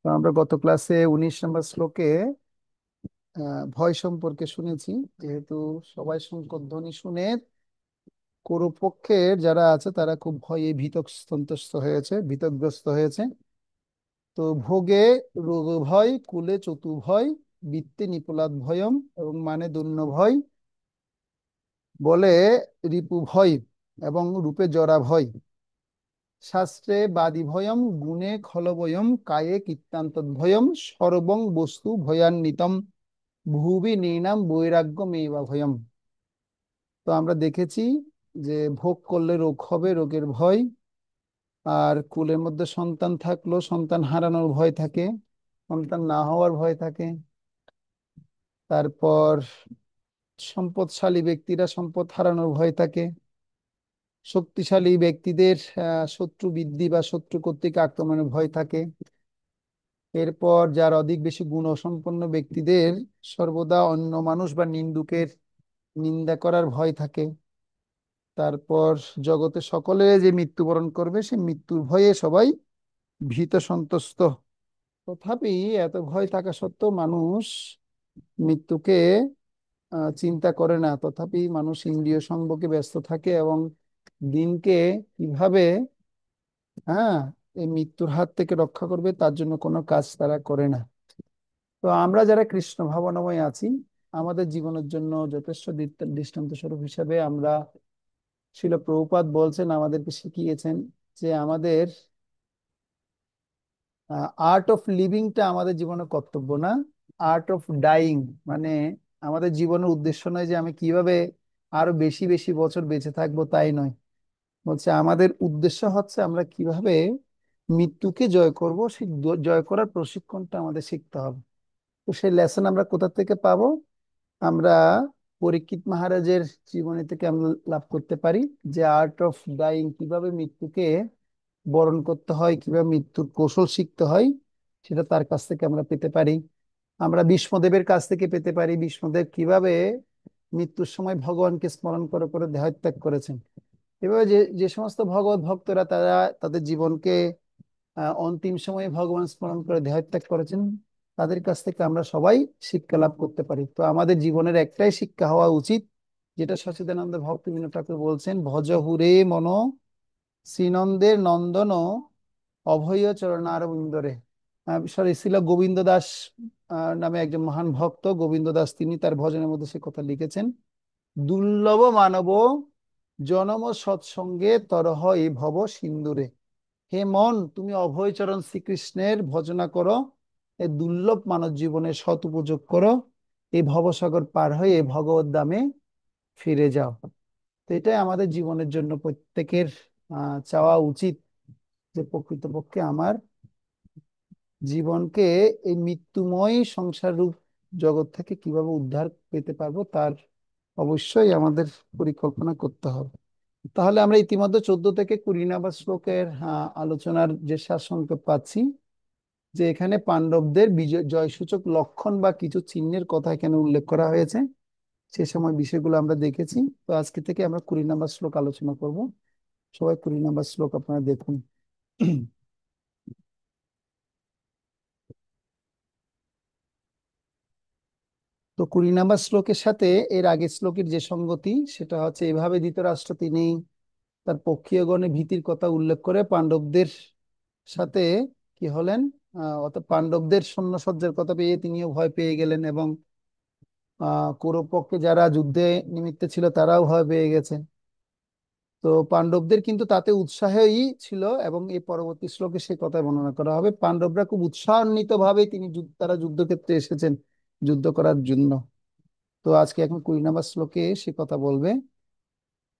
তো আমরা গত ক্লাসে 19 নম্বর শ্লোকে ভয় সম্পর্কে শুনেছি। যেহেতু সবাই শঙ্খধ্বনি শুনে পক্ষের যারা আছে তারা খুব ভয়ে সন্ত্রস্ত হয়েছে, ভীতগ্রস্ত হয়েছে। তো ভোগে রোগ ভয়, কুলে চতুভয়, বৃত্তে নিপলাদ ভয়ম, এবং মানে দৈন্য ভয়, বলে রিপু ভয়, এবং রূপে জরা ভয়, শাস্ত্রে বাদী ভয়ম, গুণে খলভয়ম, কায়ে কীর্তান্তভয়ম, সর্বং বস্তু ভয়ান্বিতম, ভুবি নৃণাম বৈরাগ্যমেবা ভয়ম। তো আমরা দেখেছি যে ভোগ করলে রোগ হবে, রোগের ভয়। আর কুলের মধ্যে সন্তান থাকলেও সন্তান হারানোর ভয় থাকে, সন্তান না হওয়ার ভয় থাকে। তারপর সম্পদশালী ব্যক্তিরা সম্পদ হারানোর ভয় থাকে। শক্তিশালী ব্যক্তিদের শত্রু বৃদ্ধি বা শত্রু কর্তৃক আক্রমণের ভয় থাকে। এরপর যার অধিক বেশি গুণসম্পন্ন ব্যক্তিদের সর্বদা অন্য মানুষ বা নিন্দুকের নিন্দা করার ভয় থাকে। তারপর জগতে সকলে যে মৃত্যুবরণ করবে সে মৃত্যুর ভয়ে সবাই ভীত সন্ত্রস্ত। তথাপি এত ভয় থাকা সত্ত্বেও মানুষ মৃত্যুকে চিন্তা করে না। তথাপি মানুষ ইন্দ্রিয় সংভোগে ব্যস্ত থাকে এবং দিনকে কিভাবে এই মৃত্যুর হাত থেকে রক্ষা করবে তার জন্য কোনো কাজ তারা করে না। তো আমরা যারা কৃষ্ণ ভাবনাময় আছি, আমাদের জীবনের জন্য যথেষ্ট দৃষ্টান্ত স্বরূপ হিসাবে আমরা, শিল প্রভুপাদ বলছেন, আমাদেরকে শিখিয়েছেন যে আমাদের আর্ট অফ লিভিংটা আমাদের জীবনে কর্তব্য না, আর্ট অফ ডাইং। মানে আমাদের জীবনের উদ্দেশ্য নয় যে আমি কিভাবে আরো বেশি বেশি বছর বেঁচে থাকবো, তাই নয়। বলছে আমাদের উদ্দেশ্য হচ্ছে আমরা কিভাবে মৃত্যুকে জয় করব, সেই জয় করার প্রশিক্ষণটা আমাদের শিখতে হবে। তো সেই লেসন আমরা কোথা থেকে পাবো? আমরা পরীক্ষিত মহারাজের জীবনী থেকে আমরা লাভ করতে পারি যে আর্ট অফ ডাইং, কিভাবে মৃত্যুকে বরণ করতে হয়, কিভাবে মৃত্যুর কৌশল শিখতে হয়, সেটা তার কাছ থেকে আমরা পেতে পারি। আমরা ভীষ্মদেবের কাছ থেকে পেতে পারি ভীষ্মদেব কিভাবে মৃত্যুর সময় ভগবানকে স্মরণ করে করে দেহত্যাগ করেছেন। এভাবে যে যে সমস্ত ভগবত ভক্তরা তারা তাদের জীবনকে অন্তিম সময়ে ভগবান স্মরণ করে দেহত্যাগ করেছেন, তাদের কাছ থেকে আমরা সবাই শিক্ষা লাভ করতে পারি। তো আমাদের জীবনের একটাই শিক্ষা হওয়া উচিত, যেটা সচ্চিদানন্দ ভক্তিবিনোদ ঠাকুর বলছেন, ভজ হুরে মন শ্রীনন্দের নন্দন অভয় চরণারবিন্দরে। সরি, ছিল গোবিন্দ দাস নামে একজন মহান ভক্ত, গোবিন্দ দাস, তিনি তার ভজনের মধ্যে সে কথা লিখেছেন, দুর্লভ মানব জনম সৎসঙ্গে তরহ এই ভব সিন্দুরে। হে মন, তুমি অভয়চরণ শ্রীকৃষ্ণের ভজনা করো, এই দুর্লভ মানব জীবনে সৎ উপযোগ করো, এই ভবসাগর পার হয়ে এই ভগবত ধামে ফিরে যাও। তো এটাই আমাদের জীবনের জন্য প্রত্যেকের চাওয়া উচিত, যে প্রকৃতপক্ষে আমার জীবনকে এই মৃত্যুময় সংসার রূপ জগৎ থেকে কিভাবে উদ্ধার পেতে পারবো, তার অবশ্যই আমাদের পরিকল্পনা করতে হবে। তাহলে আমরা ইতিমধ্যে 14 থেকে 20 নম্বর শ্লোকের আলোচনার যে সারসংক্ষেপ পাচ্ছি, যে এখানে পাণ্ডবদের বিজয় জয়সূচক লক্ষণ বা কিছু চিহ্নের কথা এখানে উল্লেখ করা হয়েছে। সে সময় বিষয়গুলো আমরা দেখেছি। তো আজকে থেকে আমরা 20 নম্বর শ্লোক আলোচনা করব। সবাই 20 নম্বর শ্লোক আপনারা দেখুন। তো 20 নম্বর শ্লোকের সাথে এর আগের শ্লোকের যে সঙ্গতি, সেটা হচ্ছে এভাবে ধৃতরাষ্ট্র তিনি তার পক্ষীয়গণের ভীতির কথা উল্লেখ করে পাণ্ডবদের সাথে কি হলেন, অর্থাৎ পাণ্ডবদের সৈন্যসজ্জার কথা পেয়ে তিনিও ভয় পেয়ে গেলেন, এবং কৌরব পক্ষে যারা যুদ্ধে নিমিত্তে ছিল তারাও ভয় পেয়ে গেছে। তো পাণ্ডবদের কিন্তু তাতে উৎসাহই ছিল, এবং এই পরবর্তী শ্লোকে সে কথা বর্ণনা করা হবে। পাণ্ডবরা খুব উৎসাহান্বিত ভাবে তারা যুদ্ধক্ষেত্রে এসেছেন যুদ্ধ করার জন্য। তো আজকে এখন 20 নম্বর শ্লোকে সে কথা বলবে।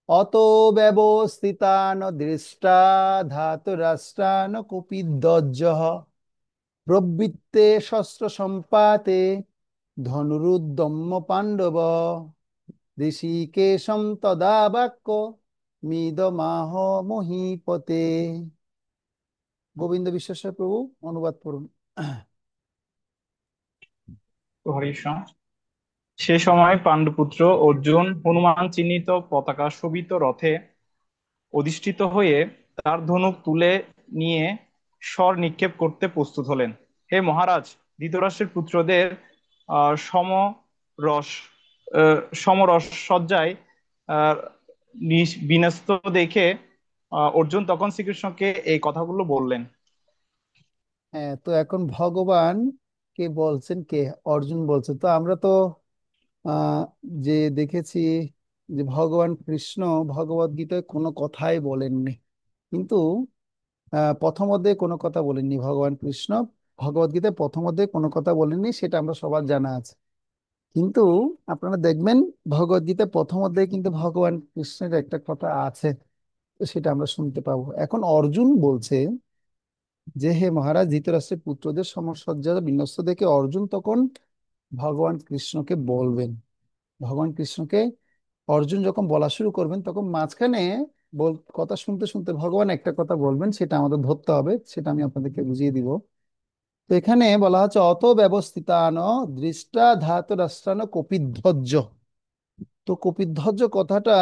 অত ব্যবস্থিতান দৃষ্টা ধাতুরাষ্ট্রান কুপিধ্বজঃ, প্রবৃত্তে শস্ত্র সম্পাতে ধনুরুদ্যম্য পাণ্ডব, ঋষিকেশম তদা বাক্য মিদমাহ মহীপতে। গোবিন্দ বিশ্বাসের প্রভু অনুবাদ করুন। হরিষ। সে সময় পাণ্ডুপুত্র অর্জুন হনুমান চিহ্নিত পতাকা শোভিত রথে অধিষ্ঠিত হয়ে তার ধনুক তুলে নিয়ে স্বর নিক্ষেপ করতে প্রস্তুত হলেন। হে মহারাজ, ধৃতরাষ্ট্রের পুত্রদের সমরস সমরস সজ্জায় আহ, বিন্যস্ত দেখে অর্জুন তখন শ্রীকৃষ্ণকে এই কথাগুলো বললেন। হ্যাঁ, তো এখন ভগবান কে বলছেন, কে? অর্জুন বলছে। তো আমরা তো আহ যে দেখেছি যে ভগবান কৃষ্ণ ভগবদ গীতায় কোনো কথাই বলেননি, কিন্তু প্রথম অধ্যায়ে কোনো কথা বলেননি ভগবান কৃষ্ণ। ভগবদ গীতায় প্রথম অধ্যায়ে কোনো কথা বলেননি, সেটা আমরা সবার জানা আছে। কিন্তু আপনারা দেখবেন ভগবদ গীতায় প্রথম অধ্যায়ে কিন্তু ভগবান কৃষ্ণের একটা কথা আছে, তো সেটা আমরা শুনতে পাবো। এখন অর্জুন বলছে যে হে মহারাজ, ধৃতরাষ্ট্রের পুত্রদের সমসজ্জা বিন্যস্ত দেখে অর্জুন তখন ভগবান কৃষ্ণকে বলবেন। ভগবান কৃষ্ণকে অর্জুন যখন বলা শুরু করবেন, তখন মাঝখানে কথা শুনতে শুনতে ভগবান একটা কথা বলবেন, সেটা আমাদের ধরতে হবে, সেটা আমি আপনাদেরকে বুঝিয়ে দিব। তো এখানে বলা হচ্ছে অত ব্যবস্থিতান দৃষ্টা ধাত রাষ্ট্রান কপিধ্বজ। তো কপিধ্বজ কথাটা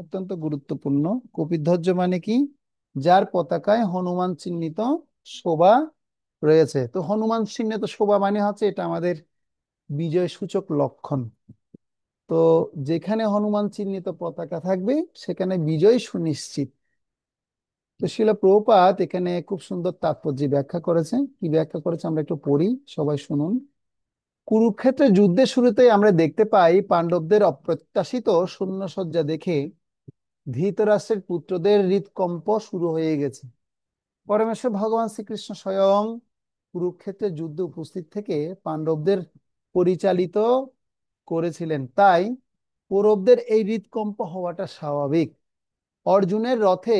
অত্যন্ত গুরুত্বপূর্ণ। কপিধ্বজ মানে কি? যার পতাকায় হনুমান চিহ্নিত শোভা রয়েছে। তো হনুমান চিহ্নিত শোভা মানে হচ্ছে এটা আমাদের বিজয় সূচক লক্ষণ। তো যেখানে হনুমান চিহ্নিত পতাকা থাকবে সেখানে বিজয় সুনিশ্চিত। তো শিলা প্রভুপাদ এখানে খুব সুন্দর তাৎপর্য ব্যাখ্যা করেছে। কি ব্যাখ্যা করেছে আমরা একটু পড়ি, সবাই শুনুন। কুরুক্ষেত্রের যুদ্ধের শুরুতেই আমরা দেখতে পাই পাণ্ডবদের অপ্রত্যাশিত সৈন্যসজ্জা দেখে ধৃতরাষ্ট্রের পুত্রদের হৃৎকম্প শুরু হয়ে গেছে। পরমেশ্বর ভগবান শ্রীকৃষ্ণ স্বয়ং কুরুক্ষেত্রের যুদ্ধে উপস্থিত থেকে পাণ্ডবদের পরিচালিত করেছিলেন, তাই কৌরবদের এই হৃৎকম্প হওয়াটা স্বাভাবিক। অর্জুনের রথে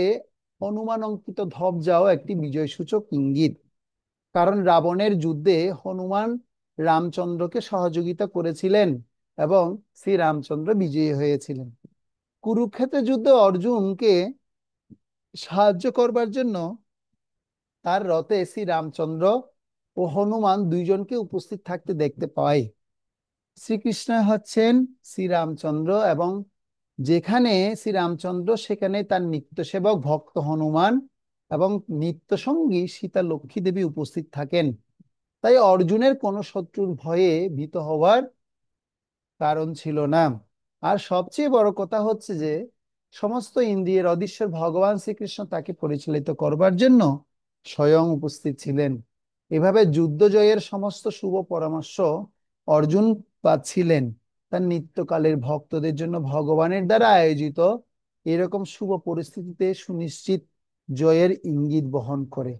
হনুমান অঙ্কিত ধ্বজাও একটি বিজয়সূচক ইঙ্গিত, কারণ রাবণের যুদ্ধে হনুমান রামচন্দ্রকে সহযোগিতা করেছিলেন এবং শ্রী রামচন্দ্র বিজয়ী হয়েছিলেন। কুরুক্ষেত্রের যুদ্ধে অর্জুনকে সাহায্য করবার জন্য তার রথে শ্রী রামচন্দ্র ও হনুমান দুইজনকে উপস্থিত থাকতে দেখতে পাই। শ্রীকৃষ্ণ হচ্ছেন শ্রীরামচন্দ্র, এবং যেখানে শ্রীরামচন্দ্র সেখানে তার নিত্য সেবক ভক্ত হনুমান এবং নিত্য সঙ্গী সীতা লক্ষ্মী দেবী উপস্থিত থাকেন। তাই অর্জুনের কোনো শত্রুর ভয়ে ভীত হওয়ার কারণ ছিল না। আর সবচেয়ে বড় কথা হচ্ছে যে সমস্ত ইন্দ্রিয়ের অধীশ্বর ভগবান শ্রীকৃষ্ণ তাকে পরিচালিত করবার জন্য স্বয়ং উপস্থিত ছিলেন। এভাবে যুদ্ধ জয়ের সমস্ত শুভ পরামর্শ অর্জুন পাচ্ছিলেন তার নিত্যকালের ভক্তদের জন্য ভগবানের দ্বারা আয়োজিত এরকম শুভ পরিস্থিতিতে সুনিশ্চিত জয়ের ইঙ্গিত বহন করে।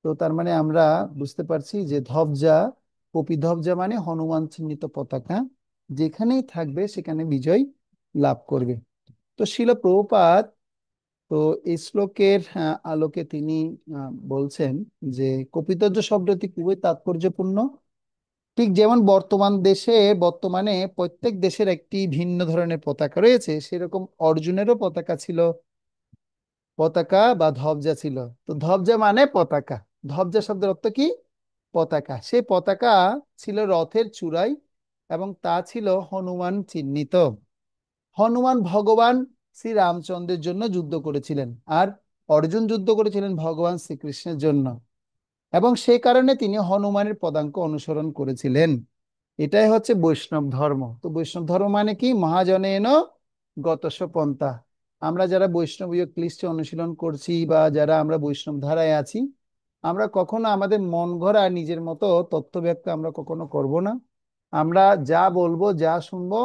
তো তার মানে আমরা বুঝতে পারছি যে ধ্বজা, কপিধ্বজা মানে হনুমান চিহ্নিত পতাকা, যেখানেই থাকবে সেখানে বিজয় লাভ করবে। তো শিল প্রভুপাদ তো এই শ্লোকের আলোকে তিনি বলছেন যে কপিধ্বজ শব্দটি খুবই তাৎপর্যপূর্ণ। ঠিক যেমন বর্তমানে প্রত্যেক দেশের একটি ভিন্ন ধরনের পতাকা রয়েছে, সেরকম অর্জুনেরও পতাকা ছিল, পতাকা বা ধ্বজা ছিল। তো ধ্বজা মানে পতাকা, ধ্বজা শব্দের অর্থ কি? পতাকা। সেই পতাকা ছিল রথের চূড়ায় এবং তা ছিল হনুমান চিহ্নিত। হনুমান ভগবান শ্রী রামচন্দ্রের জন্য যুদ্ধ করেছিলেন, আর অর্জুন যুদ্ধ করেছিলেন ভগবান শ্রীকৃষ্ণের জন্য, এবং সেই কারণে তিনি হনুমানের পদাঙ্ক অনুসরণ করেছিলেন। এটাই হচ্ছে বৈষ্ণব ধর্ম। তো বৈষ্ণব ধর্ম মানে কি? মহাজনেন গতস্য পন্থা। আমরা যারা বৈষ্ণবীয় ক্লিষ্টে অনুশীলন করছি বা যারা আমরা বৈষ্ণব ধারায় আছি, আমরা কখনো আমাদের মন গড়া নিজের মতো তথ্য ব্যাখ্যা আমরা কখনো করব না। আমরা যা বলবো, যা শুনবো,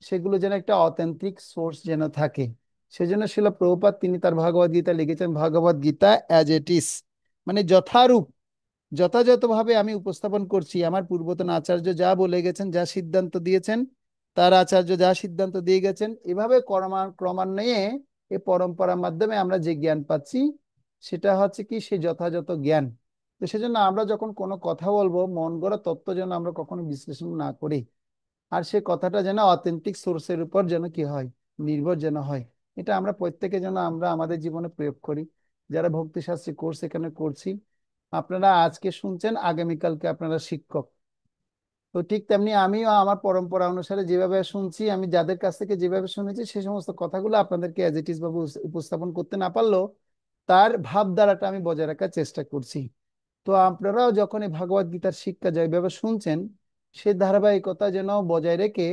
সেগুলো যেন একটা অথেন্টিক সোর্স যেন থাকে। সেজন্য শিল প্রভুপাদ তিনি তার ভগবদ গীতা লিখেছেন, ভগবদ গীতা অ্যাজ ইট ইজ, মানে যথারূপ, যথাযথভাবে আমি উপস্থাপন করছি। আমার পূর্বতন আচার্য যা বলে গেছেন, যা সিদ্ধান্ত দিয়েছেন, তার আচার্য যা সিদ্ধান্ত দিয়ে গেছেন, এভাবে ক্রমান্বয়ে এই পরম্পরার মাধ্যমে আমরা যে জ্ঞান পাচ্ছি, সেটা হচ্ছে কি সে যথাযথ জ্ঞান। তো সেজন্য আমরা যখন কোনো কথা বলবো, মন গড়া তত্ত্ব যেন আমরা কখনো বিশ্লেষণ না করি, আর সে কথাটা যেন অথেন্টিক সোর্সের উপর যেন কি হয়, নির্ভর যেন হয়। এটা আমরা প্রত্যেকে যেন আমরা আমাদের জীবনে প্রয়োগ করি। যারা ভক্তিশাস্ত্রী কোর্স এখানে করছি, আপনারা আজকে শুনছেন, আগামীকালকে আপনারা শিক্ষক। তো ঠিক তেমনি আমিও আমার পরম্পরা অনুসারে যেভাবে শুনছি, আমি যাদের কাছ থেকে যেভাবে শুনেছি, সেই সমস্ত কথাগুলো আপনাদেরকে অ্যাজ ইট ইজ ভাবে উপস্থাপন করতে না পারলেও তার ভাবধারাটা আমি বজায় রাখার চেষ্টা করছি। তো আপনারাও যখন এই ভাগবত গীতার শিক্ষা যেভাবে শুনছেন, সে ধারাবাহিকতা যেন বজায় রেখে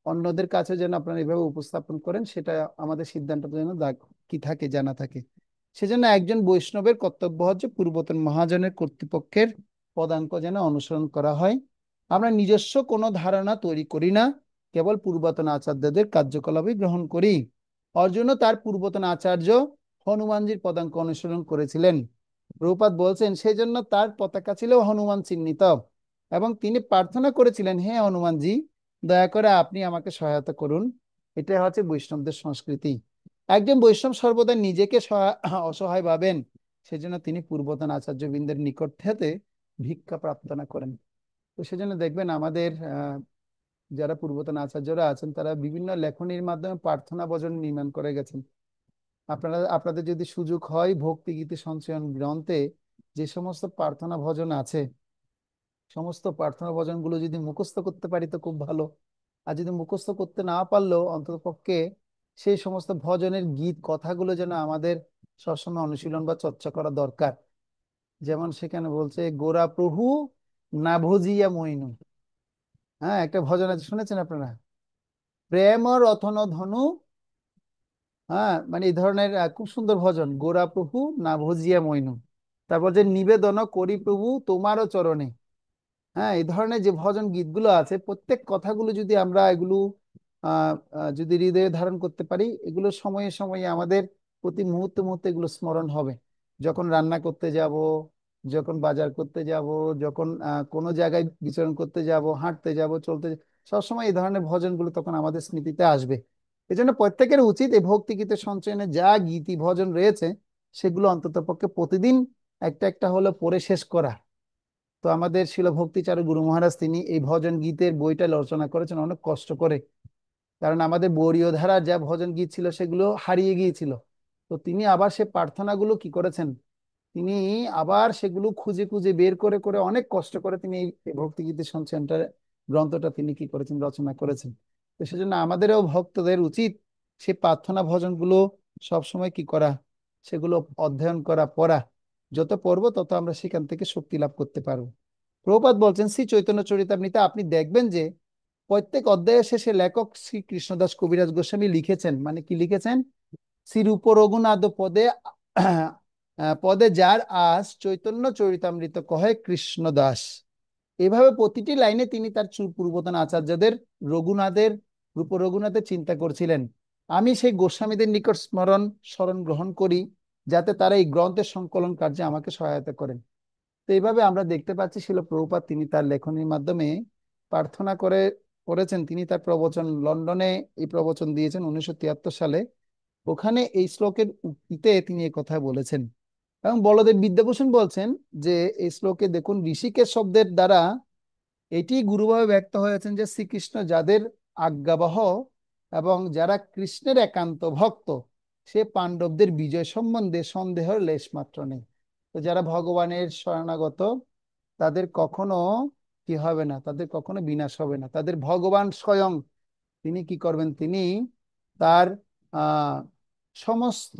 অন্যদের কাছে যেন আপনারা এইভাবে উপস্থাপন করেন, সেটা আমাদের সিদ্ধান্ত যেন কি থাকে, জানা থাকে। সেজন্য একজন বৈষ্ণবের কর্তব্য হচ্ছে পূর্বতন মহাজনের কর্তৃপক্ষের পদাঙ্ক যেন অনুসরণ করা হয়। আমরা নিজস্ব কোনো ধারণা তৈরি করি না, কেবল পূর্বতন আচার্যদের কার্যকলাপই গ্রহণ করি। অর্জুনও তার পূর্বতন আচার্য হনুমানজির পদাঙ্ক অনুসরণ করেছিলেন। প্রভুপাদ বলছেন সেই জন্য তার পতাকা ছিল হনুমান চিহ্নিত, এবং তিনি প্রার্থনা করেছিলেন, হে হনুমানজি, দয়া করে আপনি আমাকে সহায়তা করুন। এটা হচ্ছে বৈষ্ণবদের সংস্কৃতি। একজন বৈষ্ণব সর্বদা নিজেকে অসহায় ভাবেন, সেজন্য তিনি পূর্বতন আচার্যবৃন্দের নিকট থেকে ভিক্ষা প্রার্থনা করেন। তো সেজন্য দেখবেন আমাদের যারা পূর্বতন আচার্যরা আছেন, তারা বিভিন্ন লেখনীর মাধ্যমে প্রার্থনা ভজন নির্মাণ করে গেছেন। আপনাদের যদি সুযোগ হয়, ভক্তি গীতি সঞ্চয়ন গ্রন্থে যে সমস্ত প্রার্থনা ভজন আছে, সমস্ত প্রার্থনা ভজনগুলো যদি মুখস্থ করতে পারি তো খুব ভালো। আর যদি মুখস্থ করতে না পারলেও অন্ততপক্ষে সেই সমস্ত ভজনের গীত কথাগুলো যেন আমাদের সবসময় অনুশীলন বা চর্চা করা দরকার। যেমন সেখানে বলছে, গোরা প্রভু না ভজিয়া মইনু। হ্যাঁ, একটা ভজন আছে, শুনেছেন আপনারা? প্রেম রতন ধনু। হ্যাঁ, মানে এই ধরনের খুব সুন্দর ভজন, গোরা প্রভু না ভজিয়া মইনু। তারপর যে নিবেদন করি প্রভু তোমারও চরণে। হ্যাঁ, এই ধরনের যে ভজন গীতগুলো আছে, প্রত্যেক কথাগুলো যদি আমরা এগুলো যদি হৃদয়ে ধারণ করতে পারি, এগুলো সময়ে সময়ে আমাদের প্রতি মুহূর্তে মুহূর্তে এগুলো স্মরণ হবে। যখন রান্না করতে যাব, যখন বাজার করতে যাব, যখন কোনো জায়গায় বিচরণ করতে যাব, হাঁটতে যাব, চলতে সবসময় এই ধরনের ভজনগুলো তখন আমাদের স্মৃতিতে আসবে। এই জন্য প্রত্যেকের উচিত এই ভক্তি গীতের সঞ্চয়নে যা গীতি ভজন রয়েছে, সেগুলো অন্ততপক্ষে প্রতিদিন একটা একটা হলো পড়ে শেষ করা। তো আমাদের শিল ভক্তিচারক গুরু মহারাজ তিনি এই ভজন গীতের বইটা রচনা করেছেন অনেক কষ্ট করে। কারণ আমাদের বৌড়ীয় ধারার যা ভজন গীত ছিল সেগুলো হারিয়ে গিয়েছিল। তো তিনি আবার সে প্রার্থনাগুলো কি করেছেন, তিনি আবার সেগুলো খুঁজে খুঁজে বের করে করে অনেক কষ্ট করে তিনি এই ভক্তি গীতের সঞ্চয়নটা গ্রন্থটা তিনি কি করেছেন, রচনা করেছেন। তো সেজন্য আমাদেরও ভক্তদের উচিত সে প্রার্থনা ভজনগুলো সব সময় কি করা, সেগুলো অধ্যয়ন করা, পড়া। যত পড়বো তত আমরা সেখান থেকে শক্তি লাভ করতে পারবো। প্রভুপাদ বলছেন শ্রী চৈতন্য চরিতামৃতে আপনি দেখবেন যে প্রত্যেক অধ্যায়ের শেষে লেখক শ্রী কৃষ্ণদাস কবিরাজ গোস্বামী লিখেছেন, মানে কি লিখেছেন, শ্রী রূপ রঘুনাথ পদে পদে যার আস চৈতন্য চরিতামৃত কহে কৃষ্ণদাস। এভাবে প্রতিটি লাইনে তিনি তার পূর্বতন আচার্যদের, রঘুনাথের, রূপ রঘুনাথের চিন্তা করছিলেন। আমি সেই গোস্বামীদের নিকট স্মরণ গ্রহণ করি, যাতে তারা এই গ্রন্থের সংকলন কার্যে আমাকে সহায়তা করেন। তো এইভাবে আমরা দেখতে পাচ্ছি শিল প্রভুপাদ তিনি তার লেখনীর মাধ্যমে প্রার্থনা করেছেন। তিনি তার প্রবচন লন্ডনে এই প্রবচন দিয়েছেন 1973 সালে। ওখানে এই শ্লোকের উক্তিতে তিনি এই কথা বলেছেন। এবং বলদেব বিদ্যাভূষণ বলছেন যে এই শ্লোকে দেখুন, ঋষিকেশ শব্দের দ্বারা এটি গুরুভাবে ব্যক্ত হয়েছেন যে শ্রীকৃষ্ণ যাদের আজ্ঞাবহ এবং যারা কৃষ্ণের একান্ত ভক্ত, সে পাণ্ডবদের বিজয় সম্বন্ধে সন্দেহের লেশ মাত্র নেই। তো যারা ভগবানের শরণাগত, তাদের কখনো কি হবে না, তাদের কখনো বিনাশ হবে না। তাদের ভগবান স্বয়ং তিনি কি করবেন, তিনি তার আহ সমস্ত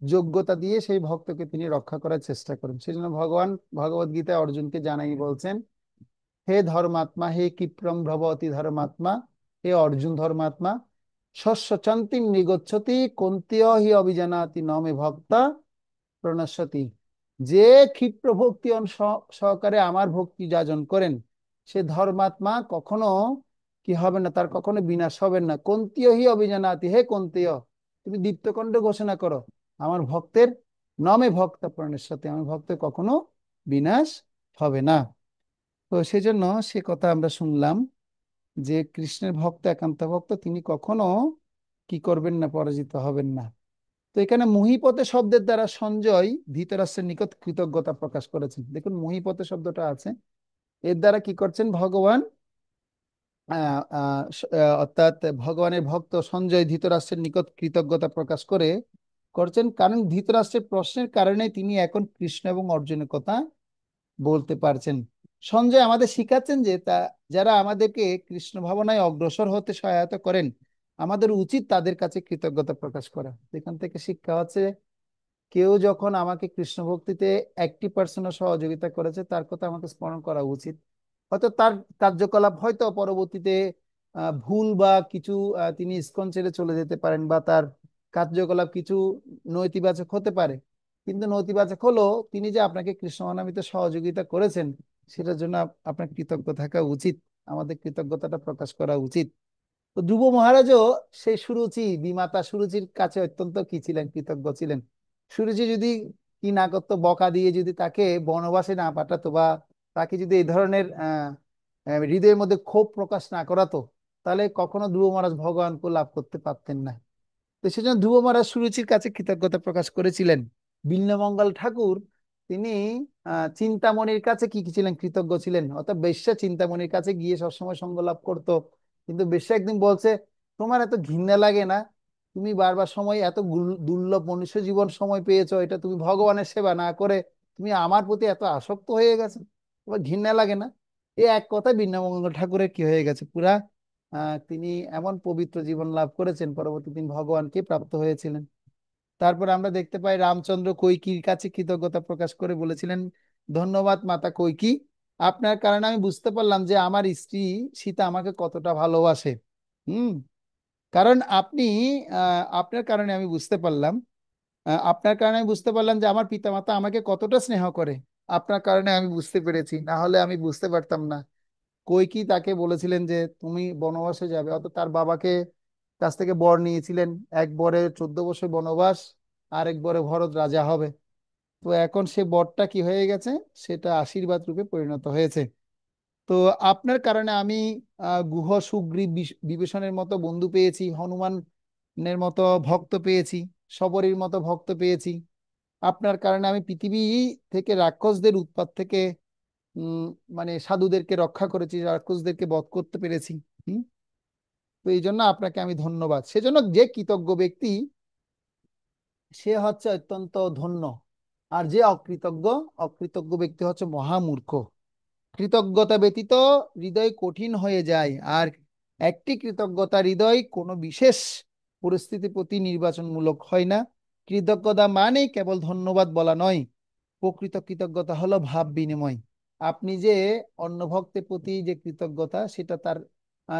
যোগ্যতা দিয়ে সেই ভক্তকে তিনি রক্ষা করার চেষ্টা করেন। সেজন্য ভগবান ভগবদ গীতায় অর্জুনকে জানাই বলছেন, হে ধর্মাত্মা, হে ক্ষিপ্রম ভবতি ধর্মাত্মা, হে অর্জুন ধর্মাত্মা, শস্যচন্তি নিগচ্ছতি কন্তীয় হি অভিজানাতি নমে ভক্তা প্রণশ্যতি। যে ক্ষিপ্র ভক্তি সহকারে আমার ভক্তি যাজন করেন, সে ধর্মাত্মা কখনো কি হবে না, তার কখনো বিনাশ হবে না। কন্তীয় হি অভিজানাতি, হে কন্তীয়, তুমি দীপ্তকণ্ঠে ঘোষণা করো, আমার ভক্তের নমে ভক্তা প্রণশ্যতি, আমার ভক্তের কখনো বিনাশ হবে না। তো সেজন্য সে কথা আমরা শুনলাম যে কৃষ্ণের ভক্ত, একান্ত ভক্ত, তিনি কখনো কি করবেন না, পরাজিত হবেন না। তো এখানে মহীপতে শব্দের দ্বারা সঞ্জয় ধৃতরাষ্ট্রের নিকট কৃতজ্ঞতা প্রকাশ করেছেন। দেখুন মহীপতে শব্দটা আছে, এর দ্বারা কি করছেন ভগবান, অর্থাৎ ভগবানের ভক্ত সঞ্জয় ধৃতরাষ্ট্রের নিকট কৃতজ্ঞতা প্রকাশ করছেন, কারণ ধৃতরাষ্ট্রের প্রশ্নের কারণে তিনি এখন কৃষ্ণ এবং অর্জুনের কথা বলতে পারছেন। সঞ্জয় আমাদের শিখাচ্ছেন যে যারা আমাদেরকে কৃষ্ণ ভাবনায় অগ্রসর হতে সহায়তা করেন, আমাদের উচিত তাদের কাছে কৃতজ্ঞতা প্রকাশ করা। এখান থেকে শিক্ষা হচ্ছে কেউ যখন আমাকে কৃষ্ণ ভক্তিতে 80% সহযোগিতা করেছে তার কথা আমাকে স্মরণ করা উচিত। হয়তো তার কার্যকলাপ হয়তো পরবর্তীতে ভুল বা কিছু, তিনি ইসকন ছেড়ে চলে যেতে পারেন বা তার কার্যকলাপ কিছু নৈতিবাচক হতে পারে, কিন্তু নৈতিবাচক হলো তিনি যে আপনাকে কৃষ্ণ মহানামিতে সহযোগিতা করেছেন সেটার জন্য আপনার কৃতজ্ঞ থাকা উচিত, আমাদের কৃতজ্ঞতাটা প্রকাশ করা উচিত। তো ধ্রুব মহারাজও সেই সুরুচি বিমাতা সুরুচির কাছে অত্যন্ত কি ছিলেন, কৃতজ্ঞ ছিলেন। সুরুচি যদি কি না করতো, বকা দিয়ে যদি তাকে বনবাসে না পাঠাতো বা তাকে যদি এই ধরনের হৃদয়ের মধ্যে ক্ষোভ প্রকাশ না করাতো, তাহলে কখনো ধ্রুব মহারাজ ভগবানকে লাভ করতে পারতেন না। তো সেজন্য ধ্রুব মহারাজ সুরুচির কাছে কৃতজ্ঞতা প্রকাশ করেছিলেন। বিল্বমঙ্গল ঠাকুর তিনি চিন্তামণির কাছে কি কি ছিলেন, কৃতজ্ঞ ছিলেন। অর্থাৎ বেশ্যা চিন্তামণির কাছে গিয়ে সবসময় সঙ্গ লাভ করতো, কিন্তু বেশ্যা একদিন বলছে, তোমার এত ঘৃণা লাগে না, তুমি বারবার সময় এত দুর্লভ মনুষ্য জীবন সময় পেয়েছো, এটা তুমি ভগবানের সেবা না করে তুমি আমার প্রতি এত আসক্ত হয়ে গেছে, তোমার ঘৃণা লাগে না? এই এক কথায় বিল্বমঙ্গল ঠাকুরের কি হয়ে গেছে, পুরা তিনি এমন পবিত্র জীবন লাভ করেছেন, পরবর্তী দিন ভগবানকে প্রাপ্ত হয়েছিলেন। তারপর আমরা দেখতে পাই রামচন্দ্র কৈকির কাছে কৃতজ্ঞতা প্রকাশ করে বলেছিলেন, ধন্যবাদ মাতা কৈকি, আপনার কারণে আমি বুঝতে পারলাম যে আমার স্ত্রী সীতা আমাকে কতটা ভালোবাসে। হুম। কারণ আপনি, আপনার কারণে আমি বুঝতে পারলাম, আপনার কারণে আমি বুঝতে পারলাম যে আমার পিতামাতা আমাকে কতটা স্নেহ করে। আপনার কারণে আমি বুঝতে পেরেছি, না হলে আমি বুঝতে পারতাম না। কৈকি তাকে বলেছিলেন যে তুমি বনবাসে যাবে, অর্থাৎ তার বাবাকে কাছ থেকে বর নিয়েছিলেন, এক বরে 14 বছর বনবাস, আর এক বরে ভরত রাজা হবে। তো এখন সে বরটা কি হয়ে গেছে, সেটা আশীর্বাদ রূপে পরিণত হয়েছে। তো আপনার কারণে আমি গুহ, সুগ্রীব, বিভীষণের মতো বন্ধু পেয়েছি, হনুমানের মতো ভক্ত পেয়েছি, শবরীর মতো ভক্ত পেয়েছি। আপনার কারণে আমি পৃথিবী থেকে রাক্ষসদের উৎপাত থেকে উম মানে সাধুদেরকে রক্ষা করেছি, রাক্ষসদেরকে বধ করতে পেরেছি। হুম। তো এই জন্য আপনাকে আমি ধন্যবাদ। সেজন্য যে কৃতজ্ঞ ব্যক্তি সে হচ্ছে অত্যন্ত ধন্য, আর যে অকৃতজ্ঞ, অকৃতজ্ঞ ব্যক্তি হচ্ছে মহামূর্খ। কৃতজ্ঞতা ব্যতীত হৃদয় কঠিন হয়ে যায়, আর একটি কৃতজ্ঞতা হৃদয় কোনো বিশেষ পরিস্থিতির প্রতি নির্বাচনমূলক হয় না। কৃতজ্ঞতা মানে কেবল ধন্যবাদ বলা নয়, প্রকৃত কৃতজ্ঞতা হলো ভাব বিনিময়। আপনি যে অন্য ভক্তের প্রতি যে কৃতজ্ঞতা, সেটা তার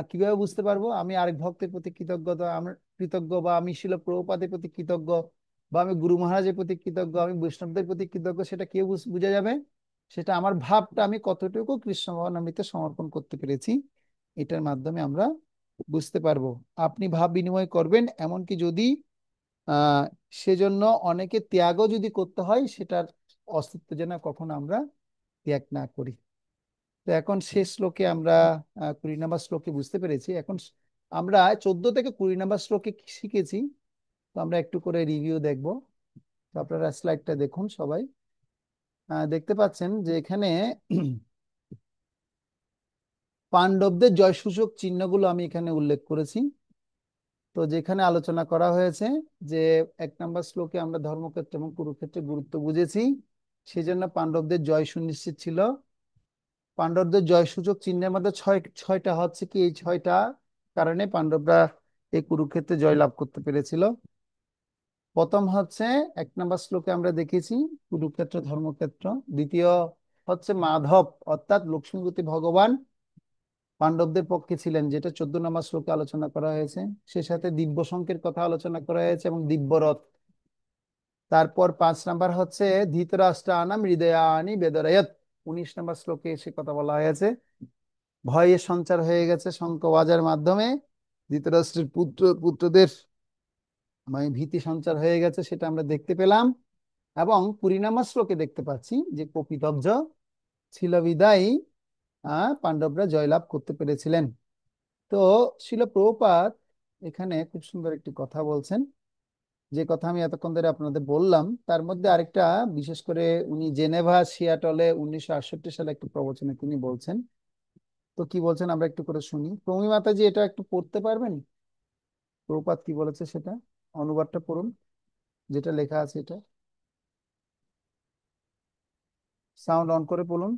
কিভাবে বুঝতে পারবো, আমি আরেক ভক্তের প্রতি কৃতজ্ঞতা, আমার কৃতজ্ঞ, বা আমি শিল প্রভুপাদের প্রতি কৃতজ্ঞ, বা আমি গুরু মহারাজের প্রতি কৃতজ্ঞ, আমি বৈষ্ণবদের প্রতি কৃতজ্ঞ, সেটা কেউ বুঝা যাবে? সেটা আমার ভাবটা আমি কতটুকু কৃষ্ণ ভবনামৃতে সমর্পণ করতে পেরেছি, এটার মাধ্যমে আমরা বুঝতে পারবো। আপনি ভাব বিনিময় করবেন, এমনকি যদি আহ সেজন্য অনেকে ত্যাগও যদি করতে হয়, সেটার অস্তিত্ব যেন কখনো আমরা ত্যাগ না করি। তো এখন শেষ শ্লোকে আমরা 20 নম্বর শ্লোকে বুঝতে পেরেছি। এখন আমরা 14 থেকে 20 নম্বর শ্লোকে কি শিখেছি, তো আমরা একটু করে রিভিউ দেখব। তো আপনারা স্লাইডটা দেখুন সবাই। দেখতে পাচ্ছেন যে এখানে পাণ্ডবদের জয়সূচক চিহ্নগুলো আমি এখানে উল্লেখ করেছি। তো যেখানে আলোচনা করা হয়েছে যে 1 নম্বর শ্লোকে আমরা ধর্মক্ষেত্র এবং কুরুক্ষেত্রের গুরুত্ব বুঝেছি, সেজন্য পাণ্ডবদের জয় সুনিশ্চিত ছিল। পাণ্ডবদের জয়সূচক চিহ্নের মধ্যে ছয়টা হচ্ছে কি, এই ছয়টা কারণে পাণ্ডবরা এই কুরুক্ষেত্রে জয় লাভ করতে পেরেছিল। প্রথম হচ্ছে 1 নম্বর শ্লোকে আমরা দেখেছি কুরুক্ষেত্র ধর্মক্ষেত্র। দ্বিতীয় হচ্ছে মাধব, অর্থাৎ লক্ষ্মীপতি ভগবান পাণ্ডবদের পক্ষে ছিলেন, যেটা 14 নম্বর শ্লোকে আলোচনা করা হয়েছে। সে সাথে দিব্য শঙ্কের কথা আলোচনা করা হয়েছে এবং দিব্যরথ। তারপর 5 নম্বর হচ্ছে ধৃতরাষ্ট্রানাম হৃদয়ানি বেদরায়ত, 19 নম্বর শ্লোকে সে কথা বলা হয়েছে। ভয়ের সঞ্চার হয়ে গেছে শঙ্খ বাজার মাধ্যমে, ধৃতরাষ্ট্রের পুত্রদের মানে ভীতি সঞ্চার হয়ে গেছে, সেটা আমরা দেখতে পেলাম। এবং 20 নম্বর শ্লোকে দেখতে পাচ্ছি যে কপিধ্বজ ছিল বিদায়ী পাণ্ডবরা জয়লাভ করতে পেরেছিলেন। তো শিল প্রভুপাদ এখানে খুব সুন্দর একটি কথা বলছেন, যে কথা আমি এতক্ষণ ধরে আপনাদের বললাম, তার মধ্যে আরেকটা, বিশেষ করে উনি জেনেভা সিয়াটলে 1968 সালে একটি প্রবচনে তিনি বলছেন। তো কি বলছেন আমরা একটু করে শুনি। প্রমি মাতাজি এটা একটু পড়তে পারবেন, প্রভুপাদ কি বলেছে সেটা অনুবাদটা পড়ুন, যেটা লেখা আছে এটা সাউন্ড অন করে বলুন।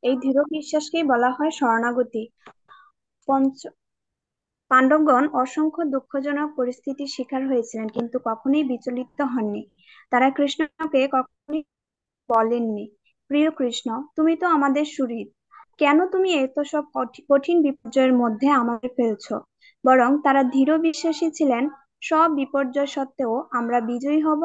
এই দৃঢ় বিশ্বাসকেই বলা হয় শরণাগতি। পঞ্চ পাণ্ডবগণ অসংখ্য দুঃখজনক পরিস্থিতির শিকার হয়েছিলেন, কিন্তু কখনোই বিচলিত হননি। তারা কৃষ্ণকে কখনোই বলেননি, প্রিয় কৃষ্ণ, তুমি তো আমাদের সুহৃদ, কেন তুমি এত সব কঠিন বিপর্যয়ের মধ্যে আমাদের ফেলছো? বরং তারা দৃঢ় বিশ্বাসী ছিলেন, সব বিপর্যয় সত্ত্বেও আমরা বিজয়ী হব,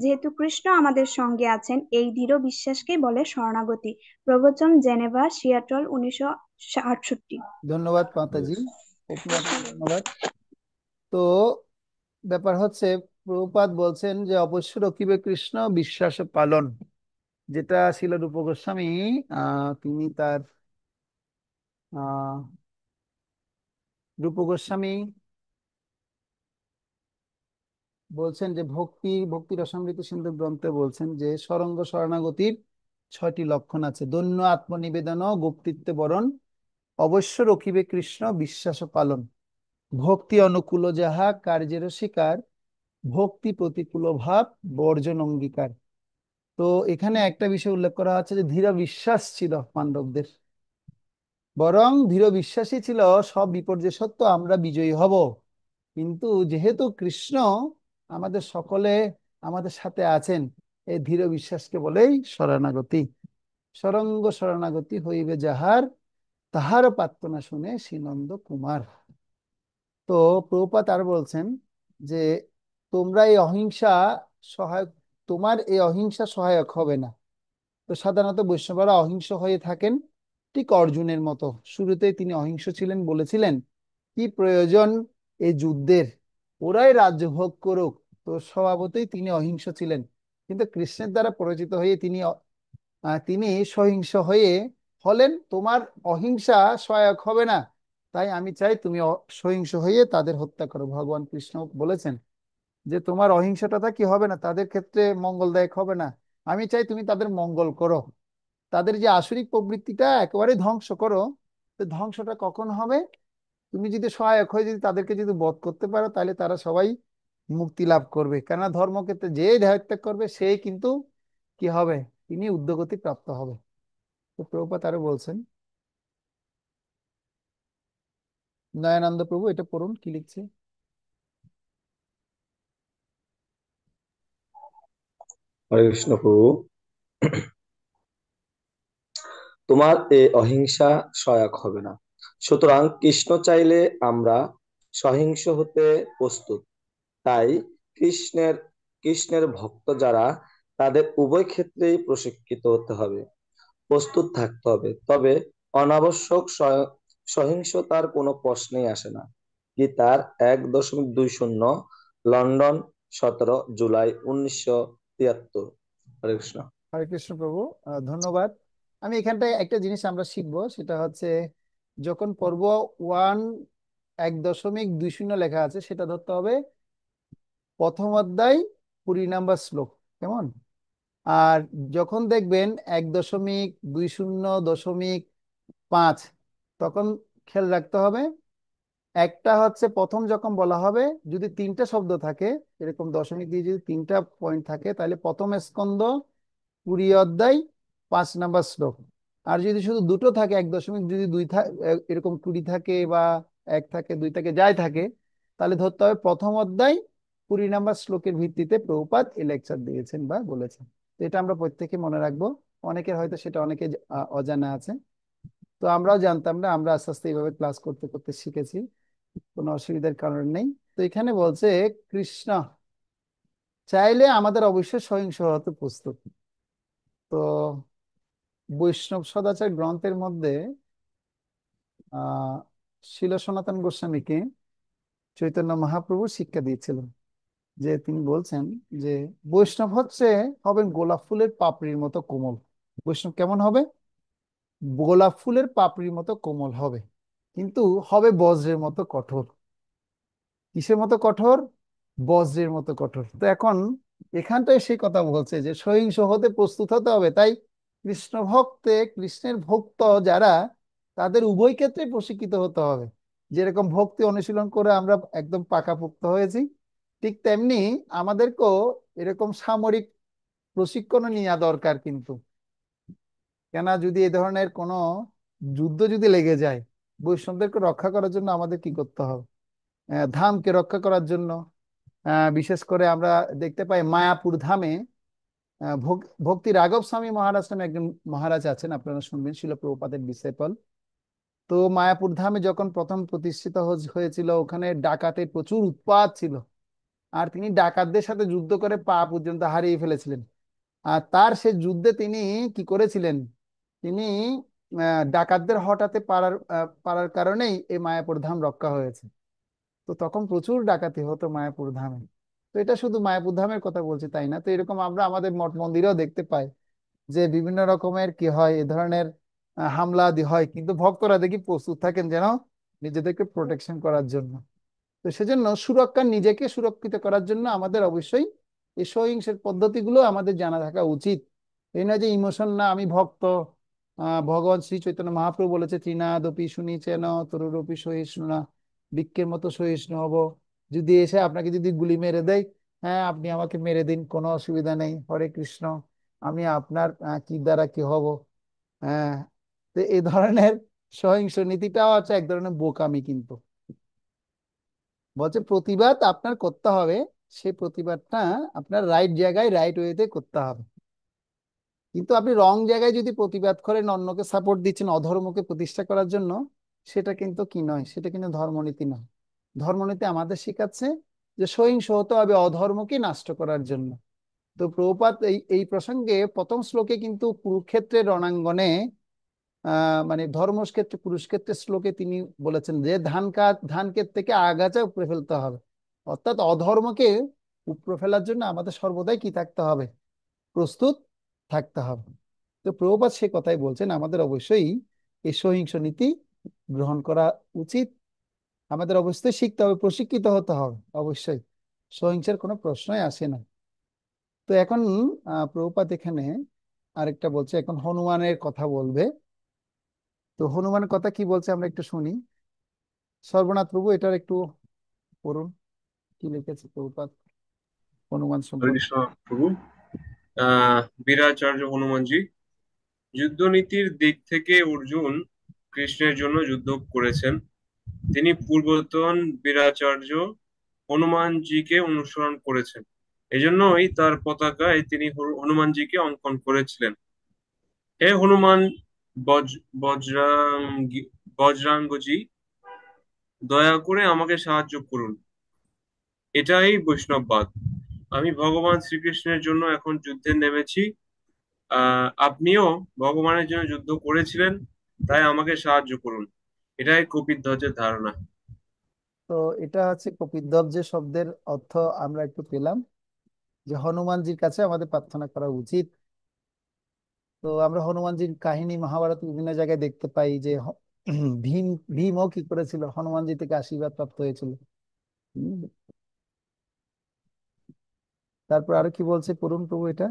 যেহেতু কৃষ্ণ আমাদের সঙ্গে আছেন। এই দৃঢ় বিশ্বাসকেই বলে শরণাগতি। প্রবচন, জেনেভা, সিয়াটল, 1968। ধন্যবাদ মাতাজি, উপমাকে ধন্যবাদ। তো ব্যাপার হচ্ছে, প্রভুপাদ বলছেন যে অবশ্য রকিবে কৃষ্ণ বিশ্বাস পালন, যেটা ছিল রূপ গোস্বামী তিনি তার আহ রূপ গোস্বামী বলছেন যে ভক্তি রসামৃত সিন্ধু গ্রন্থে বলছেন যে সরঙ্গ শরণাগতির 6টি লক্ষণ আছে। দৈন্য আত্মনিবেদন, গুপ্তিত্বে বরণ, অবশ্য রখিবে কৃষ্ণ বিশ্বাস পালন, ভক্তি অনুকূল যাহা কার্যের স্বীকার, ভক্তি প্রতিকূল ভাব বর্জন অঙ্গীকার। তো এখানে একটা বিষয় উল্লেখ করা হচ্ছে যে দৃঢ় বিশ্বাস ছিল পাণ্ডবদের, বরং দৃঢ় বিশ্বাসী ছিল সব বিপর্যয় সত্ত্বেও আমরা বিজয়ী হব। কিন্তু যেহেতু কৃষ্ণ আমাদের সকলে আমাদের সাথে আছেন, এই দৃঢ় বিশ্বাসকে বলেই শরণাগতি। সরঙ্গ শরণাগতি হইবে যাহার, তাহার প্রার্থনা শুনে শ্রীনন্দ কুমার। তো প্রভুপাদ আর বলছেন যে তোমরা এই অহিংসা সহায়ক তোমার এই অহিংসা সহায়ক হবে না। তো সাধারণত বৈষ্ণবরা অহিংস হয়ে থাকেন, ঠিক অর্জুনের মতো। শুরুতেই তিনি অহিংস ছিলেন, বলেছিলেন কি প্রয়োজন এই যুদ্ধের, ওরাই রাজ্য ভোগ করুক। তো স্বভাবতই তিনি অহিংস ছিলেন। কিন্তু কৃষ্ণের দ্বারা পরিচিত হয়ে তিনি সহিংস হয়ে হলেন। তোমার অহিংসা সহায়ক হবে না, তাই আমি চাই তুমি সহিংস হয়ে তাদের হত্যা করো। ভগবান কৃষ্ণ বলেছেন যে তোমার অহিংসাটা কি হবে না, তাদের ক্ষেত্রে মঙ্গলদায়ক হবে না। আমি চাই তুমি তাদের মঙ্গল করো, তাদের যে আসরিক প্রবৃত্তিটা একেবারে ধ্বংস করো। তো ধ্বংসটা কখন হবে? তুমি যদি সহায়ক হয়ে যদি তাদেরকে যদি বধ করতে পারো, তাহলে তারা সবাই মুক্তি লাভ করবে। কেননা ধর্মক্ষেত্রে যে দেহত্যাগ করবে সেই কিন্তু কি হবে, তিনি উদ্ধগতি প্রাপ্ত হবে। তো প্রভুপাদ আরো বলছেন, নয়ানন্দ প্রভু এটা পড়ুন কি লিখছে। হরে কৃষ্ণ প্রভু। তোমার এ অহিংসা সহায়ক হবে না, সুতরাং কৃষ্ণ চাইলে আমরা সহিংস হতে প্রস্তুত। তাই কৃষ্ণের কৃষ্ণের ভক্ত যারা, তাদের উভয় ক্ষেত্রেই প্রশিক্ষিত হতে হবে, প্রস্তুত থাকতে হবে। তবে অনাবশ্যক সহিংসতার কোনো প্রশ্নই আসে না। গীতার 1.20, লন্ডন, 17 জুলাই 1973। হরে কৃষ্ণ। হরে কৃষ্ণ প্রভু, ধন্যবাদ। আমি এখানটায় একটা জিনিস আমরা শিখবো, সেটা হচ্ছে যখন পর্ব 1.20 লেখা আছে, সেটা ধরতে হবে প্রথম অধ্যায় 20 নম্বর শ্লোক। কেমন? আর যখন দেখবেন 1.20.5, তখন খেয়াল রাখতে হবে একটা হচ্ছে প্রথম যখন বলা হবে, যদি তিনটা শব্দ থাকে, এরকম দশমিক দিয়ে যদি তিনটা পয়েন্ট থাকে, তাহলে প্রথম স্কন্ধ 20 অধ্যায় 5 নম্বর শ্লোক। আর যদি শুধু দুটো থাকে, 1.2 এরকম 20 থাকে বা 1 থাকে 2 থাকে যাই থাকে, তাহলে ধরতে হবে প্রথম অধ্যায় 20 নম্বর শ্লোকের ভিত্তিতে প্রভুপাদ এই লেকচার দিয়েছেন বা বলেছেন। তো এটা আমরা প্রত্যেকে মনে রাখবো। অনেকের হয়তো সেটা অনেকে অজানা আছে। তো আমরাও জানতাম না, আমরা আস্তে আস্তে এইভাবে ক্লাস করতে করতে শিখেছি, কোনো অসুবিধার কারণ নেই। তো এখানে বলছে কৃষ্ণ চাইলে আমাদের অবশ্যই সহিংস হতে প্রস্তুত। তো বৈষ্ণব সদাচার গ্রন্থের মধ্যে আহ শিল সনাতন গোস্বামীকে চৈতন্য মহাপ্রভু শিক্ষা দিয়েছিলেন, যে তিনি বলছেন যে বৈষ্ণব হবেন গোলাপ ফুলের পাপড়ির মতো কোমল। বৈষ্ণব কেমন হবে? গোলাপ ফুলের পাপড়ির মতো কোমল হবে, কিন্তু হবে বজ্রের মতো কঠোর। কিসের মতো কঠোর? বজ্রের মতো কঠোর। তো এখন এখানটায় সেই কথা বলছে যে সহিংস হতে প্রস্তুত হতে হবে। তাই কৃষ্ণের ভক্ত যারা, তাদের উভয় ক্ষেত্রে প্রশিক্ষিত হতে হবে। যেরকম ভক্তি অনুশীলন করে আমরা একদম পাকাপোক্ত হয়েছি, ঠিক তেমনি আমাদেরকেও এরকম সামরিক প্রশিক্ষণ নেওয়া দরকার। কিন্তু কেন, যদি এ ধরনের কোনো যুদ্ধ যদি লেগে যায়, বৈষ্ণবদেরকে রক্ষা করার জন্য আমাদের কি করতে হবে? ধামকে রক্ষা করার জন্য। বিশেষ করে আমরা দেখতে পাই মায়াপুর ধামে ভক্তি রাঘব স্বামী মহারাজ নামে একজন মহারাজ আছেন, আপনারা শুনবেন, শিল প্রভুপাদের ডিসেপল। তো মায়াপুর ধামে যখন প্রথম প্রতিষ্ঠিত হয়েছিল, ওখানে ডাকাতের প্রচুর উৎপাত ছিল, আর তিনি ডাকাতদের সাথে যুদ্ধ করে পা পর্যন্ত হারিয়ে ফেলেছিলেন। আর তার সে যুদ্ধে তিনি কি করেছিলেন, তিনি ডাকাতদের হটাতে পারার কারণেই এই মায়াপুর ধাম রক্ষা হয়েছে। তো তখন প্রচুর ডাকাতি হতো মায়াপুর ধামে। তো এটা শুধু মায়াপুর ধামের কথা বলছি তাই না, তো এরকম আমরা আমাদের মঠ মন্দিরেও দেখতে পাই যে বিভিন্ন রকমের কি হয়, এ ধরনের হামলা আদি হয়, কিন্তু ভক্তরা দেখি প্রস্তুত থাকেন যেন নিজেদেরকে প্রোটেকশন করার জন্য। তো সেজন্য সুরক্ষা, নিজেকে সুরক্ষিত করার জন্য আমাদের অবশ্যই এই সহিংসের পদ্ধতিগুলো আমাদের জানা থাকা উচিত। এই না যে ইমোশন, না আমি ভক্ত, ভগবান শ্রী চৈতন্য মহাপ্রভু বলেছে তৃণাদপি শুনিছেন তরুরপি সহিষ্ণু না, বৃক্ষের মতো সহিষ্ণু হব। যদি এসে আপনাকে যদি গুলি মেরে দেয়, হ্যাঁ আপনি আমাকে মেরে দিন, কোনো অসুবিধা নেই, হরে কৃষ্ণ, আমি আপনার কি দ্বারা কি হব। হ্যাঁ, তো এই ধরনের সহিংস নীতিটাও হচ্ছে এক ধরনের বোকামি। কিন্তু বলছে প্রতিবাদ আপনার করতে হবে, সেই প্রতিবাদটা আপনার রাইট জায়গায় রাইট ওয়েতে করতে হবে। কিন্তু আপনি রং জায়গায় যদি প্রতিবাদ করেন, অন্যকে সাপোর্ট দিচ্ছেন অধর্মকে প্রতিষ্ঠা করার জন্য, সেটা কিন্তু কি নয়, সেটা কিন্তু ধর্মনীতি নয়। ধর্মনীতি আমাদের শেখাচ্ছে যে সহিংস হতে হবে অধর্মকে নষ্ট করার জন্য। তো প্রভুপাদ এই এই প্রসঙ্গে প্রথম শ্লোকে কিন্তু কুরুক্ষেত্রের রণাঙ্গনে মানে ধর্মক্ষেত্রে কুরুক্ষেত্রের শ্লোকে তিনি বলেছেন যে ধান ক্ষেত থেকে আগাছা উপড়ে ফেলতে হবে। অর্থাৎ অধর্মকে উপড়ে ফেলার জন্য আমাদের সর্বদাই কি থাকতে হবে, প্রস্তুত থাকতে হবে। তো প্রভুপাদ সে কথাই বলছেন, আমাদের অবশ্যই এই সহিংস নীতি গ্রহণ করা উচিত। আমাদের অবশ্যই শিখতে হবে, প্রশিক্ষিত হতে হবে অবশ্যই, সহিংসার কোনো প্রশ্নই আসে না। তো এখন প্রভুপাদ এখানে আরেকটা বলছে, এখন হনুমানের কথা বলবে। তো হনুমানের কথা কি বলছে আমরা একটু শুনি। সর্বনাথ প্রভু এটার একটু পড়ুন, কি লিখেছে প্রভুপাদ হনুমান হরে সম্পর্কে। কৃষ্ণ প্রভু। বীরাচার্য হনুমানজি, যুদ্ধনীতির দিক থেকে অর্জুন কৃষ্ণের জন্য যুদ্ধ করেছেন। তিনি পূর্বতন বীরাচার্য হনুমানজিকে অনুসরণ করেছেন। এজন্যই তার পতাকায় তিনি হনুমানজিকে অঙ্কন করেছিলেন। হে হনুমান বজ্রাঙ্গী বজ্রাঙ্গজি, দয়া করে আমাকে সাহায্য করুন। এটাই বৈষ্ণববাদ। আমি ভগবান শ্রীকৃষ্ণের জন্য এখন যুদ্ধে নেমেছি। আপনিও ভগবানের জন্য যুদ্ধ করেছিলেন, তাই আমাকে সাহায্য করুন। এটাই কপিধ্বজের ধারণা। তো এটা হচ্ছে কপিধ্বজ যে শব্দের অর্থ আমরা একটু পেলাম, যে হনুমানজির কাছে আমাদের প্রার্থনা করা উচিত। তো আমরা হনুমানজির কাহিনী মহাভারত বিভিন্ন জায়গায় দেখতে পাই যে ভীম ভীমও কি করেছিল, হনুমানজি থেকে আশীর্বাদ প্রাপ্ত হয়েছিল। হুম, তারপর আরো কি বলছে পড়ুন প্রভু এটা।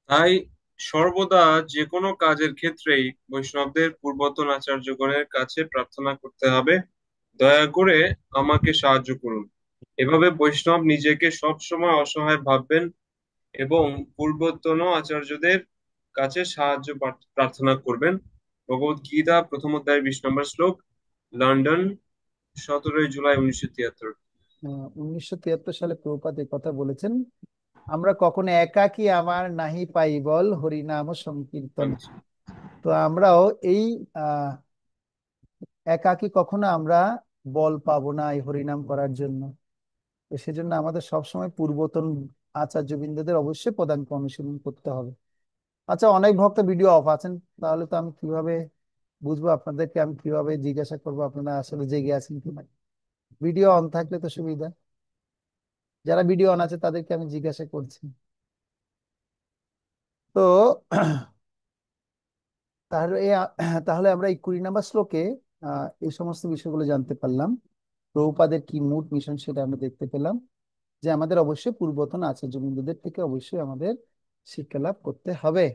তাই সর্বদা যে কোনো কাজের ক্ষেত্রেই বৈষ্ণবদের পূর্বতন আচার্যগণের কাছে প্রার্থনা করতে হবে, দয়া করে আমাকে সাহায্য করুন। এভাবে বৈষ্ণব নিজেকে সব সময় অসহায় ভাববেন এবং পূর্বতন আচার্যদের কাছে সাহায্য প্রার্থনা করবেন। ভগবত গীতা প্রথম অধ্যায় 20 নম্বর শ্লোক, লন্ডন, 17 জুলাই 1973। 1973 সালে প্রভুপাদ এই কথা বলেছেন, আমরা কখনো একাকী আমার নাহি পাই বল হরিনাম সংকীর্তন। তো আমরাও এই আহ একাকী কখনো আমরা বল পাবো না এই হরিনাম করার জন্য। তো সেজন্য আমাদের সবসময় পূর্বতন আচার্যবৃন্দদের অবশ্যই পদাঙ্ক অনুসরণ করতে হবে। আচ্ছা, অনেক ভক্ত ভিডিও অফ আছেন, তাহলে তো আমি কিভাবে বুঝবো, আপনাদেরকে আমি কিভাবে জিজ্ঞাসা করবো আপনারা আসলে জেগে আছেন কিনা। ভিডিও অন থাকলে তো সুবিধা, যারা ভিডিও অন আছে তাদেরকে আমি জিজ্ঞাসা করছি। তো তাহলে তাহলে আমরা এই 20 নম্বর শ্লোকে এই সমস্ত বিষয়গুলো জানতে পারলাম। প্রভুপাদের কি মূল মিশন সেটা আমরা দেখতে পেলাম, যে আমাদের অবশ্যই পূর্বতন আচার্যবৃন্দদের থেকে অবশ্যই আমাদের শিক্ষা লাভ করতে হবে।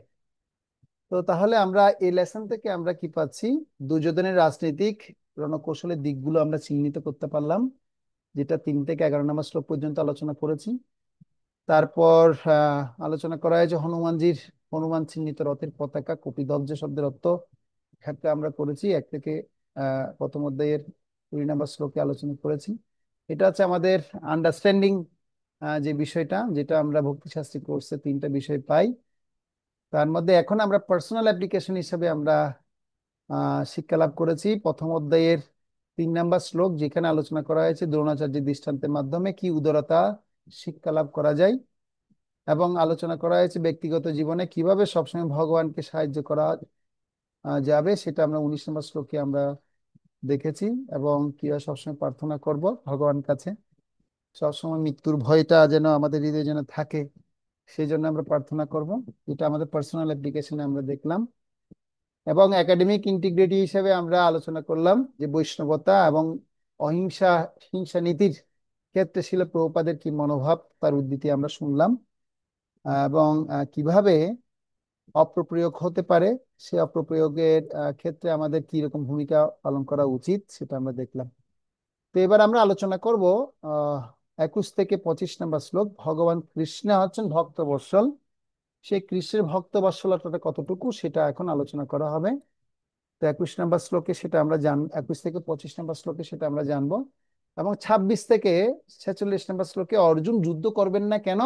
তো তাহলে আমরা এই লেসন থেকে আমরা কি পাচ্ছি, দুর্যোধনের রাজনৈতিক রণকৌশলের দিকগুলো আমরা চিহ্নিত করতে পারলাম, যেটা 3 থেকে 11 নম্বর শ্লোক পর্যন্ত আলোচনা করেছি। তারপর আলোচনা করা হয়েছে হনুমানজির, হনুমান চিহ্নিত রথের পতাকা, কপিধ্বজ শব্দের অর্থ ক্ষেত্রে আমরা করেছি 1 থেকে প্রথম অধ্যায়ের 2 নম্বর শ্লোকে আলোচনা করেছি। এটা হচ্ছে আমাদের আন্ডারস্ট্যান্ডিং যে বিষয়টা, যেটা আমরা ভক্তিশাস্ত্রী কোর্সে 3টা বিষয় পাই। তার মধ্যে এখন আমরা পার্সোনাল অ্যাপ্লিকেশন হিসেবে আমরা শিক্ষা লাভ করেছি প্রথম অধ্যায়ের 3 নম্বর শ্লোক, যেখানে আলোচনা করা হয়েছে দ্রোণাচার্যের দৃষ্টান্তের মাধ্যমে কি উদারতা শিক্ষা লাভ করা যায়, এবং আলোচনা করা হয়েছে ব্যক্তিগত জীবনে কিভাবে সবসময় ভগবানকে সাহায্য করা যাবে, সেটা আমরা 19 নম্বর শ্লোকে আমরা দেখেছি। এবং কিভাবে সবসময় প্রার্থনা করব ভগবান কাছে, সবসময় মৃত্যুর ভয়টা যেন আমাদের হৃদয়ে যেন থাকে, সেই জন্য আমরা প্রার্থনা করব। এটা আমাদের পার্সোনাল অ্যাপ্লিকেশনে আমরা দেখলাম। এবং একাডেমিক ইন্টিগ্রিটি হিসেবে আমরা আলোচনা করলাম যে বৈষ্ণবতা এবং অহিংসা হিংসা নীতির ক্ষেত্রে শিল প্রভুপাদের কি মনোভাব, তার উদ্ধৃতি আমরা শুনলাম। এবং কিভাবে অপপ্রয়োগ হতে পারে, সে অপপ্রয়োগের ক্ষেত্রে আমাদের কি রকম ভূমিকা পালন করা উচিত, সেটা আমরা দেখলাম। তো এবার আমরা আলোচনা করব 21 থেকে 25 নম্বর শ্লোক। ভগবান কৃষ্ণ হচ্ছেন ভক্তবৎসল, সেই কৃষ্ণের ভক্তবৎসলতা কতটুকু সেটা এখন আলোচনা করা হবে। তো 21 নম্বর শ্লোকে সেটা আমরা 21 থেকে 25 নম্বর শ্লোকে সেটা আমরা জানবো। এবং 26 থেকে 46 নম্বর শ্লোকে অর্জুন যুদ্ধ করবেন না কেন,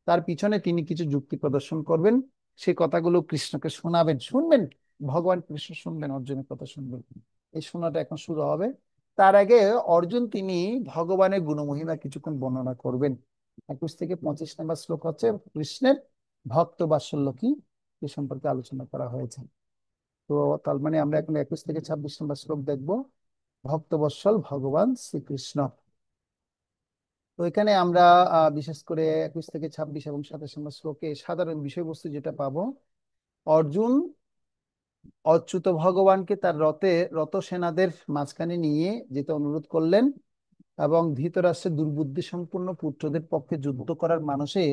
তার পিছনে তিনি কিছু যুক্তি প্রদর্শন করবেন, সেই কথাগুলো কৃষ্ণকে শোনাবেন, শুনবেন, ভগবান কৃষ্ণ শুনবেন, অর্জুনের কথা শুনবেন। এই শোনাটা এখন শুরু হবে। তার আগে অর্জুন তিনি ভগবানের গুণমহিমা কিছুক্ষণ বর্ণনা করবেন। 21 থেকে 25 নম্বর শ্লোক হচ্ছে কৃষ্ণের ভক্ত বাৎসল্য কি, এ সম্পর্কে আলোচনা করা হয়েছে। তো তার মানে আমরা এখন 21 থেকে 26 নম্বর শ্লোক দেখবো, ভক্তবৎসল ভগবান শ্রীকৃষ্ণ। তো এখানে আমরা বিশেষ করে 21 থেকে 26 এবং 27 নম্বর শ্লোকে সাধারণ বিষয়বস্তু যেটা পাবো, অর্জুন অচ্যুত ভগবানকে তার রথ সেনাদের মাঝখানে নিয়ে যেতে অনুরোধ করলেন, এবং ধৃতরাষ্ট্রের দুর্বুদ্ধি সম্পূর্ণ পুত্রদের পক্ষে যুদ্ধ করার মানসে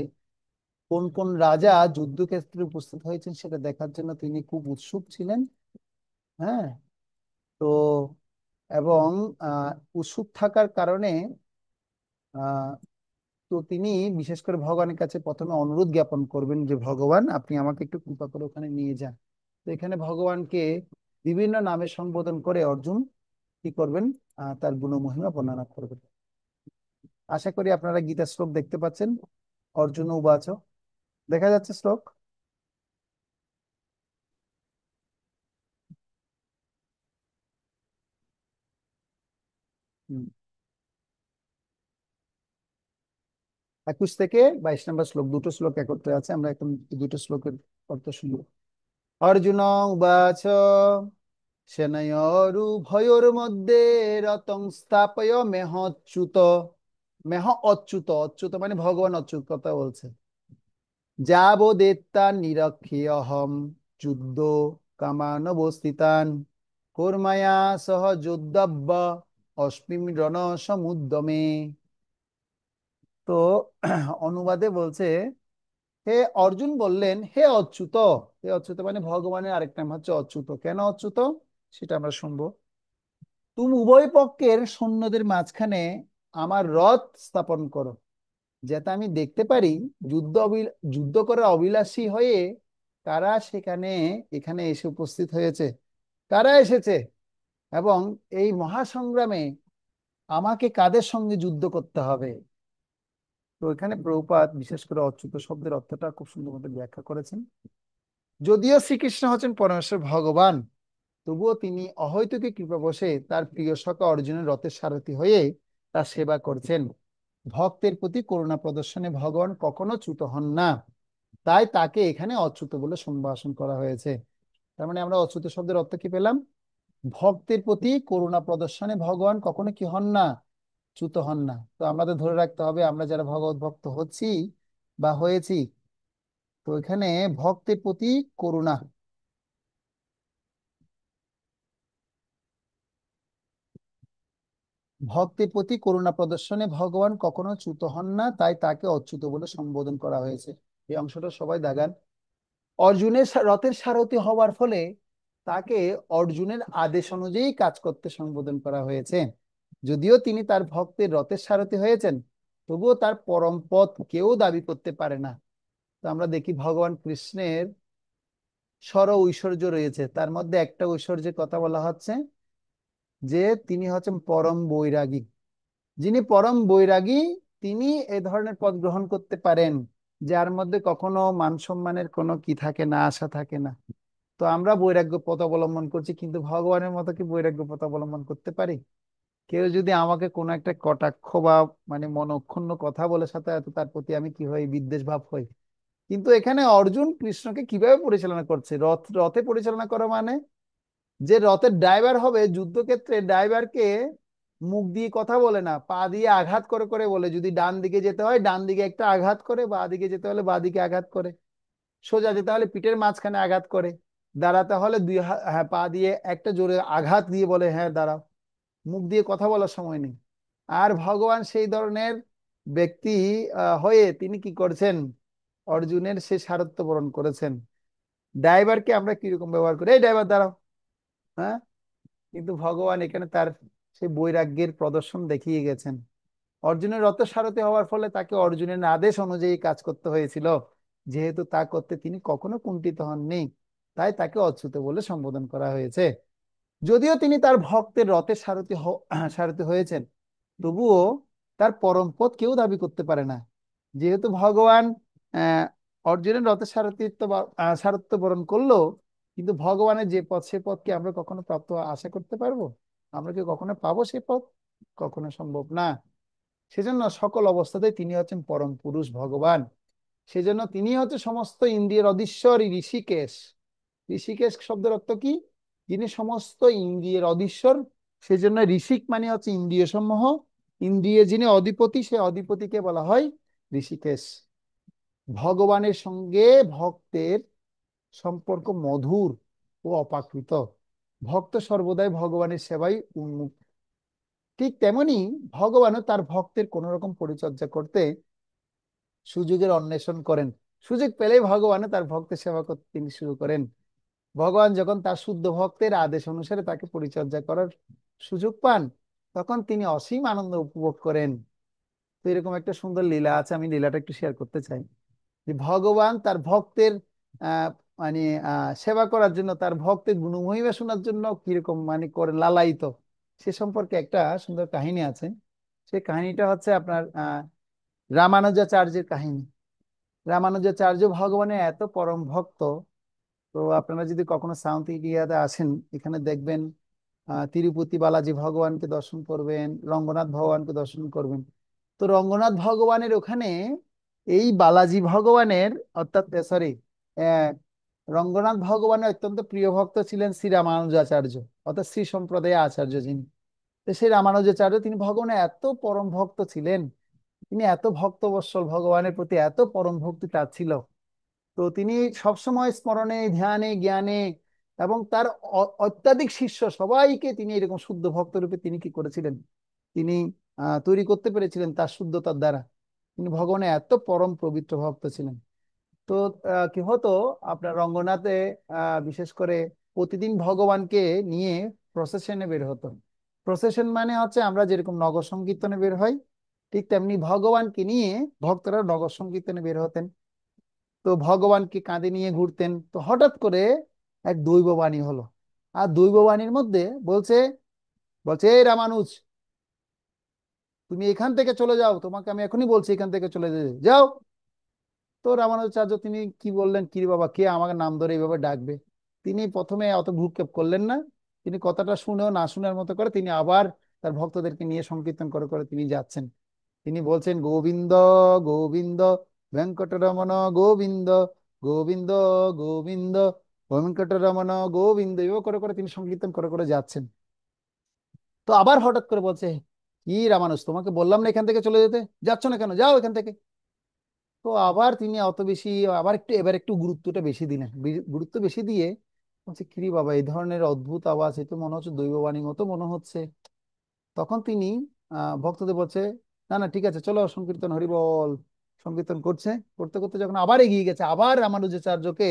কোন কোন রাজা যুদ্ধক্ষেত্রে উপস্থিত হয়েছেন সেটা দেখার জন্য তিনি খুব উৎসুক ছিলেন। হ্যাঁ, তো এবং উৎসুক থাকার কারণে আহ তো তিনি বিশেষ করে ভগবানের কাছে প্রথমে অনুরোধ জ্ঞাপন করবেন যে ভগবান আপনি আমাকে একটু কৃপা করে ওখানে নিয়ে যান। তো এখানে ভগবানকে বিভিন্ন নামে সম্বোধন করে অর্জুন কি করবেন, তার গুণমহিমা বর্ণনা করবেন। আশা করি আপনারা গীতা শ্লোক দেখতে পাচ্ছেন। অর্জুন উবাচ, দেখা যাচ্ছে শ্লোক? হুম। 21 থেকে 22 নম্বর শ্লোক, দুটো শ্লোক একত্রে আছে, আমরা এখন এই দুটো শ্লোকের অর্থ শুনবো। অর্জুন উবাচ, সেনয়োরুভয়োর মধ্যে রতং স্থাপয় মেহচ্যুত। মেহ অচ্যুত, অচ্যুত মানে ভগবান অচ্যুত কথা বলছে। যাবদেত্তা নিরক্ষেয়হম যুদ্ধ কামানবস্থিতান কর্মায়া সহ যোদ্ধব্য অস্মিন রণ সমুদ্যমে। তো অনুবাদে বলছে, হে অর্জুন বললেন, হে অচ্যুত। হে অচ্যুত মানে ভগবানের আরেক নাম হচ্ছে অচ্যুত। কেন অচ্যুত সেটা আমরা শুনবো। তুমি উভয় পক্ষের সৈন্যদের মাঝখানে আমার রথ স্থাপন করো, যাতে আমি দেখতে পারি যুদ্ধ করার অভিলাষী হয়ে কারা সেখানে এখানে এসে উপস্থিত হয়েছে, কারা এসেছে, এবং এই মহাসংগ্রামে আমাকে কাদের সঙ্গে যুদ্ধ করতে হবে। তো এখানে প্রভুপাদ বিশেষ করে অচ্যুত শব্দের অর্থটা খুব সুন্দরভাবে ব্যাখ্যা করেছেন। যদিও শ্রীকৃষ্ণ হচ্ছেন পরমেশ্বর ভগবান, তবুও তিনি অহৈতুকী কৃপাবশে তার প্রিয় সখা অর্জুনের রথের সারথি হয়ে তার সেবা করছেন। ভক্তের প্রতি করুণা প্রদর্শনে ভগবান কখনো চ্যুত হন না, তাই তাকে এখানে অচ্যুত বলে সম্ভাষণ করা হয়েছে। তার মানে আমরা অচ্যুত শব্দের অর্থ কি পেলাম, ভক্তের প্রতি করুণা প্রদর্শনে ভগবান কখনো কি হন না, চ্যুত হন না। তো আমাদের ধরে রাখতে হবে আমরা যারা ভগবত ভক্ত হচ্ছি বা হয়েছি, তো এখানে ভক্তের প্রতি করুণা, ভক্তের প্রতি করুণা প্রদর্শনে ভগবান কখনো চ্যুত হন না, তাই তাকে অচ্যুত বলে সম্বোধন করা হয়েছে। এই অংশটা সবাই দাগান। অর্জুনের রথের সারথি হওয়ার ফলে তাকে অর্জুনের আদেশ অনুযায়ী কাজ করতে সম্বোধন করা হয়েছে। যদিও তিনি তার ভক্তের রথের সারথি হয়েছেন, তবুও তার পরম পদ কেউ দাবি করতে পারে না। তো আমরা দেখি ভগবান কৃষ্ণের ঐশ্বর্য রয়েছে, তার মধ্যে একটা ঐশ্বর্যের কথা বলা হচ্ছে যে তিনি হচ্ছেন পরম বৈরাগী। যিনি পরম বৈরাগী তিনি এ ধরনের পদ গ্রহণ করতে পারেন, যার মধ্যে কখনো মান সম্মানের কোনো কি থাকে না, আশা থাকে না। তো আমরা বৈরাগ্য পথ অবলম্বন করছি, কিন্তু ভগবানের মতো কি বৈরাগ্য পথ অবলম্বন করতে পারি? কেউ যদি আমাকে কোনো একটা কটাক্ষ বা মানে মনক্ষুণ্ণ কথা বলে সাথে সাথে তার প্রতি আমি কি হই, বিদ্বেষ ভাব হই। কিন্তু এখানে অর্জুন কৃষ্ণকে কিভাবে পরিচালনা করছে, রথে পরিচালনা করা মানে যে রথের ড্রাইভার হবে, যুদ্ধক্ষেত্রে ড্রাইভারকে মুখ দিয়ে কথা বলে না, পা দিয়ে আঘাত করে করে বলে। যদি ডান দিকে যেতে হয় ডান দিকে একটা আঘাত করে, বা দিকে যেতে হলে বা দিকে আঘাত করে, সোজা যেতে হলে পিঠের মাঝখানে আঘাত করে, দাঁড়াতে হলে দুই হাত, হ্যাঁ, পা দিয়ে একটা জোরে আঘাত দিয়ে বলে হ্যাঁ দাঁড়াও। মুখ দিয়ে কথা বলার সময় নেই। আর ভগবান সেই ধরনের ব্যক্তি হয়ে তিনি কি করছেন, অর্জুনের সে সারথ্য বরণ করেছেন। ড্রাইভারকে আমরা কিরকম ব্যবহার করি, এই ড্রাইভার দাঁড়াও, হ্যাঁ। কিন্তু ভগবান এখানে তার সেই বৈরাগ্যের প্রদর্শন দেখিয়ে গেছেন। অর্জুনের রথ সারথি হওয়ার ফলে তাকে অর্জুনের আদেশ অনুযায়ী কাজ করতে হয়েছিল, যেহেতু তা করতে তিনি কখনো কুণ্ঠিত হননি, তাই তাকে অচ্যুত বলে সম্বোধন করা হয়েছে। যদিও তিনি তার ভক্তের রথের সারথি হয়েছেন, তবুও তার পরম পদ কেউ দাবি করতে পারে না। যেহেতু ভগবান আহ অর্জুনের রথের সারথ্য বরণ করলো, কিন্তু ভগবানের যে পথ সে পথকে আমরা কখনো প্রাপ্ত আশা করতে পারবো? আমরা কি কখনো পাবো সে পথ? কখনো সম্ভব না। সেজন্য সকল অবস্থাতেই তিনি হচ্ছেন পরম পুরুষ ভগবান। সেজন্য তিনি হচ্ছে সমস্ত ইন্দ্রিয়ের অধীশ্বর ঋষিকেশ। ঋষিকেশ শব্দের অর্থ কি? যিনি সমস্ত ইন্দ্রিয়ের অধীশ্বর। সেজন্য ঋষিক মানে হচ্ছে ইন্দ্রিয় সমূহ, ইন্দ্রিয়ে যিনি অধিপতি, সে অধিপতিকে বলা হয় ঋষিকেশ। ভগবানের সঙ্গে ভক্তের সম্পর্ক মধুর ও অপাকৃত। ভক্ত সর্বদাই ভগবানের সেবায় উন্মুখ। ঠিক তেমনি ভগবানও তার ভক্তের কোন রকম পরিচর্যা করতে সুযোগের অন্বেষণ করেন। সুযোগ পেলেই ভগবানও তার ভক্তের সেবা করতে তিনি শুরু করেন। ভগবান যখন তার শুদ্ধ ভক্তের আদেশ অনুসারে তাকে পরিচর্যা করার সুযোগ পান, তখন তিনি অসীম আনন্দ উপভোগ করেন। তো এরকম একটা সুন্দর লীলা আছে, আমি লীলাটা একটু শেয়ার করতে চাই। যে ভগবান তার ভক্তের আহ মানে সেবা করার জন্য, তার ভক্তের গুণমহিমা শোনার জন্য কিরকম মানে করে লালায়িত, সে সম্পর্কে একটা সুন্দর কাহিনী আছে। সেই কাহিনীটা হচ্ছে আপনার রামানুজাচার্যের কাহিনী। রামানুজাচার্য ভগবানের এত পরম ভক্ত। তো আপনারা যদি কখনো সাউথ ইন্ডিয়াতে আসেন, এখানে দেখবেন তিরুপতি বালাজি ভগবানকে দর্শন করবেন, রঙ্গনাথ ভগবানকে দর্শন করবেন। তো রঙ্গনাথ ভগবানের ওখানে এই বালাজি ভগবানের, অর্থাৎ সরি, রঙ্গনাথ ভগবানের অত্যন্ত প্রিয় ভক্ত ছিলেন শ্রী রামানুজাচার্য, অর্থাৎ শ্রী সম্প্রদায়ের আচার্য যিনি। তো সেই রামানুজাচার্য তিনি ভগবানের এত পরম ভক্ত ছিলেন, তিনি এত ভক্তবৎসল, ভগবানের প্রতি এত পরম ভক্তি তার ছিল। তো তিনি সবসময় স্মরণে, ধ্যানে, জ্ঞানে এবং তার অত্যাধিক শিষ্য সবাইকে তিনি এরকম শুদ্ধ ভক্ত রূপে তিনি কি করেছিলেন, তিনি তৈরি করতে পেরেছিলেন তার শুদ্ধতার দ্বারা। তিনি ভগবানের এত পরম পবিত্র ভক্ত ছিলেন। তো কি হতো, আপনার রঙ্গনাথে বিশেষ করে প্রতিদিন ভগবানকে নিয়ে প্রসেশনে বের হতো। প্রসেশন মানে হচ্ছে আমরা যেরকম নগর সংকীর্তনে বের হই, ঠিক তেমনি ভগবানকে নিয়ে ভক্তরা নগর সংকীর্তনে বের হতেন। তো ভগবানকে কাঁধে নিয়ে ঘুরতেন। তো হঠাৎ করে এক দৈববাণী হলো। আর দৈববাণীর মধ্যে বলছে, বলছে এই রামানুজ, তুমি এখান থেকে চলে যাও, তোমাকে আমি এখনই বলছি এখান থেকে চলে যেতে, যাও। তো রামানুজাচার্য তিনি কি বললেন, কি রে বাবা, কে আমাকে নাম ধরে এইভাবে ডাকবে? তিনি প্রথমে অত ভ্রুক্ষেপ করলেন না। তিনি কথাটা শুনেও না শোনার মতো করে তিনি আবার তার ভক্তদেরকে নিয়ে সংকীর্তন করে করে তিনি যাচ্ছেন। তিনি বলছেন গোবিন্দ, গোবিন্দ, ভেঙ্কটরমণ গোবিন্দ, গোবিন্দ, গোবিন্দ, ভেঙ্কটরমণ গোবিন্দ, এভাবে করে করে তিনি সংকীর্তন করে করে যাচ্ছেন। তো আবার হঠাৎ করে বলছে, কি রামানুজ, তোমাকে বললাম না এখান থেকে চলে যেতে, যাচ্ছ না কেন, যাও এখান থেকে। তো আবার তিনি অত বেশি, আবার একটু এবার একটু গুরুত্বটা বেশি দিলেন। গুরুত্ব বেশি দিয়ে বলছে, কিরে বাবা, এই ধরনের অদ্ভুত আওয়াজ, এ তো মনে হচ্ছে দৈববাণীর মতো মনে হচ্ছে। তখন তিনি ভক্তদের বলছে, না না ঠিক আছে চলো সংকীর্তন, হরিবল। সংকীর্তন করছে, করতে করতে যখন আবার এগিয়ে গেছে, আবার রামানুজাচার্যকে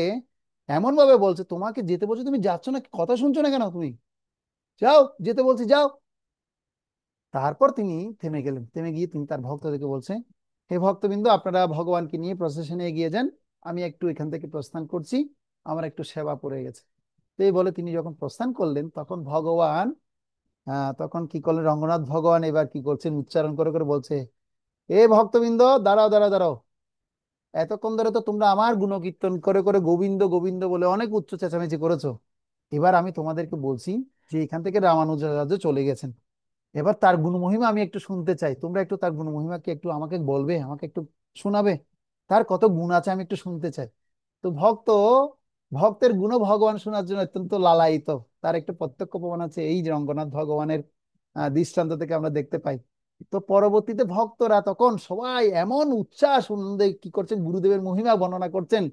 এমন ভাবে বলছে, তোমাকে যেতে বলছে তুমি যাচ্ছ না, কথা শুনছো না কেন তুমি, যাও, যেতে বলছি যাও। তারপর তিনি থেমে গেলেন। থেমে গিয়ে তিনি তার ভক্তদেরকে বলছে, হে ভক্তবৃন্দ, আপনারা ভগবানকে নিয়ে প্রসেশনে এগিয়ে যান, আমি একটু এখান থেকে প্রস্থান করছি, আমার একটু সেবা পড়ে গেছে। তো এই বলে তিনি যখন প্রস্থান করলেন, তখন ভগবান হ্যাঁ, তখন কি করলেন রঙ্গনাথ ভগবান, এবার কি করছেন, উচ্চারণ করে করে বলছে, এ ভক্তবৃন্দ, দাঁড়াও দাঁড়াও দাঁড়াও, এতক্ষণ ধরে তো তোমরা আমার গুণকীর্তন করে করে গোবিন্দ গোবিন্দ বলে অনেক উচ্চ চেঁচামেচি করেছো। এবার আমি তোমাদেরকে বলছি যে এখান থেকে রামানুজাচার্য চলে গেছেন, এবার তার গুণমহিমা আমি একটু শুনতে চাই, তোমরা একটু তার গুণমহিমা কি একটু আমাকে বলবে, আমাকে একটু শোনাবে, তার কত গুণ আছে আমি একটু শুনতে চাই। তো ভক্তের গুণ ভগবান শোনার জন্য অত্যন্ত লালায়িত। তার একটা প্রত্যক্ষ প্রমাণ আছে এই যে রঙ্গনাথ ভগবানের দৃষ্টান্ত থেকে আমরা দেখতে পাই। তো পরবর্তীতে ভক্তরা তখন সবাই এমন উচ্ছ্বাস আনন্দে কি করছেন, গুরুদেবের মহিমা বর্ণনা করছেন।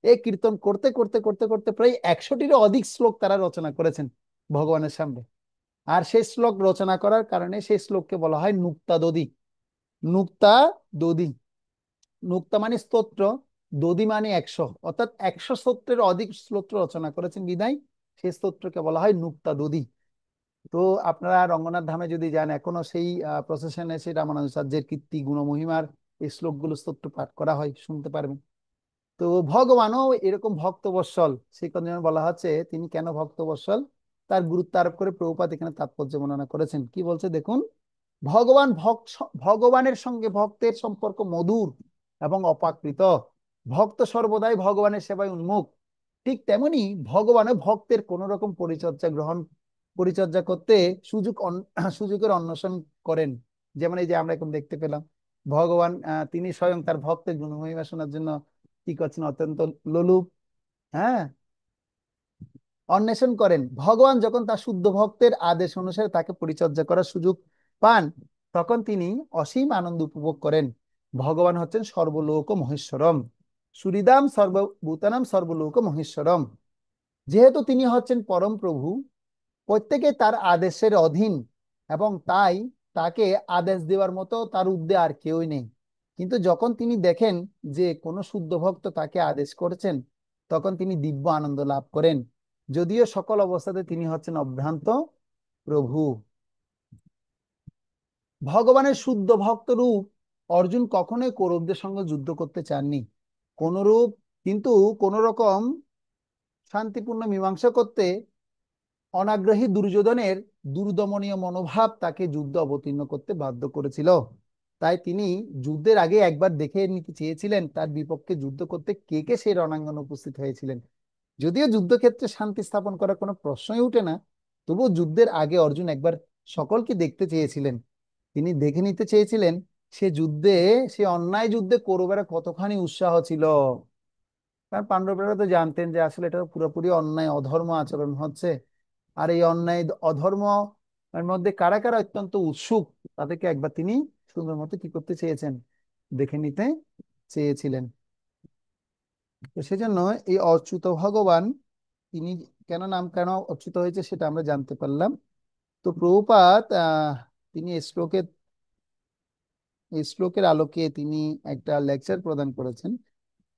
এই কীর্তন করতে করতে করতে করতে প্রায় 100টিরও অধিক শ্লোক তারা রচনা করেছেন ভগবানের সামনে। আর সেই শ্লোক রচনা করার কারণে সেই শ্লোককে বলা হয় নুক্তা দোদি। নুক্তা দোদি, নুক্তা মানে স্তোত্র, দোদি মানে 100, অর্থাৎ 100 স্তোত্রের অধিক স্তোত্র রচনা করেছেন বিদায় সেই স্তোত্রকে বলা হয় নুক্তা দোদি। তো আপনারা রঙ্গনাথ ধামে যদি যান, এখনো সেই প্রসেশনে সেই রামানুজাচার্যের কীর্তি গুণমহিমার এই শ্লোকগুলো স্তোত্র পাঠ করা হয়, শুনতে পারবেন। তো ভগবানও এরকম ভক্তবৎসল, সেই জন্য বলা হচ্ছে তিনি কেন ভক্তবৎসল, তার গুরুত্ব আরোপ করে প্রভুপাদ এখানে তাৎপর্য বর্ণনা করেছেন। কি বলছে দেখুন, ভগবানের সঙ্গে ভক্তের সম্পর্ক মধুর এবং অপাকৃত। ভক্ত সর্বদাই ভগবানের সেবায় উন্মুখ। ঠিক তেমনি ভগবানও ভক্তের কোন রকম পরিচর্যা করতে সুযোগের অন্বেষণ করেন। যেমন এই যে আমরা এখন দেখতে পেলাম ভগবান তিনি স্বয়ং তার ভক্তের গুণমহিমা শোনার জন্য কি করছেন, অত্যন্ত লোলুপ, হ্যাঁ, অন্বেষণ করেন। ভগবান যখন তার শুদ্ধ ভক্তের আদেশ অনুসারে তাকে পরিচর্যা করার সুযোগ পান, তখন তিনি অসীম আনন্দ উপভোগ করেন। ভগবান হচ্ছেন সর্বলোক মহেশ্বরম, সুরিদাম সর্বভূতানাম সর্বলোক মহেশ্বরম। যেহেতু তিনি হচ্ছেন পরম প্রভু, প্রত্যেকে তার আদেশের অধীন, এবং তাই তাকে আদেশ দেওয়ার মতো তার ঊর্ধ্বে আর কেউই নেই। কিন্তু যখন তিনি দেখেন যে কোনো শুদ্ধ ভক্ত তাকে আদেশ করেছেন, তখন তিনি দিব্য আনন্দ লাভ করেন, যদিও সকল অবস্থাতে তিনি হচ্ছেন অভ্রান্ত প্রভু। ভগবানের শুদ্ধ ভক্ত রূপ অর্জুন কখনোই কৌরবদের সঙ্গে যুদ্ধ করতে চাননি কোন রূপ, কিন্তু কোন রকম শান্তিপূর্ণ মীমাংসা করতে অনাগ্রহী দুর্যোধনের দুর্দমনীয় মনোভাব তাকে যুদ্ধ অবতীর্ণ করতে বাধ্য করেছিল। তাই তিনি যুদ্ধের আগে একবার দেখে নিতে চেয়েছিলেন তার বিপক্ষে যুদ্ধ করতে কে কে সেই রণাঙ্গনে উপস্থিত হয়েছিলেন। যদিও যুদ্ধক্ষেত্রে শান্তি স্থাপন করার কোনো প্রশ্নই উঠে না, তবুও যুদ্ধের আগে অর্জুন একবার সকলকে দেখতে চেয়েছিলেন। তিনি দেখে নিতে চেয়েছিলেন সে যুদ্ধে, সে অন্যায় যুদ্ধে কৌরবেরা কতখানি উৎসাহ ছিল। কারণ পাণ্ডবরা তো জানতেন যে আসলে এটা পুরোপুরি অন্যায় অধর্ম আচরণ হচ্ছে। আর এই অন্যায় অধর্ম এর মধ্যে কারা কারা অত্যন্ত উৎসুক, তাদেরকে একবার তিনি সুন্দর মতো কি করতে চেয়েছেন, দেখে নিতে চেয়েছিলেন। তো সেজন্য এই অচ্যুত ভগবান তিনি কেন অচ্যুত হয়েছে সেটা আমরা জানতে পারলাম। তো প্রভুপাদ তিনি এই শ্লোকের আলোকে তিনি একটা লেকচার প্রদান করেছেন।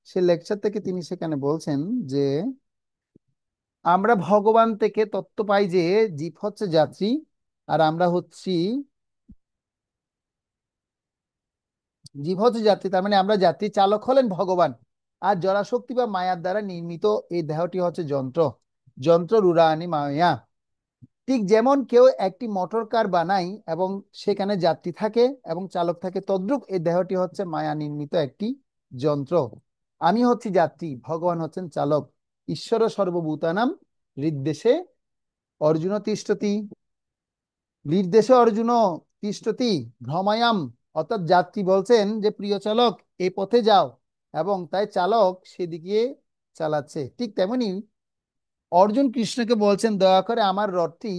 সে লেকচার থেকে তিনি সেখানে বলছেন যে আমরা ভগবান থেকে তত্ত্ব পাই যে জীব হচ্ছে যাত্রী, আর আমরা হচ্ছি জীব হচ্ছে যাত্রী, তার মানে আমরা যাত্রী, চালক হলেন ভগবান। আর জড়াশক্তি বা মায়ার দ্বারা নির্মিত এই দেহটি হচ্ছে যন্ত্র, যন্ত্র রূঢ়ানি মায়া। ঠিক যেমন কেউ একটি মোটর কার বানায় এবং সেখানে যাত্রী থাকে এবং চালক থাকে, তদ্রূপ এই দেহটি হচ্ছে মায়া নির্মিত একটি যন্ত্র। আমি হচ্ছি যাত্রী, ভগবান হচ্ছেন চালক। ঈশ্বর সর্বভূতানাম হৃদ্দেশে অর্জুন তিষ্ঠতি, নির্দেশে অর্জুন তিষ্ঠতি ভ্রমায়াম। অর্থাৎ যাত্রী বলছেন যে প্রিয় চালক এই পথে যাও, এবং তাই চালক সেদিকে চালাচ্ছে। ঠিক তেমনি অর্জুন কৃষ্ণকে বলছেন দয়া করে আমার রথটি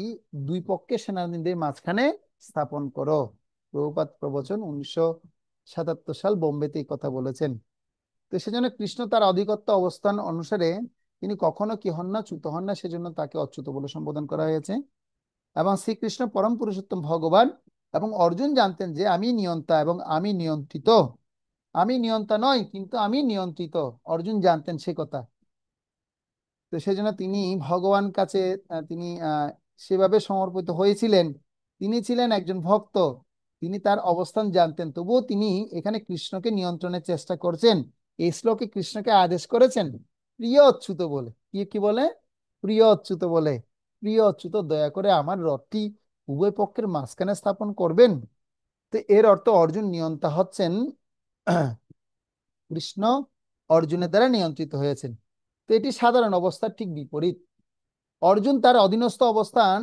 দুই পক্ষের সেনানীদের মাঝখানে স্থাপন করো। প্রভুপাদ প্রবচন 1977 সাল বোম্বেতে এই কথা বলেছেন। তো সেজন্য কৃষ্ণ তার অধিগত্য অবস্থান অনুসারে তিনি কখনো কি হন না, চ্যুত হন না, সেজন্য তাকে অচ্যুত বলে সম্বোধন করা হয়েছে। এবং শ্রীকৃষ্ণ পরম পুরুষোত্তম ভগবান, এবং অর্জুন জানতেন যে আমি নিয়ন্তা এবং আমি নিয়ন্ত্রিত, আমি নিয়ন্তা নয় কিন্তু আমি নিয়ন্ত্রিত, অর্জুন জানতেন সে কথা। তো সেজন্য তিনি ভগবান কাছে তিনি সেভাবে সমর্পিত হয়েছিলেন। তিনি ছিলেন একজন ভক্ত, তিনি তার অবস্থান জানতেন, তবুও তিনি এখানে কৃষ্ণকে নিয়ন্ত্রণের চেষ্টা করছেন। এই শ্লোকে কৃষ্ণকে আদেশ করেছেন প্রিয় অচ্যুত বলে, কি কি বলে, প্রিয় অচ্যুত বলে, প্রিয় অচ্যুত দয়া করে আমার রথটি উভয় পক্ষের মাঝখানে স্থাপন করবেন। তো এর অর্থ অর্জুন নিয়ন্তা হচ্ছেন কৃষ্ণ অর্জুনের দ্বারা নিয়ন্ত্রিত হয়েছেন। তো এটি সাধারণ অবস্থার ঠিক বিপরীত। অর্জুন তার অধীনস্থ অবস্থান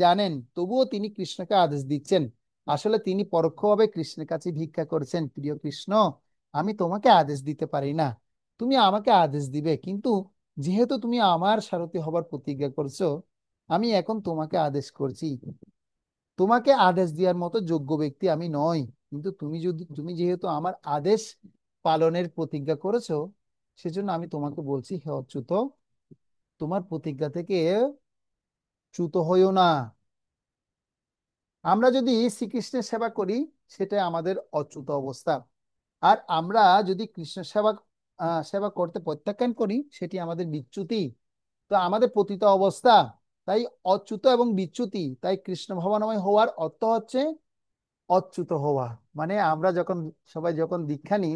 জানেন, তবুও তিনি কৃষ্ণকে আদেশ দিচ্ছেন। আসলে তিনি পরোক্ষভাবে কৃষ্ণের কাছে ভিক্ষা করছেন, প্রিয় কৃষ্ণ, আমি তোমাকে আদেশ দিতে পারি না, তুমি আমাকে আদেশ দিবে, কিন্তু যেহেতু তুমি আমার সারথি হবার প্রতিজ্ঞা করছো, আমি এখন তোমাকে আদেশ করছি। তোমাকে আদেশ দেওয়ার মতো যোগ্য ব্যক্তি আমি নই, কিন্তু তুমি যেহেতু আমার আদেশ পালনের প্রতিজ্ঞা করেছো, সেজন্য আমি তোমাকে বলছি, হে অচ্যুত, তোমার প্রতিজ্ঞা থেকে চ্যুত হইও না। আমরা যদি শ্রীকৃষ্ণের সেবা করি, সেটা আমাদের অচ্যুত অবস্থা। আর আমরা যদি কৃষ্ণ সেবা করতে প্রত্যাখ্যান করি, সেটি আমাদের বিচ্যুতি। তো আমাদের পতিত অবস্থা। তাই অচ্যুত এবং বিচ্যুতি। তাই কৃষ্ণ ভবনময় হওয়ার অর্থ হচ্ছে অচ্যুত হওয়া। মানে আমরা যখন সবাই যখন দীক্ষা নিই,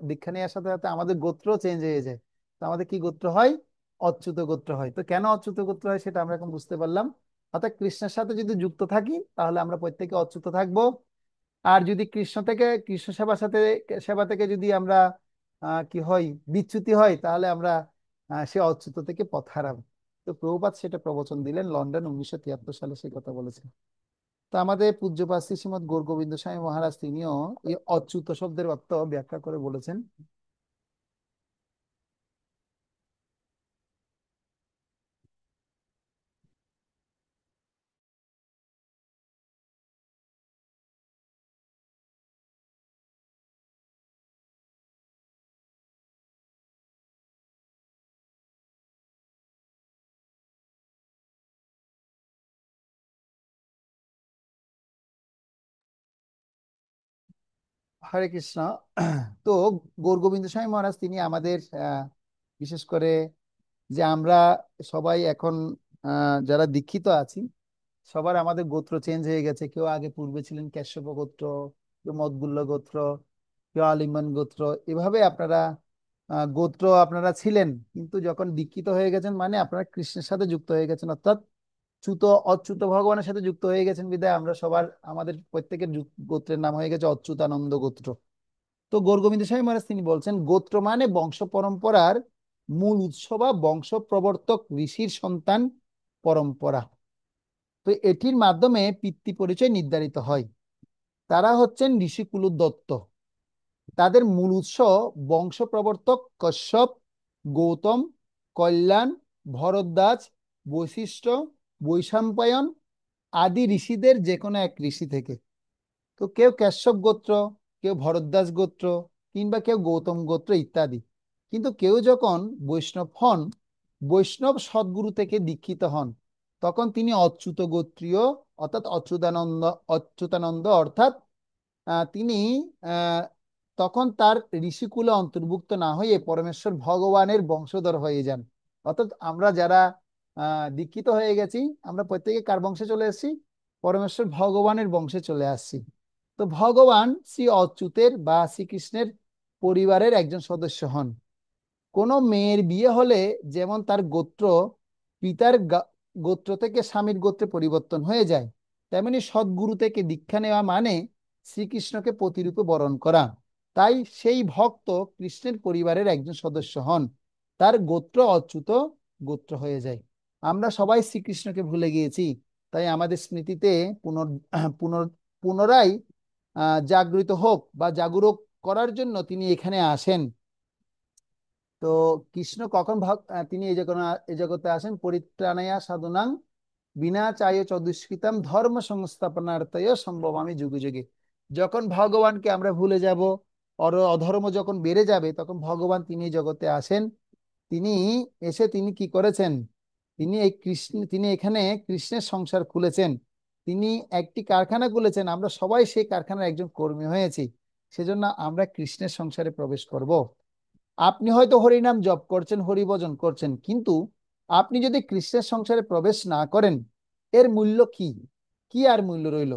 দীক্ষা নেওয়ার সাথে সাথে আমাদের গোত্র চেঞ্জ হয়ে যায়। তো আমাদের কি গোত্র হয়? অচ্যুত গোত্র হয়। তো কেন অচ্যুত গোত্র হয় সেটা আমরা এখন বুঝতে পারলাম। অর্থাৎ কৃষ্ণের সাথে যদি যুক্ত থাকি, তাহলে আমরা প্রত্যেকে অচ্যুত থাকবো। আর যদি কৃষ্ণ সেবা থেকে যদি আমরা কি হয়, বিচ্যুতি হয়, তাহলে আমরা সে অচ্যুত থেকে পথ হারাবো। তো প্রভুপাদ সেটা প্রবচন দিলেন, লন্ডন 1973 সালে সেই কথা বলেছেন। তো আমাদের পূজ্যপাদ শ্রী শ্রীমৎ গৌর গোবিন্দ স্বামী মহারাজ তিনিও এই অচ্যুত শব্দের অর্থ ব্যাখ্যা করে বলেছেন। হরে কৃষ্ণ। তো গৌর গোবিন্দ স্বামী মহারাজ তিনি আমাদের বিশেষ করে যে আমরা সবাই এখন যারা দীক্ষিত আছি, সবার আমাদের গোত্র চেঞ্জ হয়ে গেছে। কেউ আগে পূর্বে ছিলেন কাশ্যপ গোত্র, কেউ মদগুল্ল গোত্র, কেউ আলিমান গোত্র। এভাবে আপনারা গোত্র আপনারা ছিলেন, কিন্তু যখন দীক্ষিত হয়ে গেছেন মানে আপনারা কৃষ্ণের সাথে যুক্ত হয়ে গেছেন, অর্থাৎ অচ্যুত ভগবানের সাথে যুক্ত হয়ে গেছেন। বিধায় আমরা আমাদের প্রত্যেকের গোত্রের নাম হয়ে গেছে অচ্যুতানন্দ গোত্র। তো গৌরগোবিন্দ স্বামী মহারাজ তিনি বলছেন, গোত্র মানে বংশ পরম্পরার মূল উৎস বা বংশ প্রবর্তক ঋষির সন্তান পরম্পরা। তো এটির মাধ্যমে পিতৃ পরিচয় নির্ধারিত হয়। তারা হচ্ছেন ঋষিকুল দত্ত। তাদের মূল উৎস বংশ প্রবর্তক কশ্যপ, গৌতম, কল্যাণ, ভরদ্বাজ, বৈশিষ্ট্য, বৈশাম্পায়ন আদি ঋষিদের যে কোনো এক ঋষি থেকে। তো কেউ কাশ্যপ গোত্র, কেউ ভরদ্বাজ গোত্র, কিংবা কেউ গৌতম গোত্র ইত্যাদি। কিন্তু কেউ যখন বৈষ্ণব হন, বৈষ্ণব সদ্গুরু থেকে দীক্ষিত হন, তখন তিনি অচ্যুত গোত্রীয়, অর্থাৎ অচ্যুতানন্দ অর্থাৎ তিনি আহ, তখন তার ঋষিকুলে অন্তর্ভুক্ত না হয়ে পরমেশ্বর ভগবানের বংশধর হয়ে যান। অর্থাৎ আমরা যারা দীক্ষিত হয়ে গেছি, আমরা প্রত্যেকে কার বংশে চলে এসেছি? পরমেশ্বর ভগবানের বংশে চলে আসছি। তো ভগবান শ্রী অচ্যুতের বা শ্রীকৃষ্ণের পরিবারের একজন সদস্য হন। কোনো মেয়ের বিয়ে হলে যেমন তার গোত্র পিতার গোত্র থেকে স্বামীর গোত্রে পরিবর্তন হয়ে যায়, তেমনি সদ্গুরু থেকে দীক্ষা নেওয়া মানে শ্রীকৃষ্ণকে প্রতিরূপে বরণ করা। তাই সেই ভক্ত কৃষ্ণের পরিবারের একজন সদস্য হন, তার গোত্র অচ্যুত গোত্র হয়ে যায়। আমরা সবাই শ্রীকৃষ্ণকে ভুলে গিয়েছি। তাই আমাদের স্মৃতিতে পুনর পুনর পুনরায় জাগৃত হোক বা জাগরুক করার জন্য তিনি এখানে আসেন। তো কৃষ্ণ কখন তিনি এই জগতে আসেন? পরিত্রাণায়া সাধুনাং বিনাচায় চতুষ্কৃতাম ধর্ম সংস্থাপনার্থয় সম্ভবামি যুগে যুগে। যখন ভগবানকে আমরা ভুলে যাব, অধর্ম যখন বেড়ে যাবে, তখন ভগবান তিনি এই জগতে আসেন। তিনি এসে তিনি কি করেছেন? তিনি এখানে কৃষ্ণের সংসার খুলেছেন। তিনি একটি কারখানা খুলেছেন, আমরা সবাই সেই কারখানার একজন কর্মী হয়েছি। সেজন্য আমরা কৃষ্ণের সংসারে প্রবেশ করব। আপনি হয়তো হরিনাম জপ করছেন, হরিভজন করছেন, কিন্তু আপনি যদি কৃষ্ণের সংসারে প্রবেশ না করেন, এর মূল্য কি? কি আর মূল্য রইল?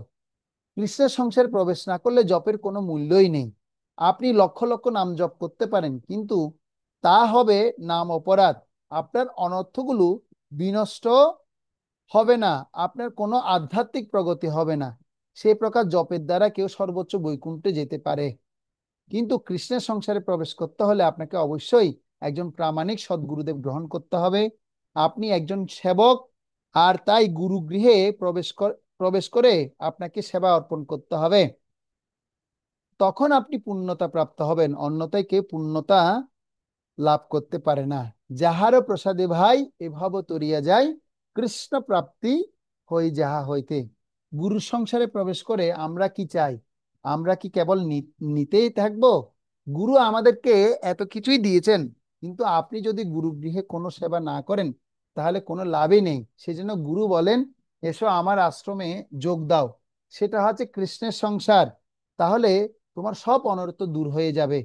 কৃষ্ণের সংসারে প্রবেশ না করলে জপের কোনো মূল্যই নেই। আপনি লক্ষ লক্ষ নাম জপ করতে পারেন, কিন্তু তা হবে নাম অপরাধ। আপনার অনর্থগুলো বিনষ্ট হবে না, আপনার কোনো আধ্যাত্মিক প্রগতি হবে না। সেই প্রকার জপের দ্বারা কেউ সর্বোচ্চ বৈকুণ্ঠে যেতে পারে, কিন্তু কৃষ্ণের সংসারে প্রবেশ করতে হলে আপনাকে অবশ্যই একজন প্রামাণিক সদ্গুরুদেব গ্রহণ করতে হবে। আপনি একজন সেবক, আর তাই গুরুগৃহে প্রবেশ করে আপনাকে সেবা অর্পণ করতে হবে। তখন আপনি পূর্ণতা প্রাপ্ত হবেন, অন্যথায় কেউ পূর্ণতা লাভ করতে পারে না। যাহার প্রসাদে ভাই এভাব তরিয়া যায়, কৃষ্ণ প্রাপ্তি হই যাহা হইতে। গুরু সংসারে প্রবেশ করে আমরা কি চাই? আমরা কি কেবল নিতেই থাকবো? গুরু আমাদেরকে এত কিছুই দিয়েছেন, কিন্তু আপনি যদি গুরু গৃহে কোনো সেবা না করেন তাহলে কোনো লাভই নেই। সেজন্য গুরু বলেন, এসো আমার আশ্রমে যোগ দাও। সেটা হচ্ছে কৃষ্ণের সংসার, তাহলে তোমার সব অনর্থ দূর হয়ে যাবে।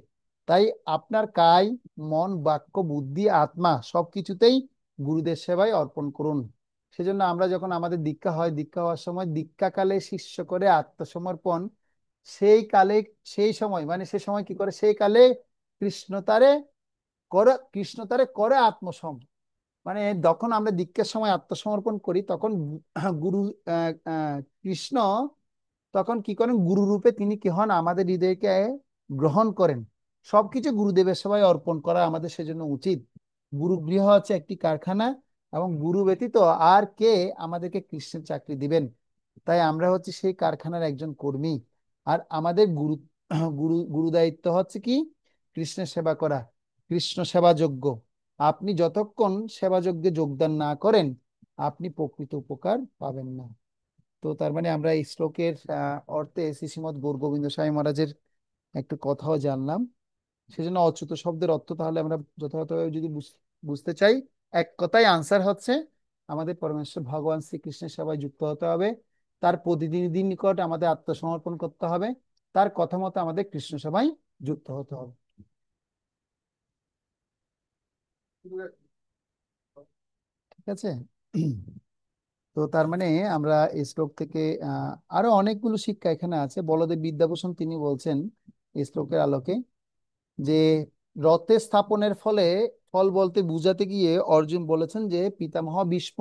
তাই আপনার কায়, মন, বাক্য, বুদ্ধি, আত্মা সবকিছুতেই গুরুদের সেবায় অর্পণ করুন। সেজন্য আমরা যখন আমাদের দীক্ষা হয়, দীক্ষা হওয়ার সময় দীক্ষাকালে শিষ্য করে আত্মসমর্পণ, সেই কালে, সেই সময় মানে সে সময় কি করে, সেই কালে কৃষ্ণ তারে করে আত্মসম, মানে যখন আমরা দীক্ষার সময় আত্মসমর্পণ করি তখন গুরু কৃষ্ণ তখন কি করেন, গুরু রূপে তিনি কি হন, আমাদের হৃদয়কে গ্রহণ করেন। সবকিছু গুরুদেবের সেবায় অর্পণ করা আমাদের সেজন্য উচিত। গুরু গৃহ হচ্ছে একটি কারখানা, এবং গুরু ব্যতীত আর কে আমাদেরকে কৃষ্ণের চাকরি দিবেন? তাই আমরা হচ্ছে সেই কারখানার একজন কর্মী। আর আমাদের গুরু গুরু গুরু দায়িত্ব হচ্ছে কি, কৃষ্ণের সেবা করা, কৃষ্ণ সেবা যজ্ঞ। আপনি যতক্ষণ সেবা যজ্ঞে যোগদান না করেন আপনি প্রকৃত উপকার পাবেন না। তো তার মানে আমরা এই শ্লোকের অর্থে শ্রী শ্রীমৎ গৌর গোবিন্দ স্বামী মহারাজের একটু কথাও জানলাম। সেজন্য অচ্যুত শব্দের অর্থ তাহলে আমরা যথাযথভাবে যদি বুঝতে চাই, এক কথায় আনসার হচ্ছে আমাদের পরমেশ্বর ভগবান শ্রীকৃষ্ণের সেবায় যুক্ত হতে হবে, তার প্রতিনিধির নিকট আমাদের আত্মসমর্পণ করতে হবে, তার কথা মতো আমাদের কৃষ্ণ সেবায় যুক্ত হতে হবে। ঠিক আছে। তো তার মানে আমরা এই শ্লোক থেকে আরো অনেকগুলো শিক্ষা এখানে আছে। বলদেব বিদ্যাভূষণ তিনি বলছেন এই শ্লোকের আলোকে যে রথে স্থাপনের ফল বলতে বুঝাতে গিয়ে অর্জুন বলেছেন যে পিতামহ ভীষ্ম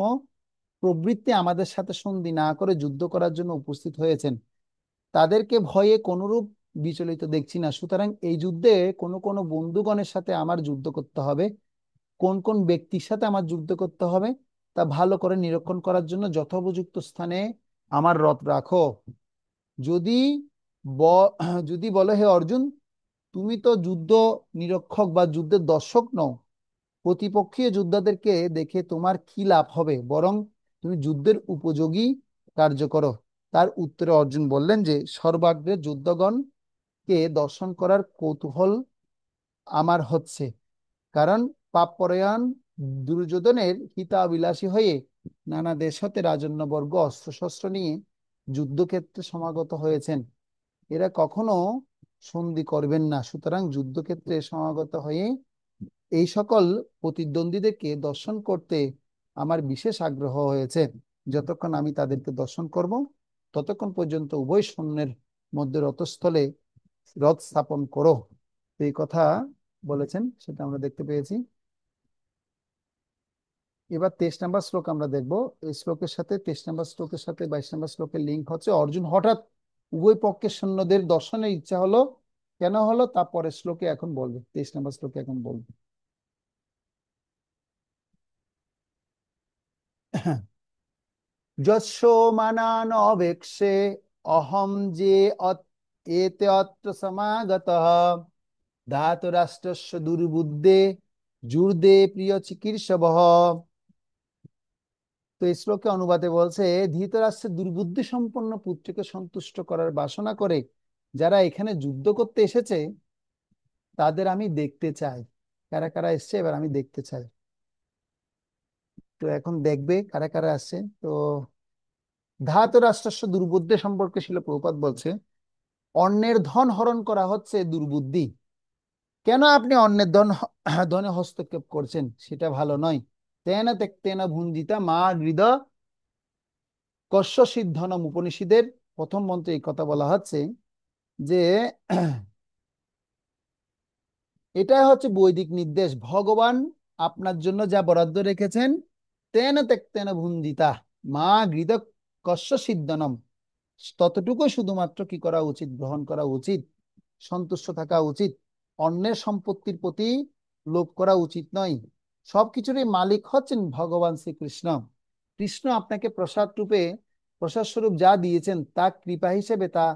প্রভৃতি আমাদের সাথে সন্ধি না করে যুদ্ধ করার জন্য উপস্থিত হয়েছেন, তাদেরকে ভয়ে কোনরূপ বিচলিত দেখছি না। সুতরাং এই যুদ্ধে কোন কোন বন্ধুগণের সাথে আমার যুদ্ধ করতে হবে, কোন কোন ব্যক্তির সাথে আমার যুদ্ধ করতে হবে তা ভালো করে নিরীক্ষণ করার জন্য যথোপযুক্ত স্থানে আমার রথ রাখো। যদি ব যদি বলো হে অর্জুন, তুমি তো যুদ্ধ নিরীক্ষক বা যুদ্ধের দর্শক নও, প্রতিপক্ষীয় যোদ্ধাদেরকে দেখে তোমার কি লাভ হবে, বরং তুমি যুদ্ধের উপযোগী কার্য করো। তার উত্তরে অর্জুন বললেন যে সর্বাগ্রে যুদ্ধগণকে দর্শন করার কৌতূহল আমার হচ্ছে, কারণ পাপপরায়ণ দুর্যোধনের হিতাবিলাসী হয়ে নানা দেশ হতে রাজন্যবর্গ অস্ত্রশস্ত্র নিয়ে যুদ্ধক্ষেত্রে সমাগত হয়েছেন। এরা কখনো সন্ধি করবেন না। সুতরাং যুদ্ধক্ষেত্রে সমাগত হয়ে এই সকল প্রতিদ্বন্দ্বীদেরকে দর্শন করতে আমার বিশেষ আগ্রহ হয়েছে। যতক্ষণ আমি তাদেরকে দর্শন করব ততক্ষণ পর্যন্ত উভয় সৈন্যের মধ্যে রথস্থলে রথ স্থাপন করো। এই কথা বলেছেন, সেটা আমরা দেখতে পেয়েছি। এবার 23 নম্বর শ্লোক আমরা দেখব। এই শ্লোকের সাথে 23 নম্বর শ্লোকের সাথে 22 নম্বর শ্লোকের লিঙ্ক হচ্ছে, অর্জুন হঠাৎ উভয় পক্ষের সৈন্যদের দর্শনের ইচ্ছা হলো, কেন হলো তা পরের শ্লোকে এখন বলবে, 23 নম্বর শ্লোকে এখন বলবে। যস্য মানান অবেক্ষে অহম যে এতে অত্র সমাগতঃ ধাতরাষ্ট্রস্য দুর্বুদ্ধে যুর্দে প্রিয় চিকিৎসবঃ। তো এই শ্লোকে অনুবাদে বলছে, ধৃতরাষ্ট্রের দুর্বুদ্ধি সম্পন্ন পুত্রকে সন্তুষ্ট করার বাসনা করে যারা এখানে যুদ্ধ করতে এসেছে তাদের আমি দেখতে চাই। কারা কারা এসছে এবার আমি দেখতে চাই। তো এখন দেখবে কারা কারা আসছে। তো ধাতরাষ্ট্রস্য দুর্বুদ্ধি সম্পর্কে শিল প্রভুপাদ বলছে, অন্যের ধন হরণ করা হচ্ছে দুর্বুদ্ধি। কেন আপনি অন্যের ধনে হস্তক্ষেপ করছেন, সেটা ভালো নয়। তেন তেক্তেন ভুঞ্জিতা মা হৃদ কস্য সিদ্ধনম। উপনিষদের প্রথম মন্ত্রে এই কথা বলা হচ্ছে যে এটা হচ্ছে বৈদিক নির্দেশ। ভগবান আপনার জন্য যা বরাদ্দ রেখেছেন তেন তেক্তেন ভুঞ্জিতা, মা গৃদ কস্য সিদ্ধনম, ততটুকু শুধুমাত্র কি করা উচিত, গ্রহণ করা উচিত, সন্তুষ্ট থাকা উচিত। অন্যের সম্পত্তির প্রতি লোভ করা উচিত নয়। সবকিছুরই মালিক হচ্ছেন ভগবান শ্রীকৃষ্ণ। কৃষ্ণ আপনাকে প্রসাদ রূপে, প্রসাদ স্বরূপ যা দিয়েছেন তা কৃপা হিসেবে তা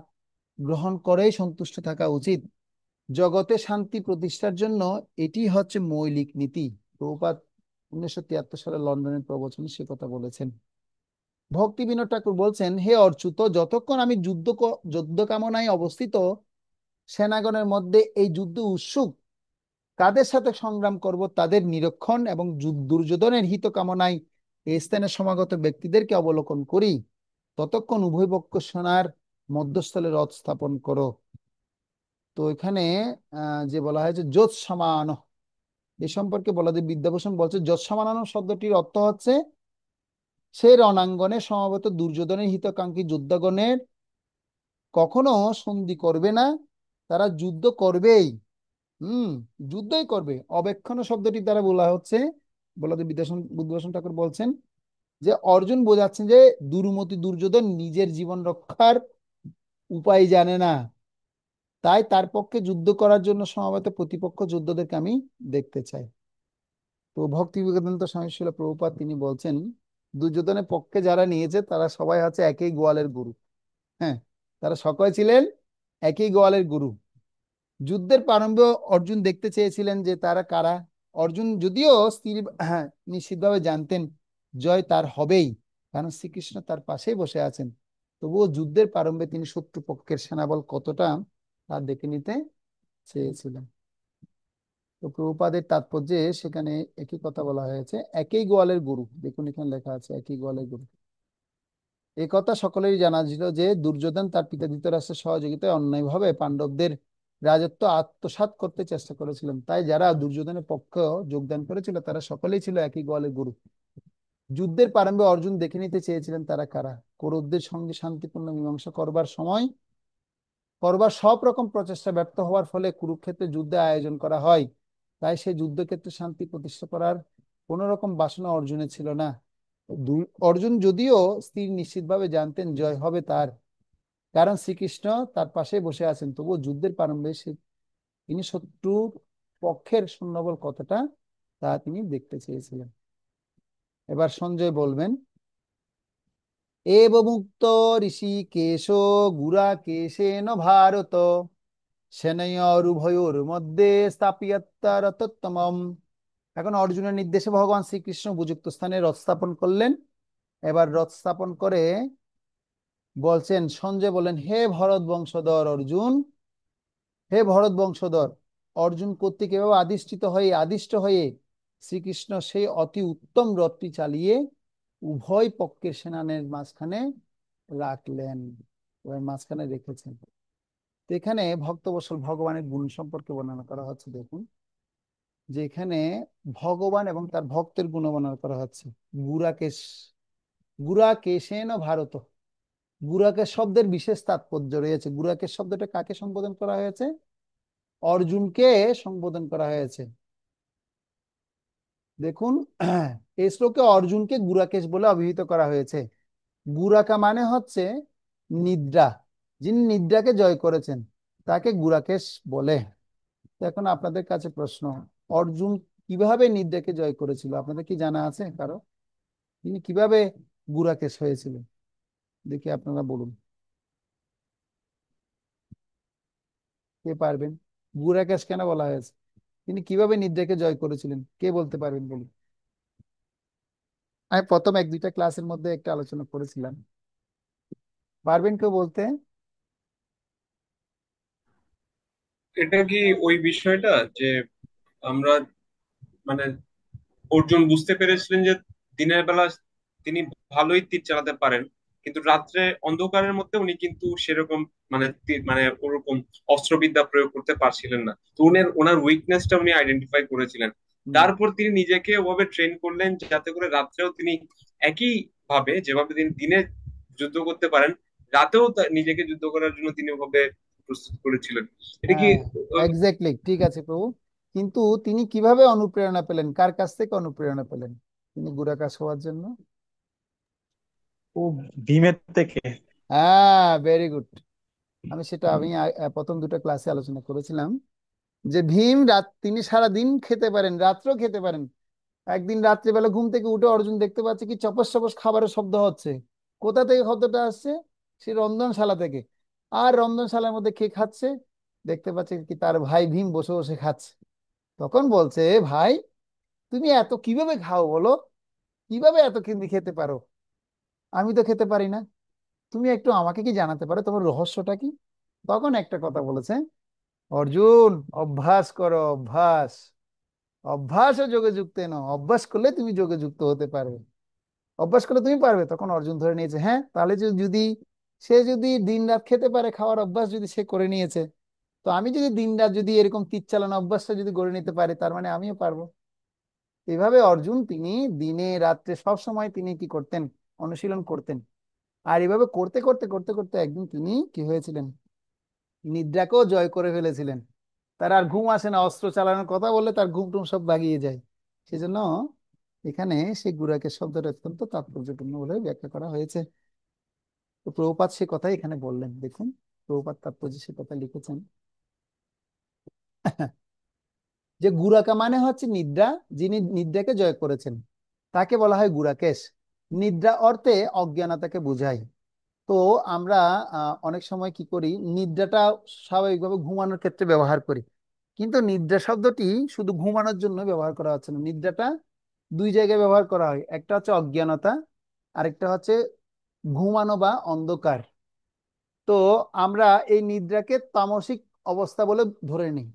গ্রহণ করেই সন্তুষ্ট থাকা উচিত। জগতে শান্তি প্রতিষ্ঠার জন্য এটি হচ্ছে মৌলিক নীতি। প্রভুপাদ 1973 সালে লন্ডনের প্রবচনে সে কথা বলেছেন। ভক্তি বিনোদ ঠাকুর বলছেন, হে অচ্যুত, যতক্ষণ আমি যুদ্ধ কামনায় অবস্থিত সেনাগণের মধ্যে এই যুদ্ধ উৎসুক, কাদের সাথে সংগ্রাম করব তাদের নিরীক্ষণ এবং দুর্যোধনের হিত কামনায় এই স্থানে সমাগত ব্যক্তিদেরকে অবলোকন করি, ততক্ষণ উভয় পক্ষ সেনার মধ্যস্থলে রথ স্থাপন করো। তো এখানে যে বলা হয়েছে যোৎ সমান, এ সম্পর্কে বলাদের বিদ্যাভূষণ বলছে, যোৎ সমানানো শব্দটির অর্থ হচ্ছে সেই রণাঙ্গনে সমবেত দুর্যোধনের হিতকাঙ্ক্ষী যোদ্ধাগণের কখনো সন্ধি করবে না, তারা যুদ্ধ করবেই। হুম, যুদ্ধই করবে। অবেক্ষণ শব্দটি দ্বারা বলা হচ্ছে, বলাদের বুদ্ধভূষণ ঠাকুর বলছেন যে অর্জুন বোঝাচ্ছেন যে দুর্মতি দুর্যোধন নিজের জীবন রক্ষার উপায় জানে না, তাই তার পক্ষে যুদ্ধ করার জন্য সমবেত প্রতিপক্ষ যোদ্ধাদেরকে আমি দেখতে চাই। তো ভক্তি বিবেকানন্দ স্বামী শিল প্রভুপাদ তিনি বলছেন, দুর্যোধনের পক্ষে যারা নিয়েছে তারা সবাই হচ্ছে একই গোয়ালের গুরু। হ্যাঁ, তারা সকলে ছিলেন একই গোয়ালের গুরু। যুদ্ধের প্রারম্ভে অর্জুন দেখতে চেয়েছিলেন যে তারা কারা। অর্জুন যদিও স্থির, হ্যাঁ, নিশ্চিতভাবে জানতেন জয় তার হবেই, কারণ শ্রীকৃষ্ণ তার পাশেই বসে আছেন, তবুও যুদ্ধের প্রারম্ভে তিনি শত্রু পক্ষের সেনাবল কতটা তা দেখে নিতে চেয়েছিলেন। তো প্রভুপাদের তাৎপর্যে সেখানে একই কথা বলা হয়েছে, একই গোয়ালের গুরু। দেখুন এখানে লেখা আছে একই গোয়ালের গুরু। এই কথা সকলেরই জানা ছিল যে দুর্যোধন তার পিতা ধৃতরাষ্ট্রের সহযোগিতায় অন্যায়ভাবে পাণ্ডবদের রাজত্ব আত্মসাৎ করতে চেষ্টা করেছিলেন। তাই যারা দুর্যোধনের পক্ষে যোগদান করেছিল তারা সকলেই ছিল একই গোয়ালের গুরু। যুদ্ধের প্রারম্ভে অর্জুন দেখে নিতে চেয়েছিলেন তারা কারা। কৌরবদের সঙ্গে শান্তিপূর্ণ মীমাংসা করবার সব রকম প্রচেষ্টা ব্যর্থ হওয়ার ফলে কুরুক্ষেত্রে যুদ্ধে আয়োজন করা হয়। তাই সেই যুদ্ধক্ষেত্রে শান্তি প্রতিষ্ঠা করার কোন রকম বাসনা অর্জুনের ছিল না। অর্জুন যদিও স্থির নিশ্চিতভাবে জানতেন জয় হবে তার, কারণ শ্রীকৃষ্ণ তার পাশে বসে আছেন, তবুও যুদ্ধের প্রারম্ভে তিনি শত্রুর পক্ষের সৈন্যবল কতটা তা তিনি দেখতে চেয়েছিলেন। এবার সঞ্জয় বলবেন, এব মুক্ত ঋষিকেশ গুরাকেশেন ভারত সেনয়োরুভয়োর মধ্যে স্থাপিয়ত্তরতোত্তমম। এখন অর্জুনের নির্দেশে ভগবান শ্রীকৃষ্ণ উপযুক্ত স্থানে রথ স্থাপন করলেন। এবার রথ স্থাপন করে বলছেন, সঞ্জয় বলেন, হে ভরত বংশধর অর্জুন, হে ভরত বংশধর অর্জুন কর্তৃক এভাবে আদিষ্ট হয়ে শ্রীকৃষ্ণ সেই অতি উত্তম রথটি চালিয়ে উভয় পক্ষের সেনানের মাঝখানে রাখলেন, এবার মাঝখানে রেখেছেন। তো এখানে ভক্তবৎসল ভগবানের গুণ সম্পর্কে বর্ণনা করা হচ্ছে। দেখুন যে এখানে ভগবান এবং তার ভক্তের গুণ বর্ণনা করা হচ্ছে। গুরাকেশ, গুরাকেশেন ভারত, গুরাকেশ শব্দের বিশেষ তাৎপর্য রয়েছে। গুরাকেশ শব্দটা কাকে সম্বোধন করা হয়েছে? অর্জুনকে সম্বোধন করা হয়েছে। দেখুন এই শ্লোকে অর্জুনকে গুরাকেশ বলে অভিহিত করা হয়েছে। গুরাকা মানে হচ্ছে নিদ্রা, যিনি নিদ্রাকে জয় করেছেন তাকে গুরাকেশ বলে। তো এখন আপনাদের কাছে প্রশ্ন, অর্জুন কিভাবে নিদ্রাকে জয় করেছিল? আপনাদের কি জানা আছে কারো? তিনি কিভাবে গুরাকেশ হয়েছিলেন দেখি আপনারা বলুন, কে পারবেন? গুরাকেশ কেন বলা হয়েছে? তিনি কিভাবে নিদ্রাকে জয় করেছিলেন কে বলতে পারবেন বলুন? আমি প্রথম এক দুইটা ক্লাসের মধ্যে একটা আলোচনা করেছিলাম, পারবেন কেউ বলতে? এটা কি ওই বিষয়টা যে আমরা মানে অর্জুন বুঝতে পেরেছিলেন যে দিনের বেলা তিনি ভালোই তীর চালাতে পারেন, কিন্তু রাত্রে অন্ধকারের মধ্যে উনি কিন্তু সেরকম মানে ওরকম অস্ত্রবিদ্যা প্রয়োগ করতে পারছিলেন না। তো ওনার উইকনেসটা উনি আইডেন্টিফাই করেছিলেন। হুম। তারপর তিনি নিজেকে ওভাবে ট্রেন করলেন যাতে করে রাত্রেও তিনি একই ভাবে যেভাবে তিনি দিনে যুদ্ধ করতে পারেন, রাতেও নিজেকে যুদ্ধ করার জন্য তিনি ওভাবে প্রস্তুত করেছিলেন। এটা কি হ্যাঁ, এক্স্যাক্টলি ঠিক আছে প্রভু। কিন্তু তিনি কিভাবে অনুপ্রেরণা পেলেন, কার কাছ থেকে অনুপ্রেরণা পেলেন তিনি গুরাকাশ হওয়ার জন্য? ও, ভীমের থেকে। হ্যাঁ, ভেরি গুড। আমি প্রথম দুটো ক্লাসে আলোচনা করেছিলাম যে ভীম তিনি সারা দিন খেতে পারেন, রাত্রেও খেতে পারেন। একদিন রাত্রিবেলা ঘুম থেকে উঠে অর্জুন দেখতে পাচ্ছে কি চপস চপস খাবারের শব্দ হচ্ছে। কোথা থেকে শব্দটা আসছে? সে রন্ধনশালা থেকে। আর রন্ধনশালার মধ্যে কে খাচ্ছে? দেখতে পাচ্ছে কি তার ভাই ভীম বসে বসে খাচ্ছে। তখন বলছে, "এ ভাই, তুমি এত কিভাবে খাও বলো? কিভাবে এত কিন্তু খেতে পারো? আমি তো খেতে পারি না। তুমি একটু আমাকে কি জানাতে পারো তোমার রহস্যটা কি?" তখন একটা কথা বলেছে, "অর্জুন, অভ্যাস করো, অভ্যাস। অভ্যাস ও যোগে যুক্ত না, অভ্যাস করলে তুমি যোগে যুক্ত হতে পারবে। অভ্যাস করলে তুমি পারবে।" তখন অর্জুন ধরে নিয়েছে, হ্যাঁ তাহলে সে যদি দিন রাত খেতে পারে, খাওয়ার অভ্যাস যদি সে করে নিয়েছে, তো আমি যদি দিন রাত যদি এরকম তীর চালানো অভ্যাসটা যদি গড়ে নিতে পারি, তার মানে আমিও পারবো। এভাবে অর্জুন তিনি দিনে রাত্রে সব সময় তিনি কি করতেন? অনুশীলন করতেন। আর এভাবে করতে করতে করতে করতে একদিন তিনি কি হয়েছিলেন? নিদ্রাকেও জয় করে ফেলেছিলেন। তার আর ঘুম আসে না, অস্ত্র চালানোর কথা বললে তার ঘুম টুম সব ভাগিয়ে যায়। সেজন্য এখানে সেই গুরাকের শব্দটা অত্যন্ত তাৎপর্যপূর্ণ বলে ব্যাখ্যা করা হয়েছে। তো প্রভুপাদ সে কথাই এখানে বললেন, দেখুন প্রভুপাদ তাৎপর্য সে কথা লিখেছেন যে গুরাকা মানে হচ্ছে নিদ্রা। যিনি নিদ্রাকে জয় করেছেন তাকে বলা হয় গুরাকেশ। নিদ্রা অর্থে অজ্ঞানতাকে বোঝায়। তো আমরা অনেক সময় কি করি, নিদ্রাটা স্বাভাবিকভাবে ঘুমানোর ক্ষেত্রে ব্যবহার করি, কিন্তু নিদ্রা শব্দটি শুধু ঘুমানোর জন্য ব্যবহার করা হচ্ছে না। নিদ্রাটা দুই জায়গায় ব্যবহার করা হয়, একটা হচ্ছে অজ্ঞানতা, আরেকটা হচ্ছে ঘুমানো বা অন্ধকার। তো আমরা এই নিদ্রাকে তামসিক অবস্থা বলে ধরে নিই।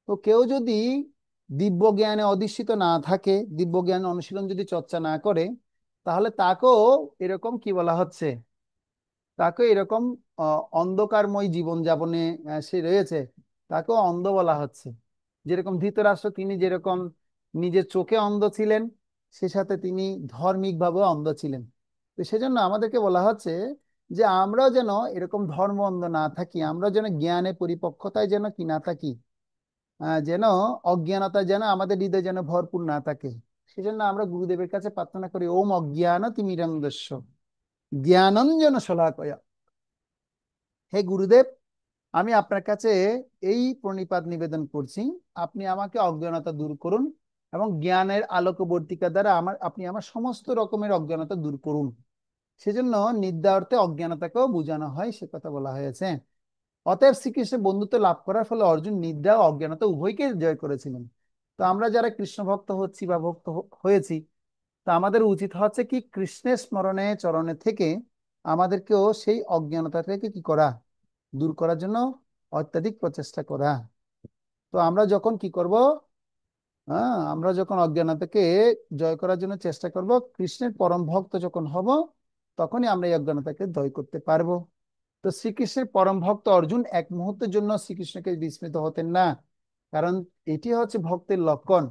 তো কেউ যদি দিব্য জ্ঞানে অধিষ্ঠিত না থাকে, দিব্য জ্ঞান অনুশীলন যদি চর্চা না করে, তাহলে তাকেও এরকম কি বলা হচ্ছে? তাকে এরকম অন্ধকারময় জীবন যাপনে সে রয়েছে, তাকেও অন্ধ বলা হচ্ছে। যেরকম ধৃতরাষ্ট্র, তিনি যেরকম নিজের চোখে অন্ধ ছিলেন, সে সাথে তিনি ধার্মিক ভাবেও অন্ধ ছিলেন। তো সেজন্য আমাদেরকে বলা হচ্ছে যে আমরাও যেন এরকম ধর্ম অন্ধ না থাকি, আমরা যেন জ্ঞানে পরিপক্কতায় যেন কি না থাকি, যেন অজ্ঞানতা যেন আমাদের হৃদয়ে যেন ভরপুর না থাকে। সেজন্য আমরা গুরুদেবের কাছে প্রার্থনা করি, ওম অজ্ঞান তিমিরন্ধস্য জ্ঞানঞ্জন শলাকয়া। হে গুরুদেব, আমি আপনার কাছে এই প্রণিপাত নিবেদন করছি, আপনি আমাকে অজ্ঞানতা দূর করুন এবং জ্ঞানের আলোকবর্তিকা দ্বারা আপনি আমার সমস্ত রকমের অজ্ঞানতা দূর করুন। সেজন্য নিদ্রা অর্থে অজ্ঞানতাকেও বোঝানো হয়, সে কথা বলা হয়েছে। অতএব শ্রীকৃষ্ণের বন্ধুত্ব লাভ করার ফলে অর্জুন নিদ্রা ও অজ্ঞানতা উভয়কে জয় করেছিলেন। তো আমরা যারা কৃষ্ণ ভক্ত হচ্ছি বা হয়েছি, তা আমাদের উচিত হচ্ছে কি কৃষ্ণের স্মরণে চরণে থেকে আমাদেরকেও সেই অজ্ঞানতা থেকে কি করা? দূর করার জন্য অত্যাধিক প্রচেষ্টা করা। তো আমরা যখন কি করব? আমরা যখন অজ্ঞানতাকে জয় করার জন্য চেষ্টা করব, কৃষ্ণের পরম ভক্ত যখন হব, তখনই আমরা এই অজ্ঞানতাকে জয় করতে পারবো। তো শ্রীকৃষ্ণের পরম ভক্ত অর্জুন এক মুহূর্তের জন্য শ্রীকৃষ্ণকে বিস্মৃত হতেন না, কারণ এটি হচ্ছে ভক্তের লক্ষণ।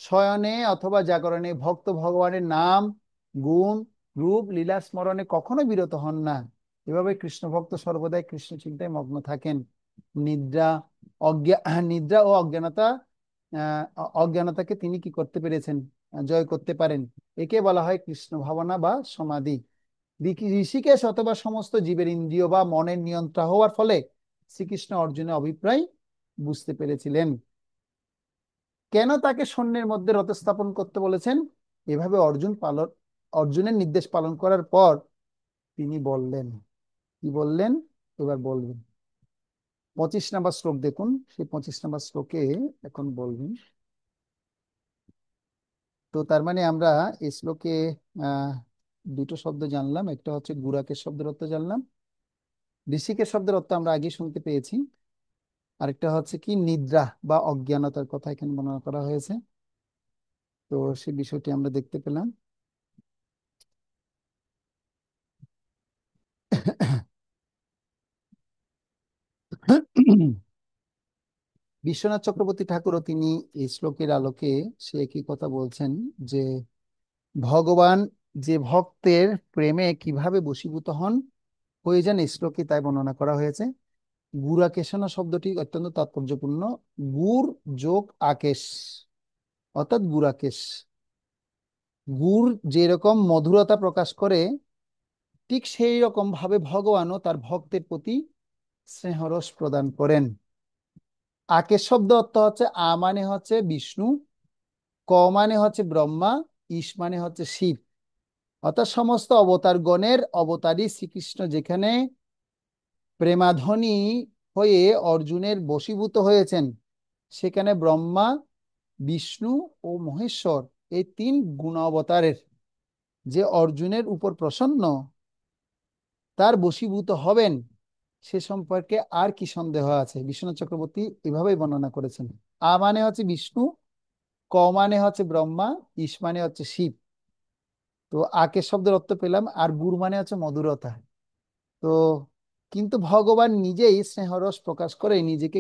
শয়নে অথবা জাগরণে ভক্ত ভগবানের নাম, গুণ, রূপ, লীলা স্মরণে কখনো বিরত হন না। এভাবে কৃষ্ণ ভক্ত সর্বদাই কৃষ্ণ চিন্তায় মগ্ন থাকেন। নিদ্রা নিদ্রা ও অজ্ঞানতা, অজ্ঞানতাকে তিনি কি করতে পেরেছেন? জয় করতে পারেন। একে বলা হয় কৃষ্ণ ভাবনা বা সমাধি। ঋষিকেশ অথবা সমস্ত জীবের ইন্দ্রিয় বা মনের নিয়ন্ত্রণ হওয়ার ফলে শ্রীকৃষ্ণ অর্জুনের অভিপ্রায় বুঝতে পেরেছিলেন। কেন তাকে সৈন্যের মধ্যে রথ স্থাপন করতে বলেছেন? এভাবে অর্জুনের নির্দেশ পালন করার পর তিনি বললেন, কি বললেন এবার বলবেন। 25 নম্বর শ্লোক দেখুন, সেই 25 নম্বর শ্লোকে এখন বলবেন। তো তার মানে আমরা এই শ্লোকে আহ দুটো শব্দ জানলাম, একটা হচ্ছে গুরাকের শব্দের অর্থ জানলাম, ঋষিকের শব্দের অর্থ আমরা আগে শুনতে পেয়েছি, আরেকটা হচ্ছে কি নিদ্রা বা অজ্ঞানতার কথা এখানে বর্ণনা করা হয়েছে। তো সেই বিষয়টি আমরা দেখতে পেলাম। বিশ্বনাথ চক্রবর্তী ঠাকুরও তিনি এই শ্লোকের আলোকে সে একই কথা বলছেন যে ভগবান যে ভক্তের প্রেমে কিভাবে বশীভূত হন হয়ে যান, এই শ্লোকে তাই বর্ণনা করা হয়েছে। গুরাকেশনা শব্দটি অত্যন্ত তাৎপর্যপূর্ণ। গুর যোগ আকেশ, অর্থাৎ গুরাকেশ। গুড় যেরকম মধুরতা প্রকাশ করে, ঠিক সেই রকম ভাবে ভগবানও তার ভক্তের প্রতি স্নেহরস প্রদান করেন। আকের শব্দ অর্থ হচ্ছে আ মানে হচ্ছে বিষ্ণু, ক মানে হচ্ছে ব্রহ্মা, ইস মানে হচ্ছে শিব। অর্থাৎ সমস্ত অবতারগণের অবতারী শ্রীকৃষ্ণ যেখানে প্রেমাধনী হয়ে অর্জুনের বশীভূত হয়েছেন, সেখানে ব্রহ্মা, বিষ্ণু ও মহেশ্বর এই তিন গুণ অবতারের যে অর্জুনের উপর প্রসন্ন, তার বশীভূত হবেন, সে সম্পর্কে আর কি সন্দেহ আছে? বিশ্বনাথ চক্রবর্তী এভাবেই বর্ণনা করেছেন। আ মানে হচ্ছে বিষ্ণু, ক মানে হচ্ছে ব্রহ্মা, ইস মানে হচ্ছে শিব। তো আকে শব্দের অর্থ পেলাম, আর গুর মানে হচ্ছে মধুরতা। তো কিন্তু ভগবান নিজেই স্নেহরস প্রকাশ করে নিজেকে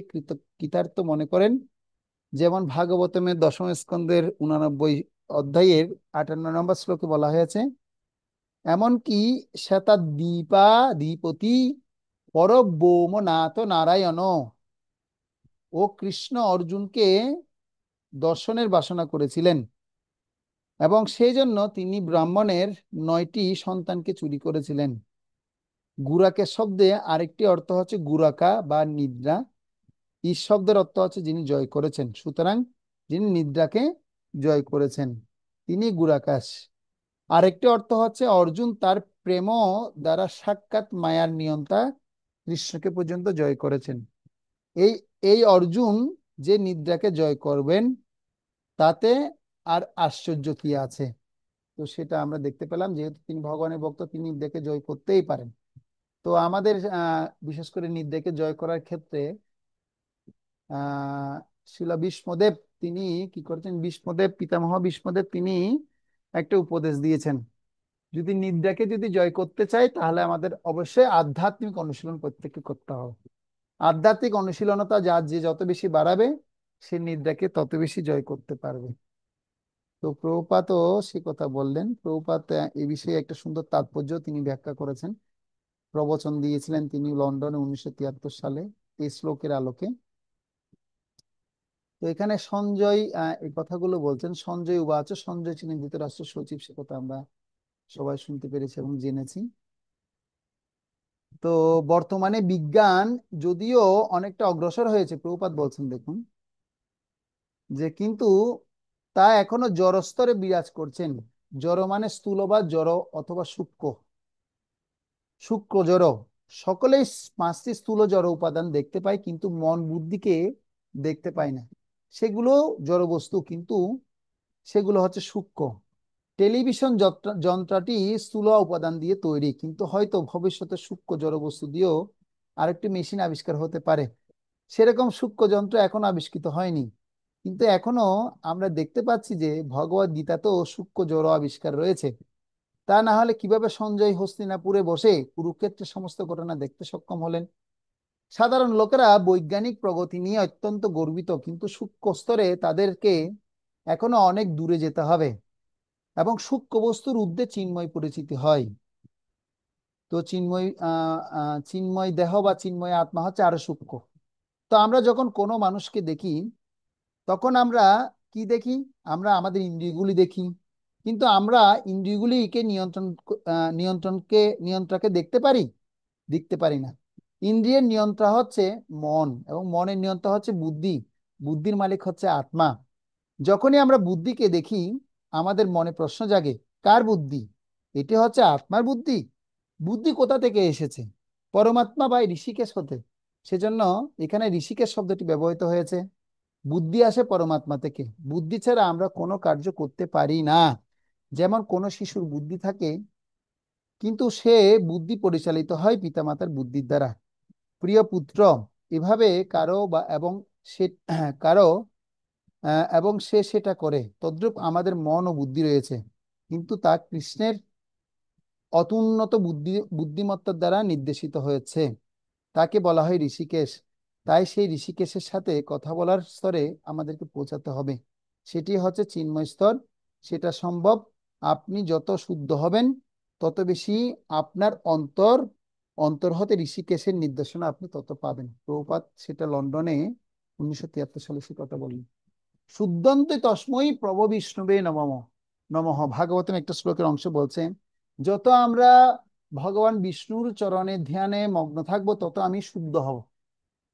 কৃতার্থ মনে করেন। যেমন ভাগবতমের দশম স্কন্ধের 89 অধ্যায়ের 58 নম্বর শ্লোকে বলা হয়েছে, এমনকি শ্বেতা দীপা দ্বিপতি পরব্যোমনাথ নারায়ণ, ও কৃষ্ণ অর্জুনকে দর্শনের বাসনা করেছিলেন এবং সেই জন্য তিনি ব্রাহ্মণের 9টি সন্তানকে চুরি করেছিলেন। গুরাকে শব্দে আরেকটি অর্থ হচ্ছে গুরাকা বা নিদ্রা। ঈশ শব্দের অর্থ হচ্ছে যিনি জয় করেছেন। সুতরাং যিনি নিদ্রাকে জয় করেছেন তিনি গুরাকাশ। আরেকটি অর্থ হচ্ছে অর্জুন তার প্রেম দ্বারা সাক্ষাৎ মায়ার নিয়ন্তা কৃষ্ণকে পর্যন্ত জয় করেছেন। এই এই অর্জুন যে নিদ্রাকে জয় করবেন, তাতে আর আশ্চর্য কি আছে? তো সেটা আমরা দেখতে পেলাম, যেহেতু তিনি ভগবানের ভক্ত, তিনি নিদ্রাকে জয় করতেই পারেন। তো আমাদের বিশেষ করে নিদ্রাকে জয় করার ক্ষেত্রে আহ শিলা ভীষ্মদেব তিনি কি করেছেন, ভীষ্মদেব পিতামহ ভীষ্মদেব তিনি একটা উপদেশ দিয়েছেন, যদি নিদ্রাকে যদি জয় করতে চাই তাহলে আমাদের অবশ্যই আধ্যাত্মিক অনুশীলন প্রত্যেককে করতে হবে। আধ্যাত্মিক অনুশীলনতা যার যে যত বেশি বাড়াবে, সে নিদ্রাকে তত বেশি জয় করতে পারবে। তো প্রভুপাদও সে কথা বললেন। প্রভুপাদ এই বিষয়ে একটা সুন্দর তাৎপর্য তিনি ব্যাখ্যা করেছেন, প্রবচন দিয়েছিলেন তিনি লন্ডনে 1973 সালে এই শ্লোকের আলোকে। তো এখানে সঞ্জয় এই কথাগুলো বলছেন। সঞ্জয় উবাচ, সঞ্জয় ছিলেন ধৃতরাষ্ট্র সচিব, সে কথা আমরা সবাই শুনতে পেরেছি এবং জেনেছি। তো বর্তমানে বিজ্ঞান যদিও অনেকটা অগ্রসর হয়েছে, প্রভুপাদ বলছেন দেখুন, যে কিন্তু তা এখনো জড় স্তরে বিরাজ করছেন। জড় মানে স্থূল বা জড় অথবা সূক্ষ্ম। সূক্ষ্ম জড় সকলেই 5টি স্থূল জড় উপাদান দেখতে পায়, কিন্তু মন বুদ্ধিকে দেখতে পায় না। সেগুলো জড় বস্তু, কিন্তু সেগুলো হচ্ছে সূক্ষ্ম। টেলিভিশন যন্ত্রটি স্থূল উপাদান দিয়ে তৈরি, কিন্তু হয়তো ভবিষ্যতে সূক্ষ্ম জড় বস্তু দিয়েও আরেকটি মেশিন আবিষ্কার হতে পারে। সেরকম সূক্ষ্ম যন্ত্র এখনো আবিষ্কৃত হয়নি, কিন্তু এখনো আমরা দেখতে পাচ্ছি যে ভগবদ গীতাতেও সূক্ষ্ম জড় আবিষ্কার রয়েছে। তা না হলে কিভাবে সঞ্জয় হস্তিনাপুরে বসে কুরুক্ষেত্রের সমস্ত ঘটনা দেখতে সক্ষম হলেন? সাধারণ লোকেরা বৈজ্ঞানিক প্রগতি নিয়ে অত্যন্ত গর্বিত, কিন্তু সূক্ষ্ম স্তরে তাদেরকে এখনো অনেক দূরে যেতে হবে এবং সূক্ষ্ম বস্তুর ঊর্ধ্বে চিন্ময় পরিচিতি হয়। তো চিন্ময় দেহ বা চিন্ময় আত্মা হচ্ছে আরো সূক্ষ্ম। তো আমরা যখন কোনো মানুষকে দেখি, তখন আমরা কি দেখি? আমরা আমাদের ইন্দ্রিয়গুলি দেখি, কিন্তু আমরা ইন্দ্রিয়গুলিকে নিয়ন্ত্রণকে দেখতে পারি? দেখতে পারি না। ইন্দ্রিয়ের নিয়ন্ত্রণ হচ্ছে মন, এবং মনের নিয়ন্ত্রণ হচ্ছে বুদ্ধি। বুদ্ধির মালিক হচ্ছে আত্মা। যখনই আমরা বুদ্ধিকে দেখি, আমাদের মনে প্রশ্ন জাগে, কার বুদ্ধি? এটি হচ্ছে আত্মার বুদ্ধি। বুদ্ধি কোথা থেকে এসেছে? পরমাত্মা বা ঋষিকেশ হতে। সেজন্য এখানে ঋষিকেশ শব্দটি ব্যবহৃত হয়েছে। বুদ্ধি আসে পরমাত্মা থেকে। বুদ্ধি ছাড়া আমরা কোনো কার্য করতে পারি না। যেমন কোনো শিশুর বুদ্ধি থাকে, কিন্তু সে বুদ্ধি পরিচালিত হয় পিতামাতার বুদ্ধির দ্বারা। প্রিয় পুত্র, এভাবে কারো বা এবং সে কারো এবং সে সেটা করে, তদ্রূপ আমাদের মন ও বুদ্ধি রয়েছে, কিন্তু তা কৃষ্ণের অত্যুন্নত বুদ্ধিমত্তার দ্বারা নির্দেশিত হয়েছে। তাকে বলা হয় ঋষিকেশ। তাই সেই ঋষিকেশের সাথে কথা বলার স্তরে আমাদেরকে পৌঁছাতে হবে। সেটি হচ্ছে চিন্ময় স্তর। সেটা সম্ভব আপনি যত শুদ্ধ হবেন, তত বেশি আপনার অন্তর অন্তর হতে ঋষিকেশের নির্দেশনা আপনি তত পাবেন। প্রভুপাদ সেটা লন্ডনে 1973 সালে সে কথা বললেন। শুদ্ধন্তে তস্মৈ প্রভ বিষ্ণুবে নমঃ নমঃ। ভাগবতম একটা শ্লোকের অংশ বলছে, যত আমরা ভগবান বিষ্ণুর চরণে ধ্যানে মগ্ন থাকবো তত আমি শুদ্ধ হব,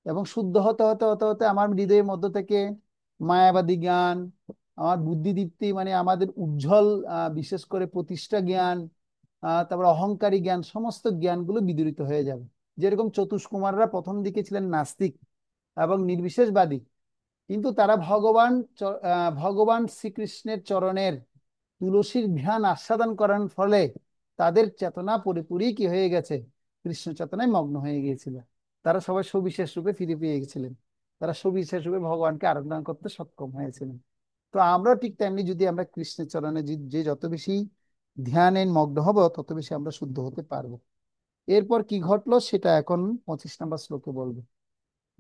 এবং শুদ্ধ হতে হতে হতে হতে আমার হৃদয়ের মধ্য থেকে মায়াবাদী জ্ঞান, আমার বুদ্ধিদীপ্তি মানে আমাদের উজ্জ্বল বিশেষ করে প্রতিষ্ঠা জ্ঞান, তারপর অহংকারী জ্ঞান, সমস্ত জ্ঞানগুলো বিদূরিত হয়ে যাবে। যেরকম চতুষ্কুমাররা প্রথম দিকে ছিলেন নাস্তিক এবং নির্বিশেষবাদী, কিন্তু তারা ভগবান শ্রীকৃষ্ণের চরণের তুলসীর ধ্যান আস্বাদন করার ফলে তাদের চেতনা পুরোপুরি কি হয়ে গেছে, কৃষ্ণ চেতনায় মগ্ন হয়ে গিয়েছিল। তারা সবাই সবিশেষ রূপে ফিরে পেয়ে গেছিলেন, তারা সবিশেষ রূপে ভগবানকে আরাধনা করতে সক্ষম হয়েছিলেন। তো আমরা ঠিক তেমনি যদি আমরা কৃষ্ণের চরণে যে যত বেশি ধ্যানে মগ্ন হব তত বেশি আমরা শুদ্ধ হতে পারবো। এরপর কি ঘটলো সেটা এখন 25 নম্বর শ্লোকে বলবো।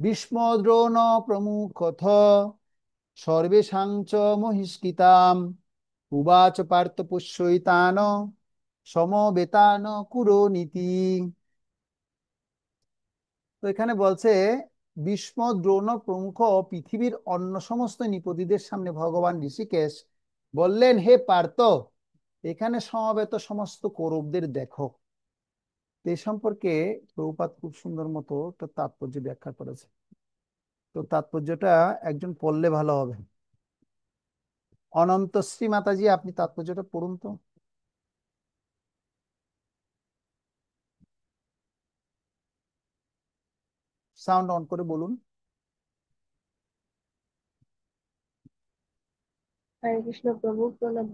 ভীষ্ম দ্রোণ প্রমুখথ সর্বেষাং চ মহিষ্কৃতাম উবাচ পার্থ পুষ্যৈতান সমবেতান কুরো নীতি। তো এখানে বলছে ভীষ্ম দ্রোণ প্রমুখ পৃথিবীর অন্য সমস্ত নৃপতিদের সামনে ভগবান ঋষিকেশ বললেন, হে পার্থ, এখানে সমবেত সমস্ত কৌরবদের দেখো। এ সম্পর্কে প্রভুপাদ খুব সুন্দর মতো একটা তাৎপর্য ব্যাখ্যা করেছে। তো তাৎপর্যটা একজন পড়লে ভালো হবে। অনন্তশ্রী মাতাজি, আপনি তাৎপর্যটা পড়ুন তো। সাউন্ড অন করে বলুন। হরে কৃষ্ণ প্রভু, প্রণাম।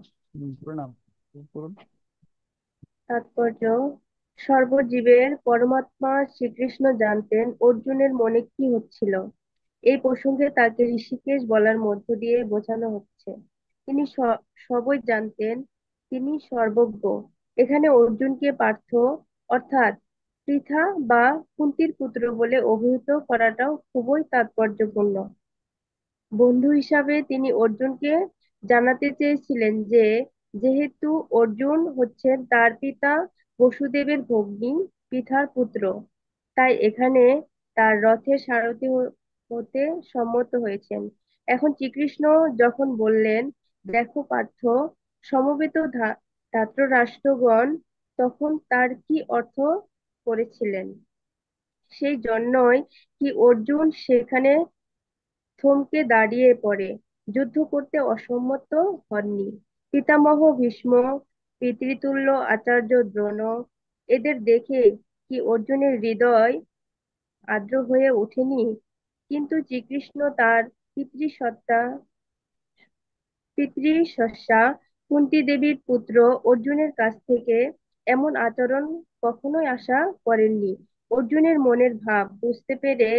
প্রণাম, পড়ুন। তাৎপর্য: সর্বজীবের পরমাত্মা শ্রীকৃষ্ণ জানতেন অর্জুনের মনে কি হচ্ছিল। এই প্রসঙ্গে তাকে ঋষিকেশ বলার মধ্য দিয়ে বোঝানো হচ্ছে তিনি সবই জানতেন, তিনি সর্বজ্ঞ। এখানে অর্জুনকে পার্থ অর্থাৎ পৃথা বা কুন্তির পুত্র বলে অভিহিত করাটাও খুবই তাৎপর্যপূর্ণ। বন্ধু হিসাবে তিনি অর্জুনকে জানাতে চেয়েছিলেন যে যেহেতু অর্জুন হচ্ছেন তার পিতা বসুদেবের ভগ্নী পৃথার পুত্র, তাই এখানে তার রথের সারথি হতে সম্মত হয়েছেন। এখন শ্রীকৃষ্ণ যখন বললেন, দেখো পার্থ, সমবেত ধাতরাষ্ট্রগণ, তখন তার কি অর্থ করেছিলেন? সেই জন্যই কি অর্জুন সেখানে থমকে দাঁড়িয়ে পড়ে, যুদ্ধ করতে অসম্মত হননি? পিতামহ ভীষ্ম, পিতৃতুল্য আচার্য দ্রোণ, এদের দেখে কি অর্জুনের হৃদয় আর্দ্র হয়ে ওঠেনি? কিন্তু শ্রীকৃষ্ণ তার পিতৃসত্তা পিতৃশস্যা কুন্তী দেবীর পুত্র অর্জুনের কাছ থেকে এমন আচরণ কখনোই আশা করেননি। অর্জুনের মনের ভাব বুঝতে পেরে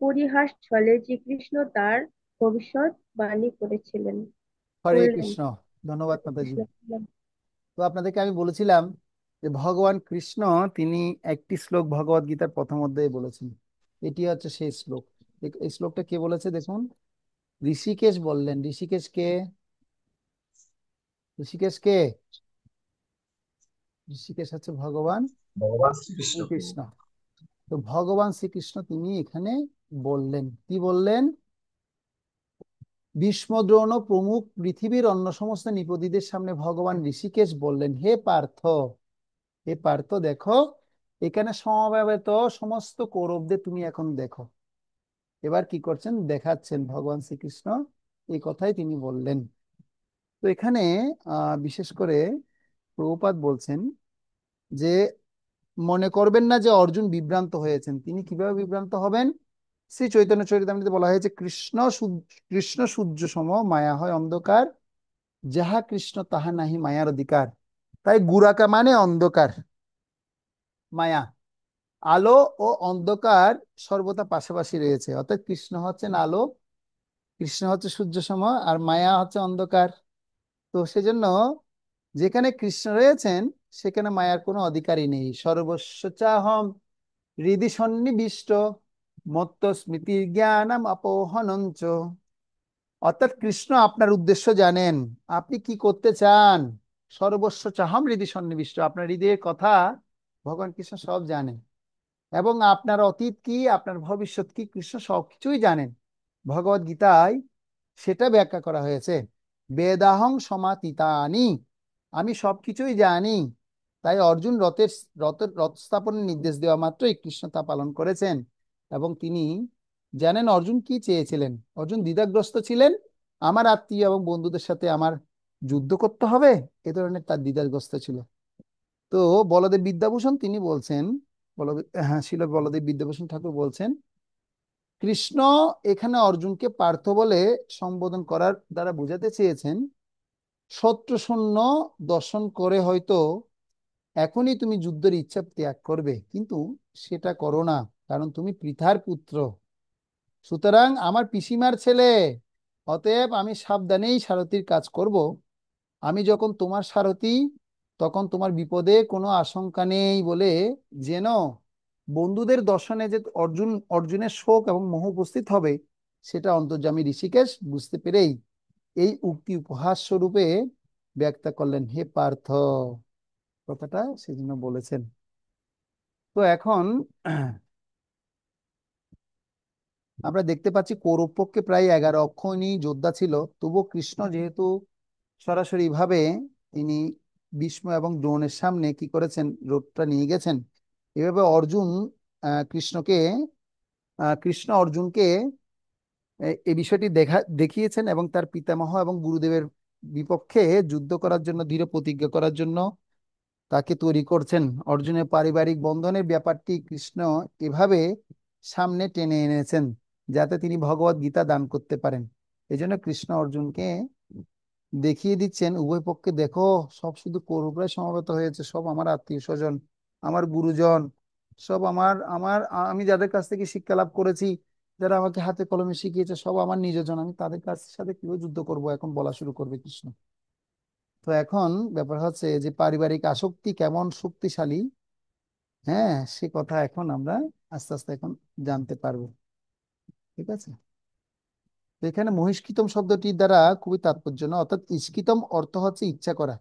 পরিহাস ছলে শ্রীকৃষ্ণ তার ভবিষ্যৎবাণী হরে করলেন। কৃষ্ণ। ধন্যবাদ মাতাজি। কৃষ্ণ। তো আপনাদেরকে আমি বলেছিলাম যে ভগবান কৃষ্ণ তিনি একটি শ্লোক ভগবদ গীতার প্রথম অধ্যায়ে বলেছেন। এটি হচ্ছে সেই শ্লোক। এই শ্লোকটা কে বলেছে দেখুন, ঋষিকেশ বললেন। ঋষিকেশ কে? ঋষিকেশ কে? ঋষিকেশ হচ্ছে ভগবান ভগবান শ্রীকৃষ্ণ। শ্রীকৃষ্ণ। তো ভগবান শ্রীকৃষ্ণ তিনি এখানে বললেন, কি বললেন? ভীষ্ম দ্রোণ প্রমুখ পৃথিবীর অন্য সমস্ত নৃপতিদের সামনে ভগবান ঋষিকেশ বললেন, হে পার্থ, হে পার্থ দেখো, এখানে সমবেত সমস্ত কৌরবদের তুমি এখন দেখো। এবার কি করছেন দেখাচ্ছেন ভগবান শ্রীকৃষ্ণ, এই কথাই তিনি বললেন। তো এখানে বিশেষ করে প্রভুপাদ বলছেন যে মনে করবেন না যে অর্জুন বিভ্রান্ত হয়েছেন। তিনি কিভাবে বিভ্রান্ত হবেন? শ্রী চৈতন্য চরিতামৃতে বলা হয়েছে, কৃষ্ণ সূর্য সম, মায়া হয় অন্ধকার, যাহা কৃষ্ণ তাহা নাহি মায়ার অধিকার। তাই গুরাকা মানে অন্ধকার, মায়া। আলো ও অন্ধকার সর্বদা পাশাপাশি রয়েছে, অর্থাৎ কৃষ্ণ হচ্ছেন আলো, কৃষ্ণ হচ্ছে সূর্য সম, আর মায়া হচ্ছে অন্ধকার। তো সেজন্য যেখানে কৃষ্ণ রয়েছেন সেখানে মায়ার কোনো অধিকারই নেই। সর্বস্ব চাহম হৃদি সন্নিবিষ্ট মত্ত স্মৃতি জ্ঞানম অপহনঞ্চ। অর্থাৎ কৃষ্ণ আপনার উদ্দেশ্য জানেন, আপনি কি করতে চান। সর্বস্ব চাহম হৃদি সন্নিবিষ্ট, আপনার হৃদয়ের কথা ভগবান কৃষ্ণ সব জানেন, এবং আপনার অতীত কি আপনার ভবিষ্যৎ কি কৃষ্ণ সবকিছুই জানেন। ভগবদ গীতায় সেটা ব্যাখ্যা করা হয়েছে, বেদাহং সমাতীতানি, আমি সবকিছুই জানি। তাই অর্জুন রথ স্থাপনের নির্দেশ দেওয়া মাত্রই কৃষ্ণ তা পালন করেছেন। এবং তিনি জানেন অর্জুন কি চেয়েছিলেন। অর্জুন দ্বিধাগ্রস্ত ছিলেন, আমার আত্মীয় এবং বন্ধুদের সাথে আমার যুদ্ধ করতে হবে, এ ধরনের তার দ্বিধাগ্রস্ত ছিল। তো বলদেব বিদ্যাভূষণ তিনি বলছেন, হ্যাঁ, শিল বলদেব বিদ্যাভূষণ ঠাকুর বলছেন, কৃষ্ণ এখানে অর্জুনকে পার্থ বলে সম্বোধন করার দ্বারা বোঝাতে চেয়েছেন, শত্রু শূন্য দর্শন করে হয়তো এখনই তুমি যুদ্ধের ইচ্ছা ত্যাগ করবে, কিন্তু সেটা করো না, কারণ তুমি পৃথার পুত্র, সুতরাং আমার পিসিমার ছেলে, অতএব আমি সাবধানেই সারথির কাজ করব। আমি যখন তোমার সারথি, তখন তোমার বিপদে কোনো আশঙ্কা নেই বলে যেন বন্ধুদের দর্শনে যে অর্জুনের শোক এবং মোহ উপস্থিত হবে, সেটা অন্তর্যামী ঋষিকেশ বুঝতে পেরেই এই উক্তি উপহাস স্বরূপে ব্যক্ত করলেন, হে পার্থ, কথাটা সেজন্য বলেছেন। তো এখন আমরা দেখতে পাচ্ছি কৌরব পক্ষে প্রায় 11 অক্ষৌহিণী যোদ্ধা ছিল, তবুও কৃষ্ণ যেহেতু সরাসরি ভাবে তিনি ভীষ্ম এবং দ্রোণের সামনে কি করেছেন, রথটা নিয়ে গেছেন, এভাবে কৃষ্ণ অর্জুনকে এই বিষয়টি দেখিয়েছেন এবং তার পিতামহ এবং গুরুদেবের বিপক্ষে যুদ্ধ করার জন্য, দৃঢ় প্রতিজ্ঞা করার জন্য তাকে তৈরি করছেন। অর্জুনের পারিবারিক বন্ধনের ব্যাপারটি কৃষ্ণ এভাবে সামনে টেনে এনেছেন যাতে তিনি ভগবত গীতা দান করতে পারেন। এই জন্য কৃষ্ণ অর্জুনকে দেখিয়ে দিচ্ছেন, উভয় পক্ষে দেখো, সব শুধু কৌরবরাই সমবেত হয়েছে, সব আমার আত্মীয় স্বজন, আমার গুরুজন, সব আমি যাদের কাছ থেকে শিক্ষা লাভ করেছি, যারা আমাকে হাতে কলমে শিখিয়েছে, সব আমার নিজজন, আমি তাদের কাছ সাথে কিভাবে যুদ্ধ করব, এখন বলা শুরু করবে কৃষ্ণ। তো এখন ব্যাপার হচ্ছে যে পারিবারিক আসক্তি কেমন শক্তিশালী, হ্যাঁ, সে কথা এখন আমরা আস্তে আস্তে এখন জানতে পারবো। ঠিক আছে। তো এখানে মহিষ্কিতম শব্দটির দ্বারা খুবই তাৎপর্য, অর্থাৎ ইস্কিতম অর্থ হচ্ছে ইচ্ছা করা।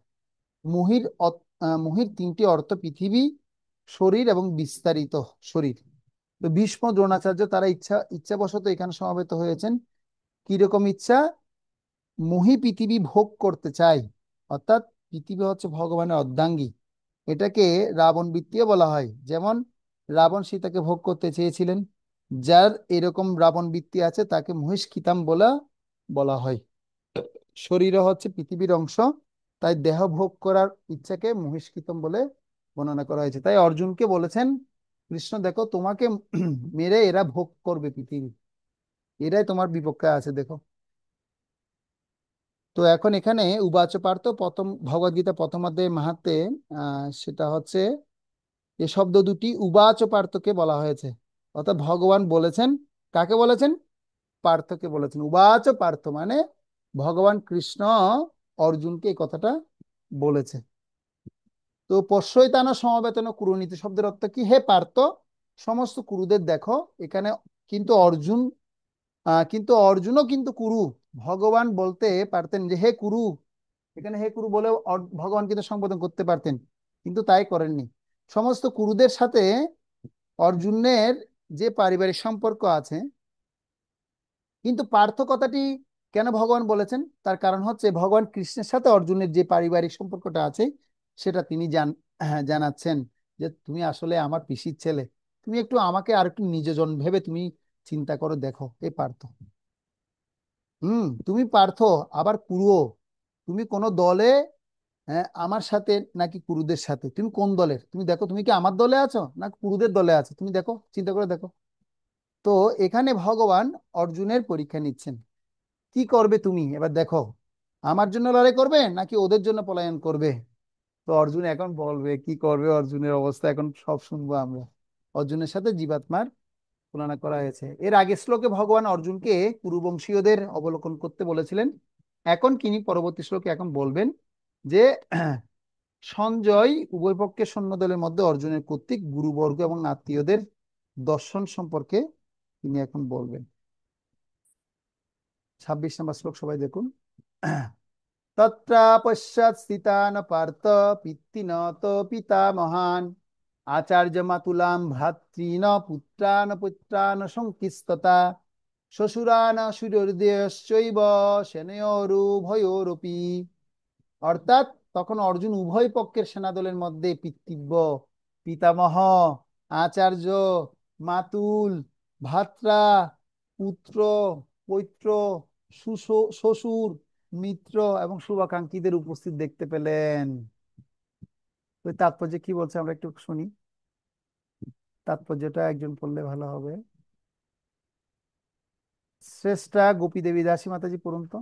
মহির 3টি অর্থ, পৃথিবী, শরীর এবং বিস্তারিত শরীর। তো ভীষ্ম দ্রোণাচার্য তারা ইচ্ছাবশত এখানে সমবেত হয়েছেন। কিরকম ইচ্ছা? মহি পৃথিবী ভোগ করতে চাই, অর্থাৎ পৃথিবী হচ্ছে ভগবানের অর্ধাঙ্গী। এটাকে রাবণ বৃত্তিও বলা হয়। যেমন রাবণ সীতাকে ভোগ করতে চেয়েছিলেন, যার এরকম রাবণ বৃত্তি আছে তাকে মহিষ্কিতাম বলা হয়। শরীরও হচ্ছে পৃথিবীর অংশ, তাই দেহ ভোগ করার ইচ্ছাকে মহিষ্কৃতম বলে বর্ণনা করা হয়েছে। তাই অর্জুনকে বলেছেন কৃষ্ণ, দেখো তোমাকে মেরে এরা ভোগ করবে পৃথিবী, এরাই তোমার বিপক্ষে আছে, দেখো। তো এখন এখানে উবাচ পার্থ, প্রথম ভগবদ্গীতা প্রথম অধ্যায়ে মাহাত্মে সেটা হচ্ছে এই শব্দ দুটি উবাচ পার্থকে বলা হয়েছে, অর্থাৎ ভগবান বলেছেন। কাকে বলেছেন? পার্থকে বলেছেন। উবাচ পার্থ মানে ভগবান কৃষ্ণ অর্জুনকে এই কথাটা বলেছে। তো পশ্যৈতান সমবেতন কুরুনীতি শব্দের অর্থ কি? হে পার্থ, সমস্ত কুরুদের দেখো এখানে। কিন্তু অর্জুনও কিন্তু কুরু। ভগবান বলতে পারতেন যে হে কুরু, এখানে হে কুরু বলে ভগবান কিন্তু সম্বোধন করতে পারতেন, কিন্তু তাই করেননি। সমস্ত কুরুদের সাথে অর্জুনের যে পারিবারিক সম্পর্ক আছে, কিন্তু পার্থ কথাটি কেন ভগবান বলেছেন, তার কারণ হচ্ছে ভগবান কৃষ্ণের সাথে অর্জুনের যে পারিবারিক সম্পর্কটা আছে সেটা তিনি জানাচ্ছেন যে তুমি আসলে আমার পিসির ছেলে, তুমি একটু আমাকে আর একটু নিজজন ভেবে তুমি চিন্তা করো, দেখো এই পার্থ, তুমি পার্থ, আবার কুরুও, তুমি কোন দলে, হ্যাঁ, আমার সাথে নাকি কুরুদের সাথে, তুমি কোন দলের, তুমি দেখো, তুমি কি আমার দলে আছো না কুরুদের দলে আছো, তুমি দেখো, চিন্তা করে দেখো। তো এখানে ভগবান অর্জুনের পরীক্ষা নিচ্ছেন, কি করবে তুমি এবার দেখো, আমার জন্য লড়াই করবে নাকি ওদের জন্য পলায়ন করবে। তো অর্জুন এখন বলবে কি করবে, অর্জুনের অবস্থা এখন সব শুনবো আমরা। অর্জুনের সাথে জীবাত্মার তুলনা করা হয়েছে। এর আগে শ্লোকে ভগবান অর্জুনকে কুরুবংশীয়দের অবলোকন করতে বলেছিলেন। এখন তিনি পরবর্তী শ্লোকে এখন বলবেন যে সঞ্জয় উভয় পক্ষের সৈন্যদলের মধ্যে অর্জুনের কর্তৃক গুরুবর্গ এবং আত্মীয়দের দর্শন সম্পর্কে তিনি এখন বলবেন। 26 নম্বর শ্লোক সবাই দেখুন। তত্র পশ্চাৎ স্থিতান পার্থ পিতৃন তো পিতামহান আচার্য মাতুলাম ভ্রাতৃন পুত্রান সংকিস্ততা শ্বশুরান সূর্যোদয়শ্চৈব সেনয়োরুভয়োরপি। অর্থাৎ তখন অর্জুন উভয় পক্ষের সেনাদলের মধ্যে পিতৃব্য, পিতামহ, আচার্য, মাতুল, ভ্রাতা, পুত্র, পৌত্র, শ্বশুর, মিত্র এবং শুভাকাঙ্ক্ষীদের উপস্থিত দেখতে পেলেন। ওই তাৎপর্য কি বলছে আমরা একটু শুনি। তাৎপর্যটা একজন পড়লে ভালো হবে। শ্রেষ্ঠা গোপী দেবী দাসী মাতাজি পড়ুন তো।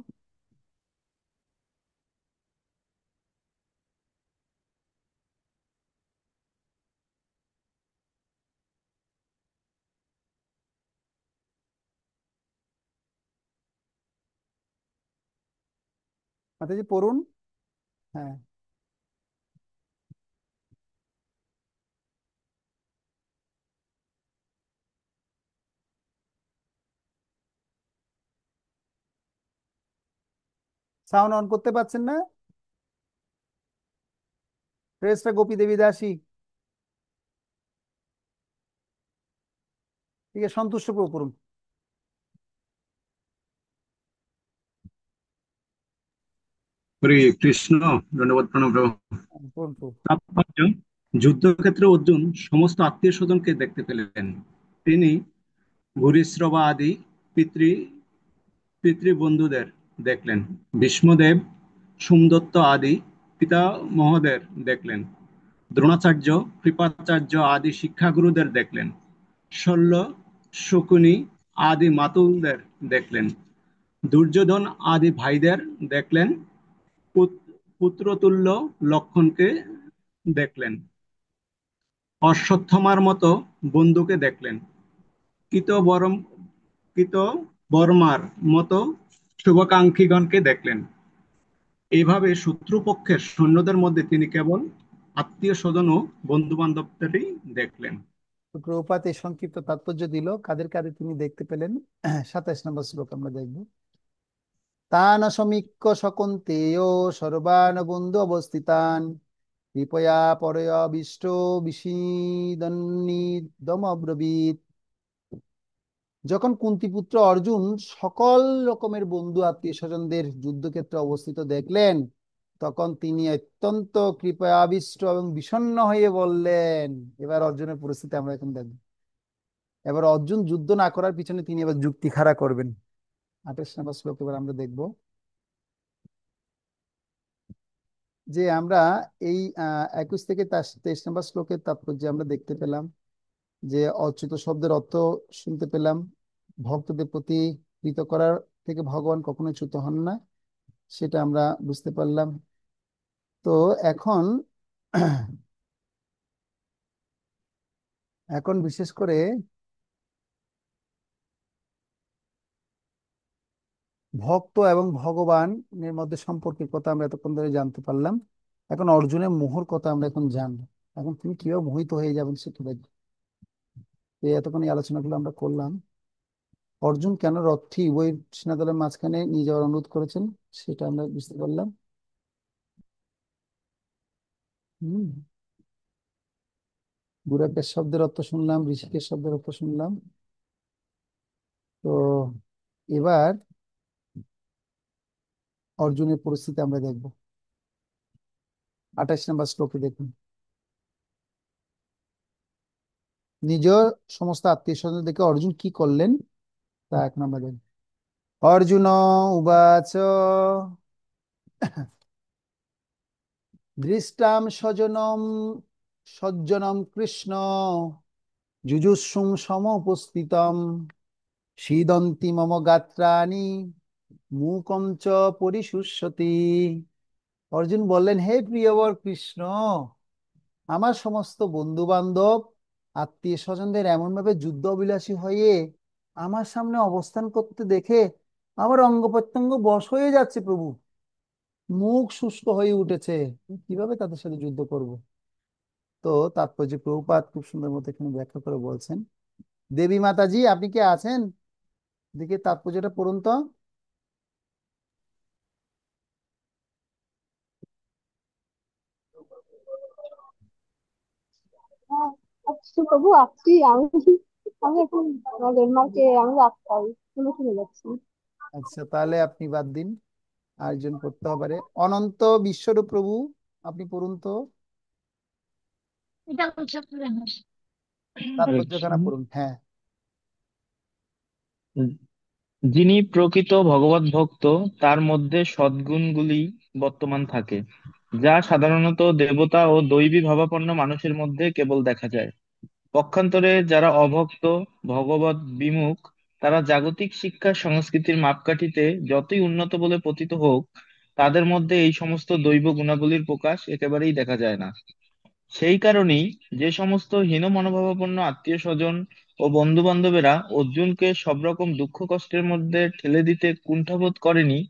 মাতাজি পড়ুন। হ্যাঁ, সাউন্ড অন করতে পারছেন না? শ্রেষ্ঠা গোপী দেবী দাসী, ঠিক আছে, সন্তুষ্ট প্রভু পড়ুন। হরে কৃষ্ণ। ধন্যবাদ, প্রণব প্রভু। পড়ুন প্রভু। তাৎপর্য: যুদ্ধক্ষেত্রে অর্জুন সমস্ত আত্মীয় স্বজনকে দেখতে পেলেন। তিনি ভূরিশ্রবা আদি পিতৃ পিতৃবন্ধুদের দেখলেন। ভীষ্মদেব, সোমদত্ত আদি পিতামহদের দেখলেন। দ্রোণাচার্য, কৃপাচার্য আদি শিক্ষাগুরুদের দেখলেন। শল্য, শকুনি আদি মাতুলদের দেখলেন। দুর্যোধন আদি ভাইদের দেখলেন। পুত্রতুল্য লক্ষ্মণকে দেখলেন। অশ্বত্থামার মতো বন্ধুকে দেখলেন। কৃতবরম কৃতবর্মার মতো শুভাকাঙ্ক্ষীগণকে দেখলেন। এইভাবে শত্রুপক্ষের সৈন্যদের মধ্যে তিনি কেবল আত্মীয় স্বজন ও বন্ধু বান্ধবদেরই দেখলেন। তো প্রভুপাত এই সংক্ষিপ্ত তাৎপর্য দিল, কাদের কাদের তিনি দেখতে পেলেন। 27 নম্বর শ্লোক আমরা দেখব। তান সমীক্ষ শকুন্তেয় সর্বান বন্ধু অবস্থিতান কৃপয়া পরয়াবিষ্ট বিষীদন্নিদমব্রবীত। যখন কুন্তিপুত্র অর্জুন সকল রকমের বন্ধু আত্মীয় স্বজনদের যুদ্ধক্ষেত্রে অবস্থিত দেখলেন, তখন তিনি অত্যন্ত কৃপয়াবিষ্ট এবং বিষণ্ণ হয়ে বললেন। এবার অর্জুনের পরিস্থিতি আমরা এখন দেখব। এবার অর্জুন যুদ্ধ না করার পিছনে তিনি এবার যুক্তি খাড়া করবেন। 28 নম্বর শ্লোক এবার আমরা দেখব। যে আমরা এই 21 থেকে 23 নম্বর শ্লোকের তাৎপর্য আমরা দেখতে পেলাম, যে অচ্যুত শব্দের অর্থ শুনতে পেলাম। ভক্তদের প্রতি কৃত করার থেকে ভগবান কখনো চ্যুত হন না, সেটা আমরা বুঝতে পারলাম। তো এখন এখন বিশেষ করে ভক্ত এবং ভগবানের মধ্যে সম্পর্কের কথা আমরা এতক্ষণ ধরে জানতে পারলাম। এখন অর্জুনের মোহর কথা আমরা এখন জানবো। এখন তিনি কিভাবে মোহিত হয়ে যাবেন সেটা দেখবো। এই এতক্ষণ এই আলোচনাগুলো আমরা করলাম। অর্জুন কেন রথটি উভয় সেনাদলের মাঝখানে নিয়ে যাওয়ার অনুরোধ করেছেন সেটা আমরা বুঝতে পারলাম। হম, গুরাকেশ শব্দের অর্থ শুনলাম, ঋষিকেশ শব্দের অর্থ শুনলাম। তো এবার অর্জুনের পরিস্থিতি আমরা দেখব। 28 নম্বর শ্লোকে দেখুন। নিজ সমস্ত আত্মীয় স্বজন দেখে অর্জুন কি করলেন তা 1 নম্বর দেখুন। অর্জুন উবাচ দৃষ্টাম স্বজনম সজ্জনম কৃষ্ণ যুজুৎসুং সমুপস্থিতম সিদন্তি মম গাত্রাণি মুকম চ পরিশুষ্যতি। অর্জুন বললেন, হে প্রিয়বর কৃষ্ণ, আমার সমস্ত বন্ধু বান্ধব আত্মীয় স্বজনদের এমন ভাবে যুদ্ধ অভিলাষী হয়ে আমার সামনে অবস্থান করতে দেখে আমার অঙ্গ প্রত্যঙ্গ বশ হয়ে যাচ্ছে প্রভু। মুখ শুষ্ক হয়ে উঠেছে, কিভাবে তাদের সাথে যুদ্ধ করব। তো তাৎপর্য প্রভুপাদ খুব সুন্দর মতো এখানে ব্যাখ্যা করে বলছেন। দেবী মাতাজি আপনি কি আছেন? দেখে তাৎপর্যটা পড়ুন তো। হ্যাঁ, আচ্ছা প্রভু আপনি আমি আমি এখন ডেনমার্কে আমি রাস্তায় শুনে শুনে যাচ্ছি। আচ্ছা, তাহলে আপনি বাদ দিন, আরেকজন পড়তে হবে। অনন্ত বিশ্বরূপ প্রভু আপনি পড়ুন তো, এটা হচ্ছে হরে তাৎপর্যখানা কৃষ্ণ। পড়ুন। হ্যাঁ, যিনি প্রকৃত ভগবত ভক্ত তার মধ্যে সদ্গুণগুলি বর্তমান থাকে, যা সাধারণত দেবতা ও দৈবী ভাবাপন্ন মানুষের মধ্যে কেবল দেখা যায়। পক্ষান্তরে যারা অভক্ত, ভগবত বিমুখ, তারা জাগতিক শিক্ষা সংস্কৃতির মাপকাঠিতে যতই উন্নত বলে পতিত হোক, তাদের মধ্যে এই সমস্ত দৈব গুণাবলীর প্রকাশ একেবারেই দেখা যায় না। সেই কারণেই যে সমস্ত হীন মনোভাবাপন্ন আত্মীয় স্বজন ও বন্ধু বান্ধবেরা অর্জুনকে সব রকম দুঃখ কষ্টের মধ্যে ঠেলে দিতে কুণ্ঠাবোধ করেনি,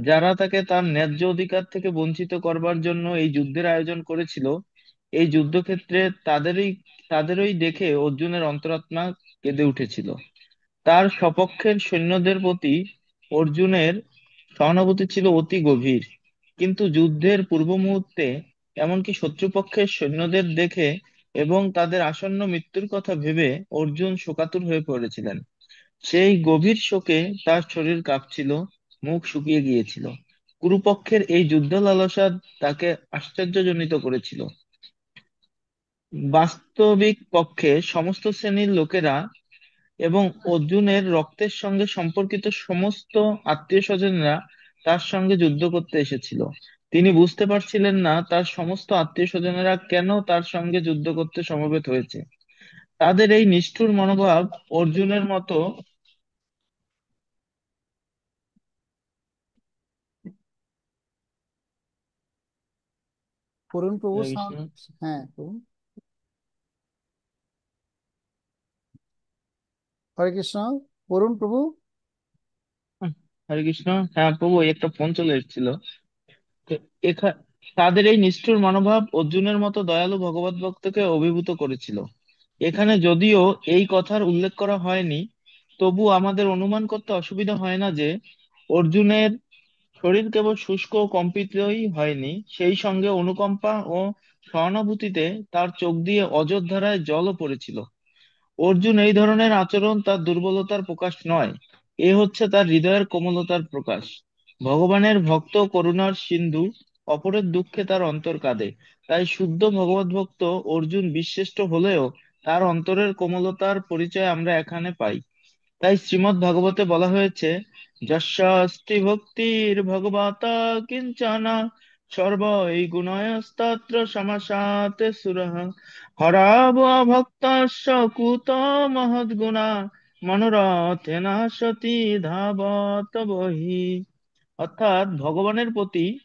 যারা তাকে তার ন্যায্য অধিকার থেকে বঞ্চিত করবার জন্য এই যুদ্ধের আয়োজন করেছিল, এই যুদ্ধক্ষেত্রে তাদেরই দেখে অর্জুনের অন্তরাত্মা কেঁদে উঠেছিল। তার সপক্ষের সৈন্যদের প্রতি অর্জুনের সহানুভূতি ছিল অতি গভীর, কিন্তু যুদ্ধের পূর্ব মুহূর্তে এমনকি শত্রুপক্ষের সৈন্যদের দেখে এবং তাদের আসন্ন মৃত্যুর কথা ভেবে অর্জুন শোকাতুর হয়ে পড়েছিলেন। সেই গভীর শোকে তার শরীর কাঁপছিল, মুখ শুকিয়ে গিয়েছিল। কুরুপক্ষের এই যুদ্ধ লালসা তাকে আশ্চর্যজনিত করেছিল। বাস্তবিক পক্ষে সমস্ত শ্রেণীর লোকেরা এবং অর্জুনের রক্তের সঙ্গে সম্পর্কিত সমস্ত আত্মীয় স্বজনেরা তার সঙ্গে যুদ্ধ করতে এসেছিল। তিনি বুঝতে পারছিলেন না তার সমস্ত আত্মীয় স্বজনেরা কেন তার সঙ্গে যুদ্ধ করতে সমবেত হয়েছে। তাদের এই নিষ্ঠুর মনোভাব অর্জুনের মতো পড়ুন প্রভু। হরে কৃষ্ণ। হ্যাঁ, পড়ুন। হরে কৃষ্ণ, পড়ুন প্রভু। হরে কৃষ্ণ। হ্যাঁ প্রভু, এই একটা ফোন চলে এসেছিল। তো এখা- তাদের এই নিষ্ঠুর মনোভাব অর্জুনের মতো দয়ালু ভগবত ভক্তকে অভিভূত করেছিল। এখানে যদিও এই কথার উল্লেখ করা হয়নি, তবু আমাদের অনুমান করতে অসুবিধা হয় না যে অর্জুনের শরীর কেবল শুষ্ক ও কম্পিতই হয়নি, সেই সঙ্গে অনুকম্পা ও সহানুভূতিতে তার চোখ দিয়ে অঝোর ধারায় জলও পড়েছিল। অর্জুন এই ধরনের আচরণ তার দুর্বলতার প্রকাশ নয়, এ হচ্ছে তার হৃদয়ের কোমলতার প্রকাশ। ভগবানের ভক্ত করুণার সিন্ধু, অপরের দুঃখে তার অন্তর কাঁদে। তাই শুদ্ধ ভগবত ভক্ত অর্জুন বিশ্রেষ্ঠ হলেও তার অন্তরের কোমলতার পরিচয় আমরা এখানে পাই। তাই শ্রীমদ্ ভাগবতে বলা হয়েছে, যস্যাস্তি ভক্তির ভগবতা কিঞ্চনা সর্বৈ গুণয়স্তত্র সমাসাতে সুরঃ হরাব ভক্তস্য কুত মহদ্গুণা মনোরথেনা সতি ধাবত বহি। অর্থাৎ ভগবানের প্রতি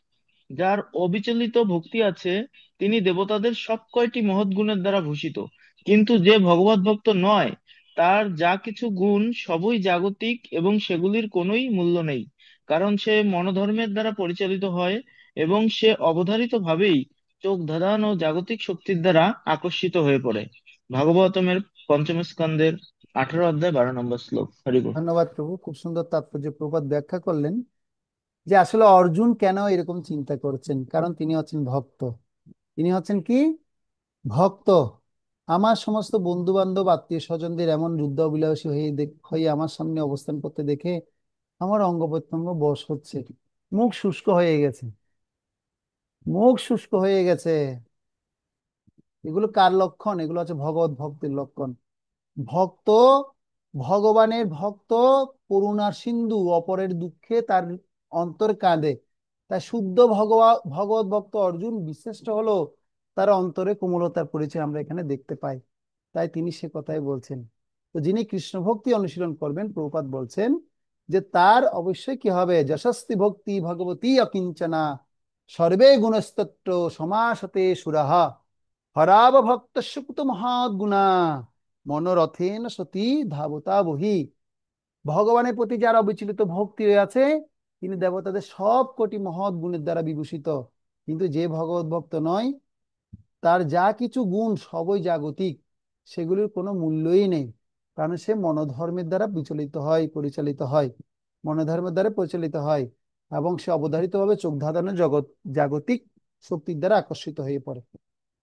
যার অবিচলিত ভক্তি আছে, তিনি দেবতাদের সব কয়টি মহৎ গুণের দ্বারা ভূষিত। কিন্তু যে ভগবত ভক্ত নয়, তার যা কিছু গুণ সবই জাগতিক এবং সেগুলির কোনোই মূল্য নেই, কারণ সে মনোধর্মের দ্বারা পরিচালিত হয় এবং সে অবধারিত ভাবেই চোখ ধাঁধানো জাগতিক শক্তির দ্বারা আকর্ষিত হয়ে পড়ে। ভাগবতমের পঞ্চম স্কন্ধের 18 অধ্যায় 12 নম্বর শ্লোক। হরিবল। ধন্যবাদ প্রভু, খুব সুন্দর তাৎপর্য প্রপাত ব্যাখ্যা করলেন যে আসলে অর্জুন কেন এরকম চিন্তা করছেন। কারণ তিনি হচ্ছেন ভক্ত। তিনি হচ্ছেন কি? ভক্ত। আমার সমস্ত বন্ধু বান্ধব আত্মীয় স্বজনদের এমন যুদ্ধ অভিলাষী হয়ে আমার সামনে অবস্থান করতে দেখে আমার অঙ্গ প্রত্যঙ্গ বশ হচ্ছে, মুখ শুষ্ক হয়ে গেছে, মুখ শুষ্ক হয়ে গেছে। এগুলো কার লক্ষণ? এগুলো হচ্ছে ভগবত ভক্তির লক্ষণ। ভক্ত, ভগবানের ভক্ত, করুণার সিন্ধু, অপরের দুঃখে তার অন্তর কাঁদে। তাই শুদ্ধ ভগবত ভক্ত অর্জুন বিশিষ্ট হলো তার অন্তরে কোমলতার পরিচয় আমরা এখানে দেখতে পাই। তাই তিনি সে কথাই বলছেন। তো যিনি কৃষ্ণ ভক্তি অনুশীলন করবেন, প্রভুপাদ বলছেন যে তার অবশ্যই কি হবে? যশস্তি ভক্তি ভগবতী অকিঞ্চনা সর্বে গুণস্তত্র সমাসতে সুরাহা হরাব ভক্ত সুকুত মহাদ গুণা মনোরথেন সতী ধাবতা বহি। ভগবানের প্রতি যার অবিচলিত ভক্তি আছে, তিনি দেবতাদের সব কোটি মহৎ গুণের দ্বারা বিভূষিত। কিন্তু যে ভগবত ভক্ত নয়, তার যা কিছু গুণ সবই জাগতিক, সেগুলির কোনো মূল্যই নেই। কারণ সে মনোধর্মের দ্বারা বিচলিত হয়, পরিচালিত হয়, মনোধর্মের দ্বারা পরিচালিত হয় এবং সে অবধারিতভাবে চোখ ধাঁধানো জাগতিক শক্তির দ্বারা আকর্ষিত হয়ে পড়ে।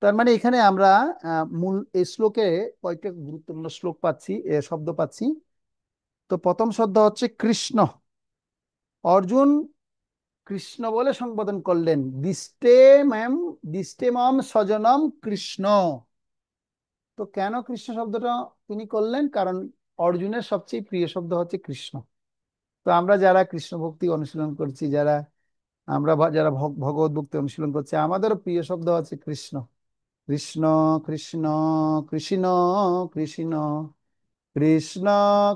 তার মানে এখানে আমরা মূল এই শ্লোকে কয়েকটা গুরুত্বপূর্ণ শ্লোক পাচ্ছি, শব্দ পাচ্ছি। তো প্রথম শব্দ হচ্ছে কৃষ্ণ। অর্জুন কৃষ্ণ বলে সম্বোধন করলেন, ম্যাম দিষ্টে মম স্বজনম কৃষ্ণ। তো কেন কৃষ্ণ শব্দটা তিনি করলেন? কারণ অর্জুনের সবচেয়ে প্রিয় শব্দ হচ্ছে কৃষ্ণ। তো আমরা যারা কৃষ্ণ ভক্তি অনুশীলন করছি, যারা ভগবত ভক্তি অনুশীলন করছি, আমাদেরও প্রিয় শব্দ হচ্ছে কৃষ্ণ। কৃষ্ণ কৃষ্ণ কৃষ্ণ কৃষ্ণ কৃষ্ণ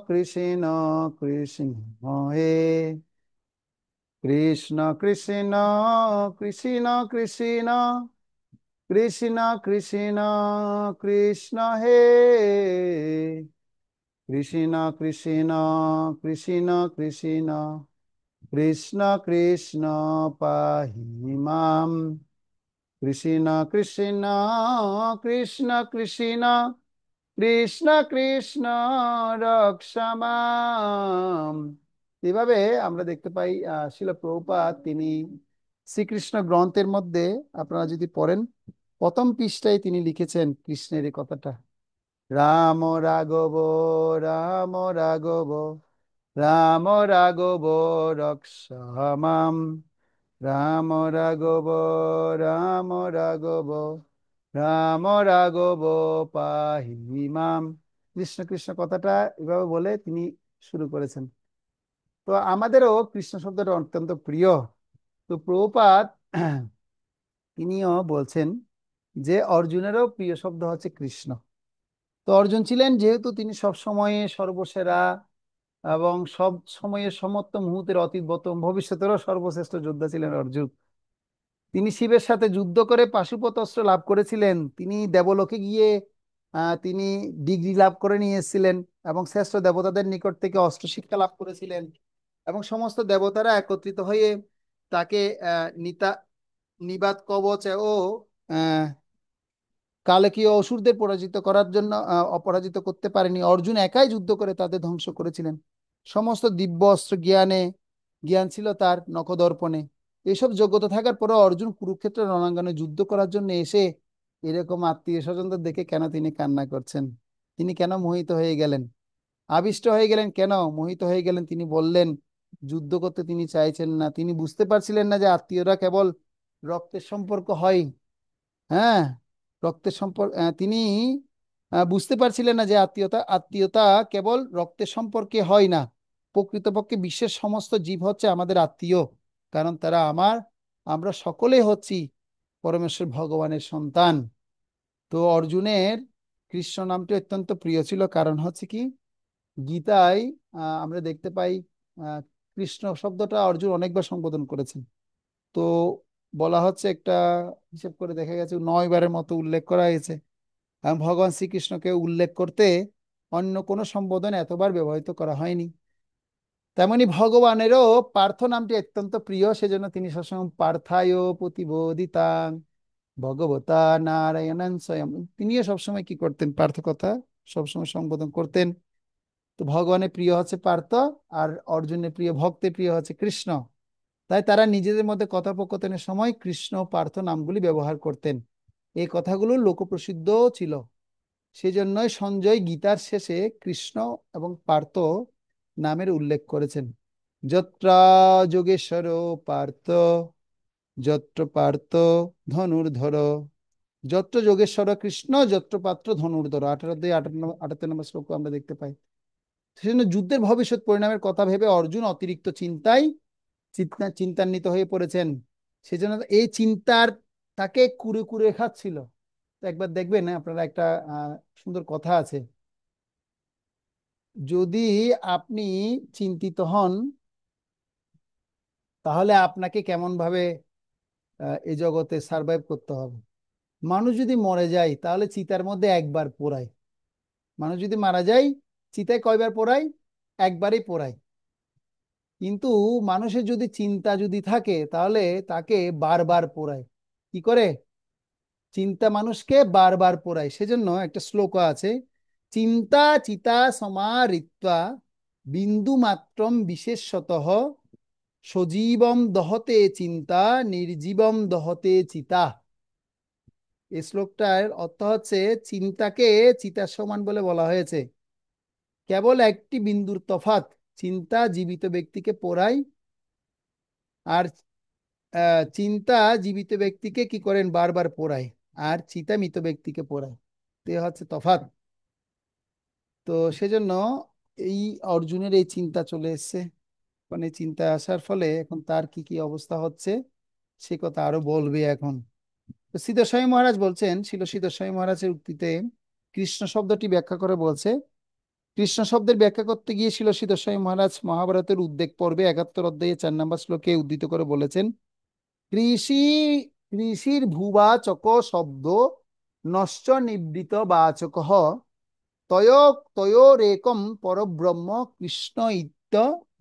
কৃষ্ণ কৃষ্ণ হে কৃষ্ণ কৃষ্ণ কৃষ্ণ কৃষ্ণ কৃষ্ণ কৃষ্ণ কৃষ্ণ হে কৃষ্ণ কৃষ্ণ কৃষ্ণ কৃষ্ণ কৃষ্ণ কৃষ্ণ পাহি মাম কৃষ্ণ কৃষ্ণ কৃষ্ণ কৃষ্ণ কৃষ্ণ কৃষ্ণ রক্ষ মাম। এভাবে আমরা দেখতে পাই শিল প্রভুপাদ তিনি শ্রীকৃষ্ণ গ্রন্থের মধ্যে, আপনারা যদি পড়েন, প্রথম পৃষ্ঠায় তিনি লিখেছেন কৃষ্ণের এই কথাটা, রাম রাঘব রাম রাঘব রাম রাঘব রক্ষামাম রাম রাঘব রাম রাঘব রাম রাঘব পাহি মাম। কৃষ্ণ কৃষ্ণ কথাটা এভাবে বলে তিনি শুরু করেছেন। তো আমাদেরও কৃষ্ণ শব্দটা অত্যন্ত প্রিয়। তো প্রভুপাদ তিনিও বলছেন যে অর্জুনেরও প্রিয় শব্দ হচ্ছে কৃষ্ণ। তো অর্জুন ছিলেন, যেহেতু তিনি সব সময়ে সর্বসেরা এবং সব সময়ের সমস্ত মুহূর্তের অতীতবতম ভবিষ্যতেরও সর্বশ্রেষ্ঠ যোদ্ধা ছিলেন অর্জুন। তিনি শিবের সাথে যুদ্ধ করে পাশুপত অস্ত্র লাভ করেছিলেন। তিনি দেবলোকে গিয়ে তিনি ডিগ্রি লাভ করে নিয়ে এসেছিলেন এবং শ্রেষ্ঠ দেবতাদের নিকট থেকে অস্ত্র শিক্ষা লাভ করেছিলেন। এবং সমস্ত দেবতারা একত্রিত হয়ে তাকে নিতা নিবাত কবচ ও আহ, কালকীয় অসুরদের পরাজিত করার জন্য অপরাজিত করতে পারেনি। অর্জুন একাই যুদ্ধ করে তাদের ধ্বংস করেছিলেন। সমস্ত দিব্য অস্ত্র জ্ঞান ছিল তার নখদর্পণে। এসব যোগ্যতা থাকার পরে অর্জুন কুরুক্ষেত্রের রণাঙ্গনে যুদ্ধ করার জন্য এসে এরকম আত্মীয় স্বজনদের দেখে কেন তিনি কান্না করছেন? তিনি কেন মোহিত হয়ে গেলেন, আবিষ্ট হয়ে গেলেন, কেন মোহিত হয়ে গেলেন? তিনি বললেন যুদ্ধ করতে তিনি চাইছেন না। তিনি বুঝতে পারছিলেন না যে আত্মীয়রা কেবল রক্তের সম্পর্ক হয়। হ্যাঁ, রক্তের সম্পর্ক তিনি বুঝতে পারছিলেন না যে আত্মীয়তা আত্মীয়তা কেবল রক্তের সম্পর্কে হয় না। প্রকৃতপক্ষে বিশ্বের সমস্ত জীব হচ্ছে আমাদের আত্মীয়, কারণ আমরা সকলে হচ্ছি পরমেশ্বর ভগবানের সন্তান। তো অর্জুনের কৃষ্ণ নামটি অত্যন্ত প্রিয় ছিল, কারণ হচ্ছে কি, গীতায় আমরা দেখতে পাই আহ, কৃষ্ণ শব্দটা অর্জুন অনেকবার সম্বোধন করেছেন। তো বলা হচ্ছে, একটা হিসেব করে দেখা গেছে 9 বারের মতো উল্লেখ করা হয়েছে। ভগবান শ্রীকৃষ্ণকে উল্লেখ করতে অন্য কোনো সম্বোধন এতবার ব্যবহৃত করা হয়নি। তেমনি ভগবানেরও পার্থ নামটি অত্যন্ত প্রিয়, সেজন্য তিনি সবসময় পার্থায় প্রতিবোদিতাং ভগবতা নারায়ণাং স্বয়ং, তিনিও সবসময় কি করতেন? পার্থ কথা সবসময় সম্বোধন করতেন। তো ভগবানের প্রিয় হচ্ছে পার্থ, আর অর্জুনের প্রিয় ভক্তের প্রিয় হচ্ছে কৃষ্ণ। তাই তারা নিজেদের মধ্যে কথোপকথনের সময় কৃষ্ণ পার্থ নামগুলি ব্যবহার করতেন। এই কথাগুলো লোকপ্রসিদ্ধ ছিল। সেজন্যই সঞ্জয় গীতার শেষে কৃষ্ণ এবং পার্থ নামের উল্লেখ করেছেন। যত্র যোগেশ্বর পার্থ যত্র পার্থ ধনুর্ধর, যত্র যোগেশ্বর কৃষ্ণ যত্র পাত্র ধনুর্ধর, 78 নম্বর শ্লোক আমরা দেখতে পাই। সেজন্য যুদ্ধের ভবিষ্যৎ পরিণামের কথা ভেবে অর্জুন অতিরিক্ত চিন্তান্বিত হয়ে পড়েছেন। সেজন্য এই চিন্তার তাকে কুরে কুরে খাচ্ছিল। তো একবার দেখবেন, আপনারা একটা সুন্দর কথা আছে, যদি আপনি চিন্তিত হন তাহলে আপনাকে কেমন ভাবে এই জগতে সার্ভাইভ করতে হবে। মানুষ যদি মরে যায় তাহলে চিতার মধ্যে একবার পোড়ায়। মানুষ যদি মারা যায় চিতায় কয়বার পোড়ায়? একবারই পোড়ায়। কিন্তু মানুষের যদি চিন্তা যদি থাকে তাহলে তাকে বারবার পোড়ায়। কি করে? চিন্তা মানুষকে বারবার পোড়ায়। সেজন্য একটা শ্লোক আছে, চিন্তা চিতা সমারিত্বা বিন্দু মাত্রম বিশেষতঃ সজীবম দহতে চিন্তা নির্জীবম দহতে চিতা। এই শ্লোকটার অর্থ হচ্ছে, চিন্তাকে চিতার সমান বলে বলা হয়েছে। কেবল একটি বিন্দুর তফাৎ, চিন্তা জীবিত ব্যক্তিকে পোড়ায় আর চিন্তা জীবিত ব্যক্তিকে কি করেন, বারবার পোড়ায়, আর চিতা মৃত ব্যক্তিকে পোড়ায়। তো এ হচ্ছে তফাৎ। তো সেজন্য এই অর্জুনের এই চিন্তা চলে এসছে, মানে চিন্তা আসার ফলে এখন তার কি কি অবস্থা হচ্ছে সে কথা আরো বলবে এখন। তো সিদ্ধস্বামী মহারাজ বলছেন, ছিল সিদ্ধস্বামী মহারাজের উক্তিতে কৃষ্ণ শব্দটি ব্যাখ্যা করে বলছে, কৃষ্ণ শব্দের ব্যাখ্যা করতে গিয়েছিল সিদ্ধস্বামী মহারাজ মহাভারতের উদ্বেগ পর্বে 71 অধ্যায়ে 4 নম্বর শ্লোকে উদ্ধৃত করে বলেছেন, কৃষি কৃষির ভূবাচক শব্দ নশ্চ নিবৃত বাচক তয় তয়োরেকম পরব্রহ্ম কৃষ্ণ ইত্য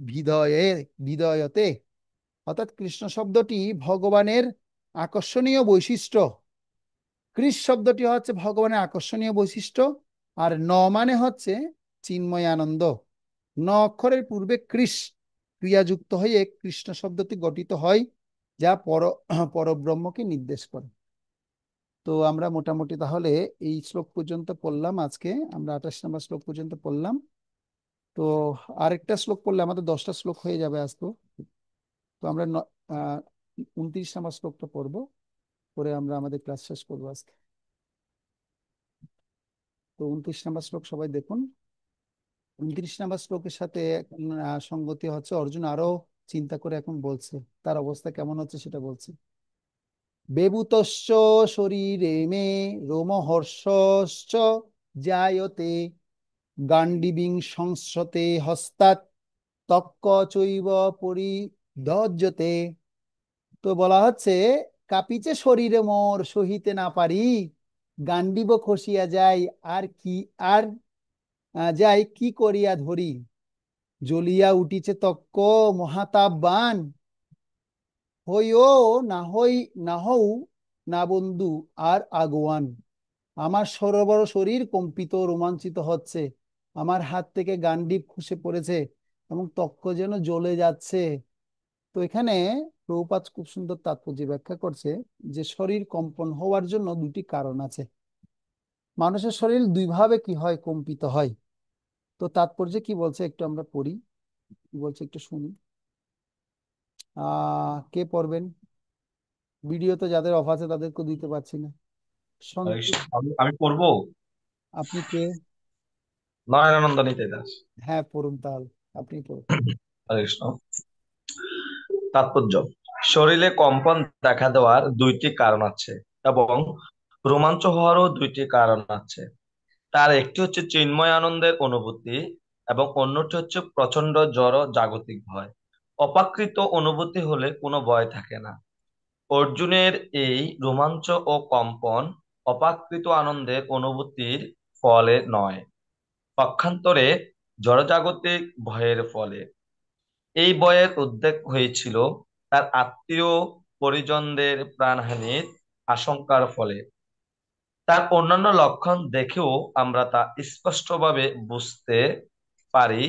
ভিদয়ে ভিদয়তে। অর্থাৎ কৃষ্ণ শব্দটি ভগবানের আকর্ষণীয় বৈশিষ্ট্য, কৃষ শব্দটি হচ্ছে ভগবানের আকর্ষণীয় বৈশিষ্ট্য, আর ন মানে হচ্ছে চিন্ময় আনন্দ। ন অক্ষরের পূর্বে কৃষ ক্রিয়াযুক্ত হয়ে কৃষ্ণ শব্দটি গঠিত হয়, যা পরব্রহ্মকে নির্দেশ করে। তো আমরা মোটামুটি তাহলে এই শ্লোক পর্যন্ত পড়লাম, আজকে আমরা 28 নম্বর শ্লোক পর্যন্ত পড়লাম। তো আরেকটা শ্লোক পড়লে আমাদের 10টা শ্লোক হয়ে যাবে আজকে। তো আমরা 29 নম্বর শ্লোকটা পড়বো, পরে আমরা আমাদের ক্লাস শেষ করবো আজকে। তো 29 নম্বর শ্লোক সবাই দেখুন। 29 নম্বর শ্লোকের সাথে সঙ্গতি হচ্ছে, অর্জুন আরো চিন্তা করে এখন বলছে তার অবস্থা কেমন হচ্ছে সেটা বলছে। বেভূতশ্চ শরীরে মে রোমহর্ষশ্চ জায়তে গান্ডিবিং সংস্রতে হস্তাৎ তক্ক চৈব পরিদজ্জতে। তো বলা হচ্ছে, কাঁপিছে শরীরে মোর সহিতে না পারি, গান্ডিব খসিয়া যায় আর কি, আর যাই কি করিয়া ধরি, জ্বলিয়া উঠিছে তক্ক মহাতাপবান, হইও না হই, না হও না বন্ধু আর আগুয়ান। আমার সরোবর শরীর কম্পিত রোমাঞ্চিত হচ্ছে, আমার হাত থেকে গান্ডিব খসে পড়েছে এবং ত্বক যেন জ্বলে যাচ্ছে। তো এখানে প্রভুপাদ খুব সুন্দর তাৎপর্য ব্যাখ্যা করছে যে শরীর কম্পন হওয়ার জন্য দুটি কারণ আছে। মানুষের শরীর দুই ভাবে কি হয়, কম্পিত হয়। তো তাৎপর্য কি বলছে একটু আমরা পড়ি, কি বলছে একটু শুনি। কে পড়বেন? ভিডিও তো যাদের অফ আছে তাদেরকে দিতে পারছি না। সন্তু, আমি পড়বো। আপনি কে? নারায়ণানন্দ নিতে দাস। হ্যাঁ পড়ুন তাহলে, আপনি পড়ুন। হরে কৃষ্ণ। তাৎপর্য: শরীরে কম্পন দেখা দেওয়ার দুইটি কারণ আছে এবং রোমাঞ্চ হওয়ারও দুইটি কারণ আছে। তার একটি হচ্ছে চিন্ময় আনন্দের অনুভূতি এবং অন্যটি হচ্ছে প্রচন্ড জড় জাগতিক ভয়। অপাকৃত অনুভূতি হলে কোনো ভয় থাকে না। অর্জুনের এই রোমাঞ্চ ও কম্পন অপাকৃত আনন্দের অনুভূতির ফলে নয়, পক্ষান্তরে জড়জাগতিক ভয়ের ফলে। এই ভয়ের উদ্রেক হয়েছিল তার আত্মীয় পরিজনদের প্রাণহানির আশঙ্কার ফলে। তার অন্যান্য লক্ষণ দেখেও আমরা তা স্পষ্টভাবে বুঝতে পারি।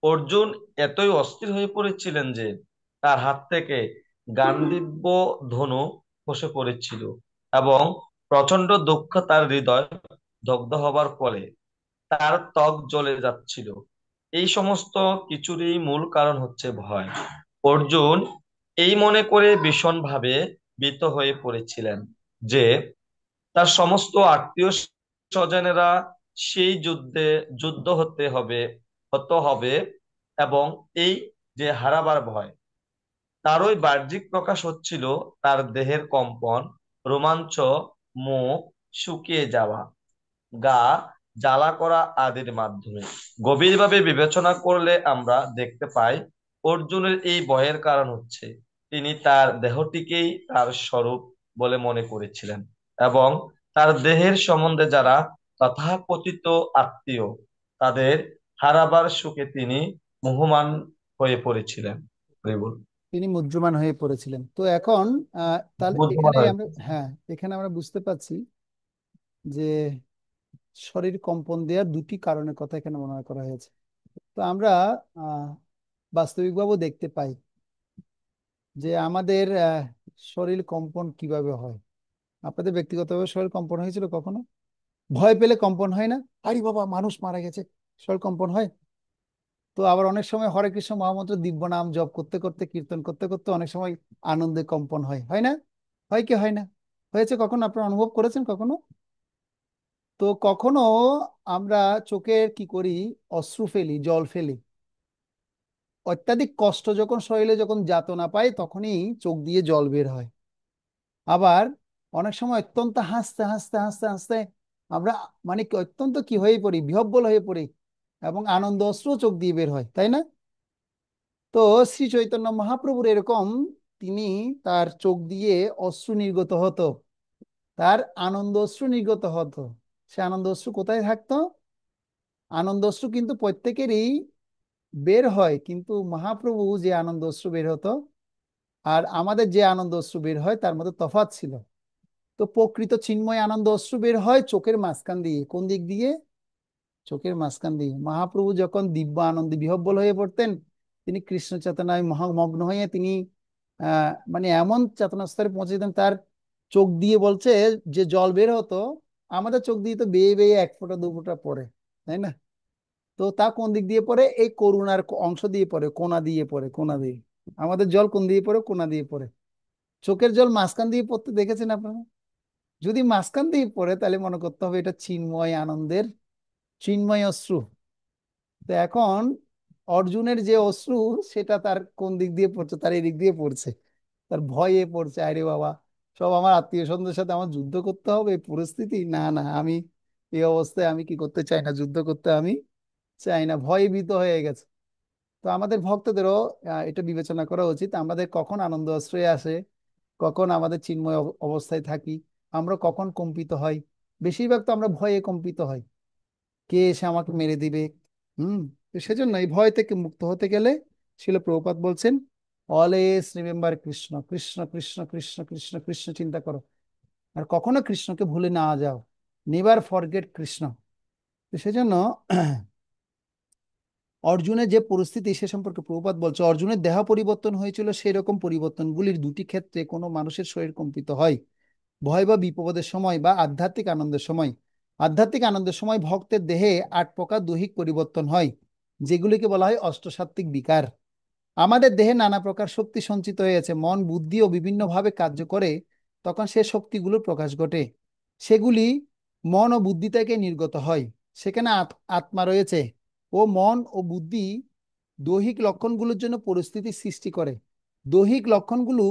অর্জুন এতই অস্থির হয়ে পড়েছিলেন যে তার হাত থেকে গান্ডীব ধনু খসে পড়েছিল এবং প্রচন্ড দুঃখ তার হৃদয় দগ্ধ হবার ফলে তার ত্বক জ্বলে যাচ্ছিল। এই সমস্ত কিছুরই মূল কারণ হচ্ছে ভয়। অর্জুন এই মনে করে ভীষণভাবে ভীত হয়ে পড়েছিলেন যে তার সমস্ত আত্মীয় স্বজনেরা সেই যুদ্ধ হতে হবে এবং এই যে হারাবার ভয়, তারই বাহ্যিক প্রকাশ হচ্ছিল তার দেহের কম্পন, রোমাঞ্চ, মুখ শুকিয়ে যাওয়া, গা জ্বালা করা আদির মাধ্যমে। গভীরভাবে বিবেচনা করলে আমরা দেখতে পাই অর্জুনের এই ভয়ের কারণ হচ্ছে তিনি তার দেহটিকেই তার স্বরূপ বলে মনে করেছিলেন এবং তার দেহের সম্বন্ধে যারা তথাকথিত আত্মীয় তাদের হারাবার সুখে তিনি মোহমান হয়ে পড়েছিলেন। হরিবল। তিনি মুদ্রমান হয়ে পড়েছিলেন। তো এখন তাহলে বুদ্ধমান এখানে হয়ে আমরা, হ্যাঁ এখানে আমরা বুঝতে পারছি যে শরীর কম্পন দেওয়ার দুটি কারণের কথা এখানে মনে করা হয়েছে। তো আমরা আহ বাস্তবিকভাবে দেখতে পাই যে আমাদের শরীর কম্পন কিভাবে হয়। আপনাদের ব্যক্তিগতভাবে শরীর কম্পন হয়েছিল কখনো? ভয় পেলে কম্পন হয় না? আরে বাবা মানুষ মারা গেছে, শরীর কম্পন হয়। তো আবার অনেক সময় হরে কৃষ্ণ মহামন্ত্র দিব্য নাম জপ করতে করতে, কীর্তন করতে করতে অনেক সময় আনন্দে কম্পন হয়, হয় না? হয় কি হয় না? হয়েছে কখনো? আপনারা অনুভব করেছেন কখনো? তো কখনো আমরা চোখের কি করি, অশ্রু ফেলি, জল ফেলি। অত্যাধিক কষ্ট যখন শরীরে যখন যাতনা পায় তখনই চোখ দিয়ে জল বের হয়। আবার অনেক সময় অত্যন্ত হাসতে হাসতে হাসতে হাসতে আমরা মানে কি অত্যন্ত কি হয়ে পড়ি, বিহ্বল হয়ে পড়ি, এবং আনন্দ অশ্রু চোখ দিয়ে বের হয়, তাই না? তো শ্রী চৈতন্য মহাপ্রভুর এরকম, তিনি তার চোখ দিয়ে অশ্রু নির্গত হতো, তার আনন্দ অশ্রু নির্গত হতো। সে আনন্দ অশ্রু কোথায় থাকতো? আনন্দ অশ্রু কিন্তু প্রত্যেকেরই বের হয়, কিন্তু মহাপ্রভু যে আনন্দ অশ্রু বের হতো আর আমাদের যে আনন্দ অশ্রু বের হয় তার মধ্যে তফাৎ ছিল। তো প্রকৃত চিন্ময় আনন্দ অশ্রু বের হয় চোখের মাঝখান দিয়ে। কোন দিক দিয়ে? চোখের মাঝখান দিয়ে। মহাপ্রভু যখন দিব্য আনন্দে বিহ্বল হয়ে পড়তেন, তিনি কৃষ্ণ চেতনায় মহামগ্ন হয়ে তিনি মানে এমন চেতনা স্তরে পৌঁছে যেতেন, তার চোখ দিয়ে বলছে যে জল বের হতো, আমাদের চোখ দিয়ে তো বেয়ে বেয়ে এক ফোঁটা দু ফোঁটা পড়ে, তাই না? তো তা কোন দিক দিয়ে পড়ে? এই করুণার অংশ দিয়ে পড়ে, কোনা দিয়ে পড়ে, কোনা দিয়ে। আমাদের জল কোন দিয়ে পড়ে? কোনা দিয়ে পড়ে। চোখের জল মাঝখান দিয়ে পড়তে দেখেছেন আপনারা? যদি মাঝখান দিয়ে পড়ে তাহলে মনে করতে হবে এটা চিন্ময় আনন্দের চিন্ময় অশ্রু। তো এখন অর্জুনের যে অশ্রু, সেটা তার কোন দিক দিয়ে পড়ছে? তার এই দিক দিয়ে পড়ছে, তার ভয়ে পড়ছে। আরে বাবা, সব আমার আত্মীয় স্বজনদের সাথে আমার যুদ্ধ করতে হবে, এই পরিস্থিতি, না না, আমি এই অবস্থায় আমি কি করতে চাই না, যুদ্ধ করতে আমি চাই না, ভয়ে ভীত হয়ে গেছে। তো আমাদের ভক্তদেরও এটা বিবেচনা করা উচিত, আমাদের কখন আনন্দ আশ্রয়ে আসে, কখন আমাদের চিন্ময় অবস্থায় থাকি, আমরা কখন কম্পিত হই। বেশিরভাগ তো আমরা ভয়ে কম্পিত হই, কে এসে আমাকে মেরে দিবে। হুম। তো সেজন্য এই ভয় থেকে মুক্ত হতে গেলে শিল প্রভুপাদ বলছেন, অলওয়েজ রিমেম্বার কৃষ্ণ, কৃষ্ণ কৃষ্ণ কৃষ্ণ কৃষ্ণ কৃষ্ণ চিন্তা করো, আর কখনো কৃষ্ণকে ভুলে না যাও, নেভার ফরগেট কৃষ্ণ। তো সেজন্য অর্জুনের যে পরিস্থিতি সে সম্পর্কে প্রভুপাদ বলছে, অর্জুনের দেহ পরিবর্তন হয়েছিল, সেই রকম পরিবর্তনগুলির দুটি ক্ষেত্রে কোনো মানুষের শরীর কম্পিত হয়, ভয় বা বিপদের সময় বা আধ্যাত্মিক আনন্দের সময়। আধ্যাত্মিক আনন্দের সময় ভক্তের দেহে 8 প্রকার দৈহিক পরিবর্তন হয়, যেগুলিকে বলা হয় অষ্টসাত্ত্বিক বিকার। আমাদের দেহে নানা প্রকার শক্তি সঞ্চিত হয়েছে, মন বুদ্ধিও বিভিন্নভাবে কার্য করে, তখন সে শক্তিগুলোর প্রকাশ ঘটে। সেগুলি মন ও বুদ্ধি থেকে নির্গত হয়। সেখানে আত্মা রয়েছে, ও মন ও বুদ্ধি দৈহিক লক্ষণগুলোর জন্য পরিস্থিতি সৃষ্টি করে। দৈহিক লক্ষণগুলো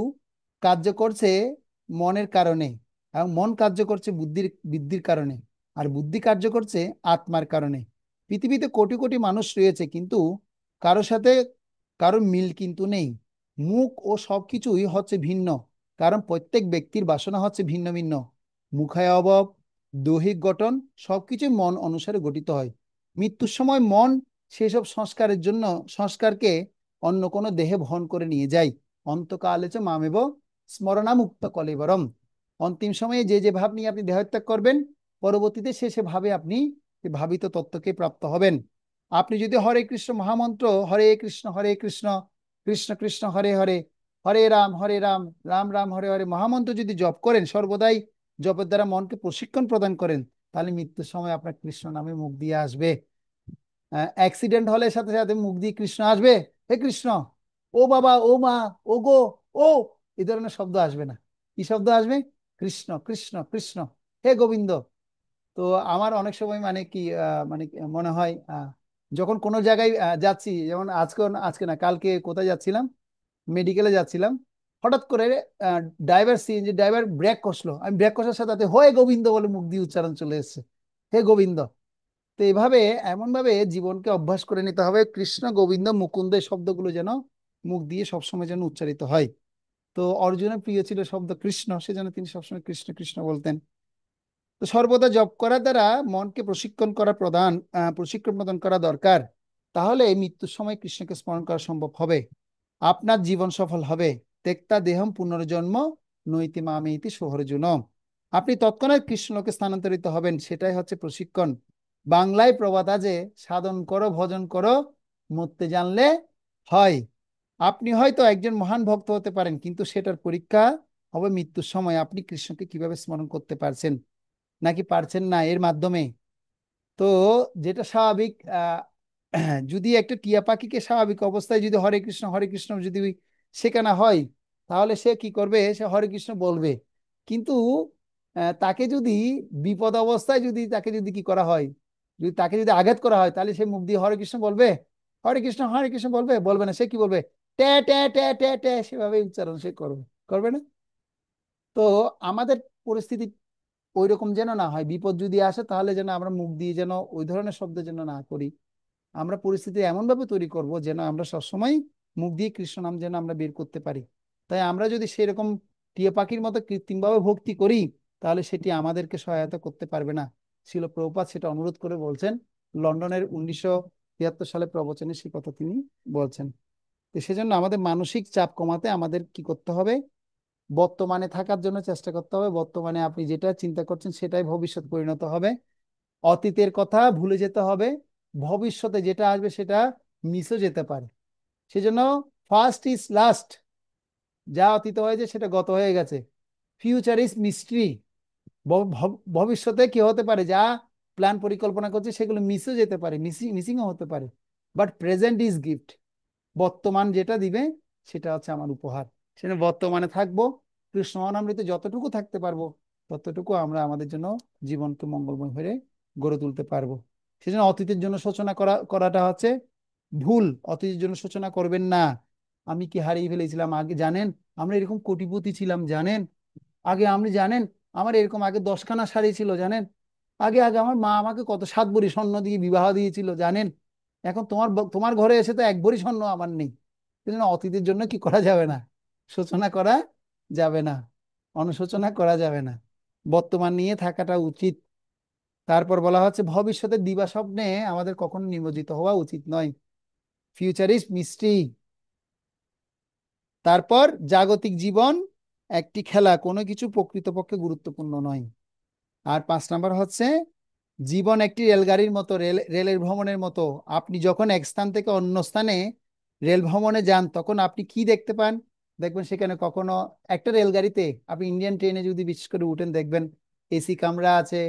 কার্য করছে মনের কারণে, এবং মন কার্য করছে বুদ্ধির বৃদ্ধির কারণে, আর বুদ্ধি কার্য করছে আত্মার কারণে। পৃথিবীতে কোটি কোটি মানুষ রয়েছে, কিন্তু কারোর সাথে কারোর মিল কিন্তু নেই। মুখ ও সবকিছুই হচ্ছে ভিন্ন, কারণ প্রত্যেক ব্যক্তির বাসনা হচ্ছে ভিন্ন ভিন্ন। মুখায়বব, দৈহিক গঠন সবকিছুই মন অনুসারে গঠিত হয়। মৃত্যুর সময় মন সেসব সংস্কারের জন্য সংস্কারকে অন্য কোনো দেহে বহন করে নিয়ে যায়। অন্তকালে চ মামেব স্মরণামুক্ত কলেবরম। অন্তিম সময়ে যে যে ভাব নিয়ে আপনি দেহত্যাগ করবেন, পরবর্তীতে সে সে ভাবে আপনি ভাবিত তত্ত্বকে প্রাপ্ত হবেন। আপনি যদি হরে কৃষ্ণ মহামন্ত্র, হরে কৃষ্ণ কৃষ্ণ কৃষ্ণ হরে হরে, হরে রাম রাম রাম হরে হরে মহামন্ত্র যদি জপ করেন, সর্বদাই জপের দ্বারা মনকে প্রশিক্ষণ প্রদান করেন, তাহলে মৃত্যুর সময় আপনার কৃষ্ণ নামে মুখ দিয়ে আসবে। অ্যাক্সিডেন্ট হলে সাথে সাথে মুখ দিয়ে কৃষ্ণ আসবে, হে কৃষ্ণ, ও বাবা, ও মা, ও গো, ও, এই ধরনের শব্দ আসবে না। কি শব্দ আসবে? কৃষ্ণ কৃষ্ণ কৃষ্ণ, হে গোবিন্দ। তো আমার অনেক সময় মানে কি মানে কি মনে হয়, যখন কোনো জায়গায় যাচ্ছি, যেমন আজকে আজকে না কালকে কোথায় যাচ্ছিলাম, মেডিকেলে যাচ্ছিলাম, হঠাৎ করে সিএনজি ড্রাইভার ব্রেক কষলো, আমি ব্রেক কষার সাথে সাথে হয়ে গোবিন্দ বলে মুখ দিয়ে উচ্চারণ চলে এসেছে, হে গোবিন্দ। তো এইভাবে এমন ভাবে জীবনকে অভ্যাস করে নিতে হবে, কৃষ্ণ গোবিন্দ মুকুন্দ এই শব্দগুলো যেন মুখ দিয়ে সবসময় যেন উচ্চারিত হয়। তো অর্জুনের প্রিয় ছিল শব্দ কৃষ্ণ, সেজন্য তিনি সবসময় কৃষ্ণ কৃষ্ণ বলতেন। তো সর্বদা জপ করার দ্বারা মনকে প্রশিক্ষণ প্রদান করা দরকার, তাহলে এই মৃত্যুর সময় কৃষ্ণকে স্মরণ করা সম্ভব হবে, আপনার জীবন সফল হবে। তেক্তা দেহম পুনর্জন্ম নৈতি মামেতি সোহর্জুনম। আপনি তৎক্ষণাৎ কৃষ্ণকে স্থানান্তরিত হবেন, সেটাই হচ্ছে প্রশিক্ষণ। বাংলায় প্রবাদ আছে, সাধন করো ভজন করো, মরতে জানলে হয়। আপনি হয়তো একজন মহান ভক্ত হতে পারেন, কিন্তু সেটার পরীক্ষা হবে মৃত্যুর সময় আপনি কৃষ্ণকে কিভাবে স্মরণ করতে পারছেন নাকি পারছেন না এর মাধ্যমে। তো যেটা স্বাভাবিক, যদি একটা টিয়া পাখিকে স্বাভাবিক অবস্থায় যদি হরে কৃষ্ণ যদি শেখানো হয়, তাহলে সে কি করবে? সে হরে কৃষ্ণ বলবে। কিন্তু তাকে যদি বিপদ অবস্থায় যদি তাকে যদি কি করা হয়, যদি তাকে যদি আঘাত করা হয়, তাহলে সে মুখ দিয়ে হরে কৃষ্ণ বলবে? হরে কৃষ্ণ বলবে? বলবে না। সে কি বলবে? ট্যা ট্যা ট্যা ট্যা ট্যা, সেভাবে উচ্চারণ সে করবে, করবে না? তো আমাদের পরিস্থিতি ওই রকম যেন না হয়। বিপদ যদি আসে তাহলে যেন আমরা মুখ দিয়ে যেন ওই ধরনের শব্দ যেন না করি। আমরা পরিস্থিতি এমন ভাবে তৈরি করব যেন আমরা সবসময় মুখ দিয়ে কৃষ্ণ নাম যেন আমরা বের করতে পারি। তাই আমরা যদি সেরকম টিয়া পাখির মতো কৃত্রিমভাবে ভক্তি করি, তাহলে সেটি আমাদেরকে সহায়তা করতে পারবে না। শিল প্রভুপাদ সেটা অনুরোধ করে বলছেন, লন্ডনের 1973 সালে প্রবচনে সে কথা তিনি বলছেন। তো সেজন্য আমাদের মানসিক চাপ কমাতে আমাদের কি করতে হবে? বর্তমানে থাকার জন্য চেষ্টা করতে হবে। বর্তমানে আপনি যেটা চিন্তা করছেন সেটাই ভবিষ্যৎ পরিণত হবে। অতীতের কথা ভুলে যেতে হবে। ভবিষ্যতে যেটা আসবে সেটা মিসও যেতে পারে। সেজন্য ফার্স্ট ইজ লাস্ট। যা অতীত হয়েছে সেটা গত হয়ে গেছে। Future is mystery. ভবিষ্যতে কি হতে পারে? যা প্ল্যান পরিকল্পনা করছে সেগুলো মিসও যেতে পারে, মিসিংও হতে পারে। But present is gift. বর্তমান যেটা দিবে সেটা হচ্ছে আমার উপহার। সেটা বর্তমানে থাকবো, কৃষ্ণ নামৃতে যতটুকু থাকতে পারবো ততটুকু আমরা আমাদের জন্য জীবনকে মঙ্গলময় হয়ে গড়ে তুলতে পারবো। সেজন্য অতীতের জন্য শোচনা করাটা হচ্ছে ভুল। অতীতের জন্য শোচনা করবেন না। আমি কি হারিয়ে ফেলেছিলাম আগে জানেন? আমরা এরকম কোটিপতি ছিলাম জানেন? আগে আপনি জানেন আমার এরকম আগে 10খানা শাড়ি ছিল জানেন? আগে আগে আমার মা আমাকে কত 7 ভরি স্বর্ণ দিয়ে বিবাহ দিয়েছিল জানেন? এখন তোমার ঘরে এসে তো 1 ভরি স্বর্ণ আমার নেই। সেজন্য অতীতের জন্য কি করা যাবে না? শোচনা করা যাবে না, অনুশোচনা করা যাবে না। বর্তমান নিয়ে থাকাটা উচিত। তারপর বলা হচ্ছে ভবিষ্যতের দিবা স্বপ্নে আমাদের কখনো নিমজ্জিত হওয়া উচিত নয়। Future is mystery. তারপর জাগতিক জীবন একটি খেলা, কোনো কিছু প্রকৃতপক্ষে গুরুত্বপূর্ণ নয়। আর 5 নম্বর হচ্ছে জীবন একটি রেলগাড়ির মতো, রেলের ভ্রমণের মতো। আপনি যখন এক স্থান থেকে অন্য স্থানে রেল ভ্রমণে যান তখন আপনি কি দেখতে পান? দেখবেন সেখানে কখনো একটা রেলগাড়িতে, আপনি ইন্ডিয়ান ট্রেনে যদি বিশেষ করে উঠেন, দেখবেন এসি কামরা আছে,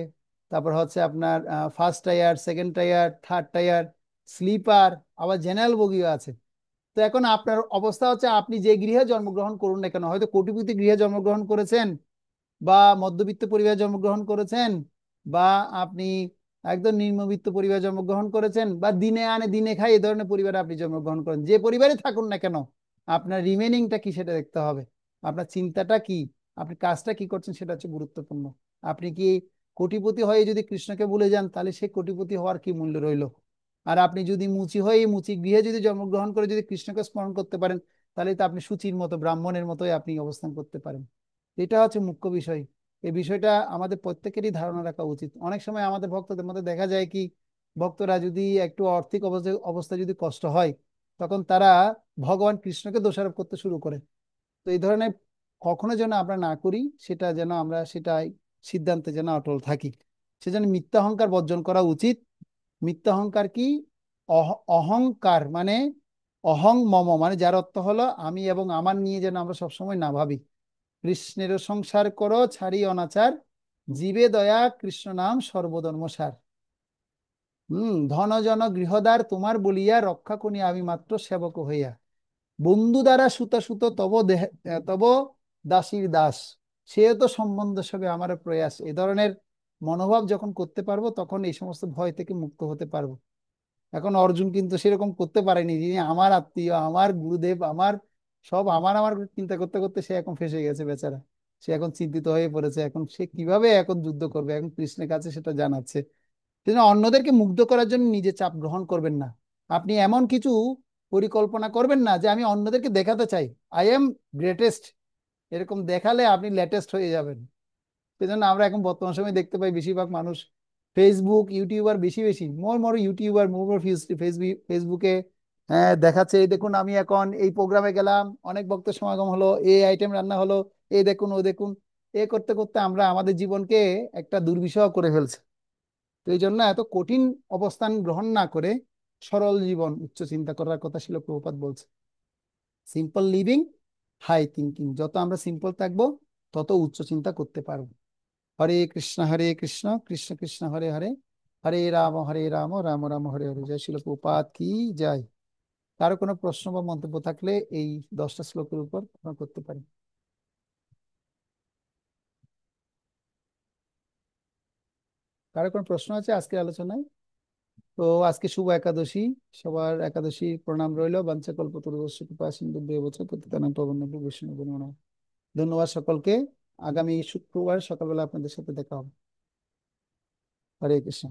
তারপর হচ্ছে আপনার first tier, second tier, third tier, sleeper, আবার জেনারেল বগিও আছে। তো এখন আপনার অবস্থা হচ্ছে আপনি যে গৃহে জন্মগ্রহণ করুন না কেন, হয়তো কোটিপতি গৃহে জন্মগ্রহণ করেছেন, বা মধ্যবিত্ত পরিবারে জন্মগ্রহণ করেছেন, বা আপনি একদম নিম্নবিত্ত পরিবারে জন্মগ্রহণ করেছেন, বা দিনে আনে দিনে খাই এই ধরনের পরিবারে আপনি জন্মগ্রহণ করেন, যে পরিবারে থাকুন না কেন, আপনার রিমেনিংটা কি সেটা দেখতে হবে। আপনার চিন্তাটা কি, আপনি কাজটা কি করছেন সেটা হচ্ছে গুরুত্বপূর্ণ। আপনি কি কোটিপতি হয়ে যদি কৃষ্ণকে ভুলে যান, তাহলে সে কোটিপতি হওয়ার কি মূল্য রইল? আর আপনি যদি মুচি হয়ে মুচি গৃহে যদি জন্মগ্রহণ করে যদি কৃষ্ণকে স্মরণ করতে পারেন, তাহলে তো আপনি সূচির মতো, ব্রাহ্মণের মতোই আপনি অবস্থান করতে পারেন। এটা হচ্ছে মুখ্য বিষয়। এই বিষয়টা আমাদের প্রত্যেকেরই ধারণা রাখা উচিত। অনেক সময় আমাদের ভক্তদের মধ্যে দেখা যায় কি, ভক্তরা যদি একটু আর্থিক অবস্থা যদি কষ্ট হয়, তখন তারা ভগবান কৃষ্ণকে দোষারোপ করতে শুরু করে। তো এই ধরনের কখনো যেন আমরা না করি, সেটা যেন আমরা সেটাই সিদ্ধান্তে যেন অটল থাকি। সেজন্য মিথ্যা অহংকার বর্জন করা উচিত। মিথ্যা অহংকার কি? অহংকার মানে অহং মম, মানে যার অর্থ হলো আমি এবং আমার নিয়ে যেন আমরা সবসময় না ভাবি। কৃষ্ণের সংসার করো ছাড়ি অনাচার, জীবে দয়া কৃষ্ণ নাম সর্বধর্ম সার। ধন জন গৃহদ্বার তোমার বলিয়া, রক্ষা করি আমি মাত্র সেবক হইয়া। বন্ধু দ্বারা সুতা সুত তব দেহ, তব দাসীর দাস, সে তো সম্বন্ধ সবে আমার প্রয়াস। এ ধরনের মনোভাব যখন করতে পারবো, তখন এই সমস্ত ভয় থেকে মুক্ত হতে পারবো। এখন অর্জুন কিন্তু সেরকম করতে পারেনি, যিনি আমার আত্মীয়, আমার গুরুদেব, আমার সব, আমার আমার চিন্তা করতে করতে সে এখন ফেঁসে গেছে বেচারা। সে এখন চিন্তিত হয়ে পড়েছে, এখন সে কিভাবে এখন যুদ্ধ করবে, এখন কৃষ্ণের কাছে সেটা জানাচ্ছে। সেজন্য অন্যদেরকে মুগ্ধ করার জন্য নিজে চাপ গ্রহণ করবেন না। আপনি এমন কিছু পরিকল্পনা করবেন না যে আমি অন্যদেরকে দেখাতে চাই আই এম গ্রেটেস্ট। এরকম দেখালে আপনি লেটেস্ট হয়ে যাবেন। সেজন্য আমরা এখন বর্তমান সময়ে দেখতে পাই বেশিরভাগ মানুষ ফেসবুক ইউটিউবার, বেশি বেশি মোর মোর ইউটিউবার, মোর মোর ফেসবুকে দেখাচ্ছে, এই দেখুন আমি এখন এই প্রোগ্রামে গেলাম, অনেক ভক্ত সমাগম হলো, এই আইটেম রান্না হলো, এই দেখুন ও দেখুন। এ করতে করতে আমরা আমাদের জীবনকে একটা দুর্বিষহ করে ফেলছি। তো এই জন্য এত কঠিন অবস্থান গ্রহণ না করে সরল জীবন, উচ্চ চিন্তা করার কথা ছিল প্রভুপাদ বলছে। Simple living, high thinking. যত আমরা সিম্পল থাকবো তত উচ্চ চিন্তা করতে পারবো। হরে কৃষ্ণ কৃষ্ণ কৃষ্ণ হরে হরে, হরে রাম রাম রাম হরে হরে। জয় শিল প্রপাত কি জয়। কারো কোনো প্রশ্ন বা মন্তব্য থাকলে এই 10টা শ্লোকের উপর আমরা করতে পারি। কারো কোনো প্রশ্ন আছে আজকের আলোচনায়? তো আজকে শুভ একাদশী, সবার একাদশী প্রণাম রইল। বাঞ্ছা কল্পতরুশ্চ কৃপা সিন্ধুভ্যেব চ পতিতানাং পাবনেভ্যো বৈষ্ণবেভ্যো নমো নমঃ। ধন্যবাদ সকলকে। আগামী শুক্রবার সকালবেলা আপনাদের সাথে দেখা হবে। হরে কৃষ্ণ।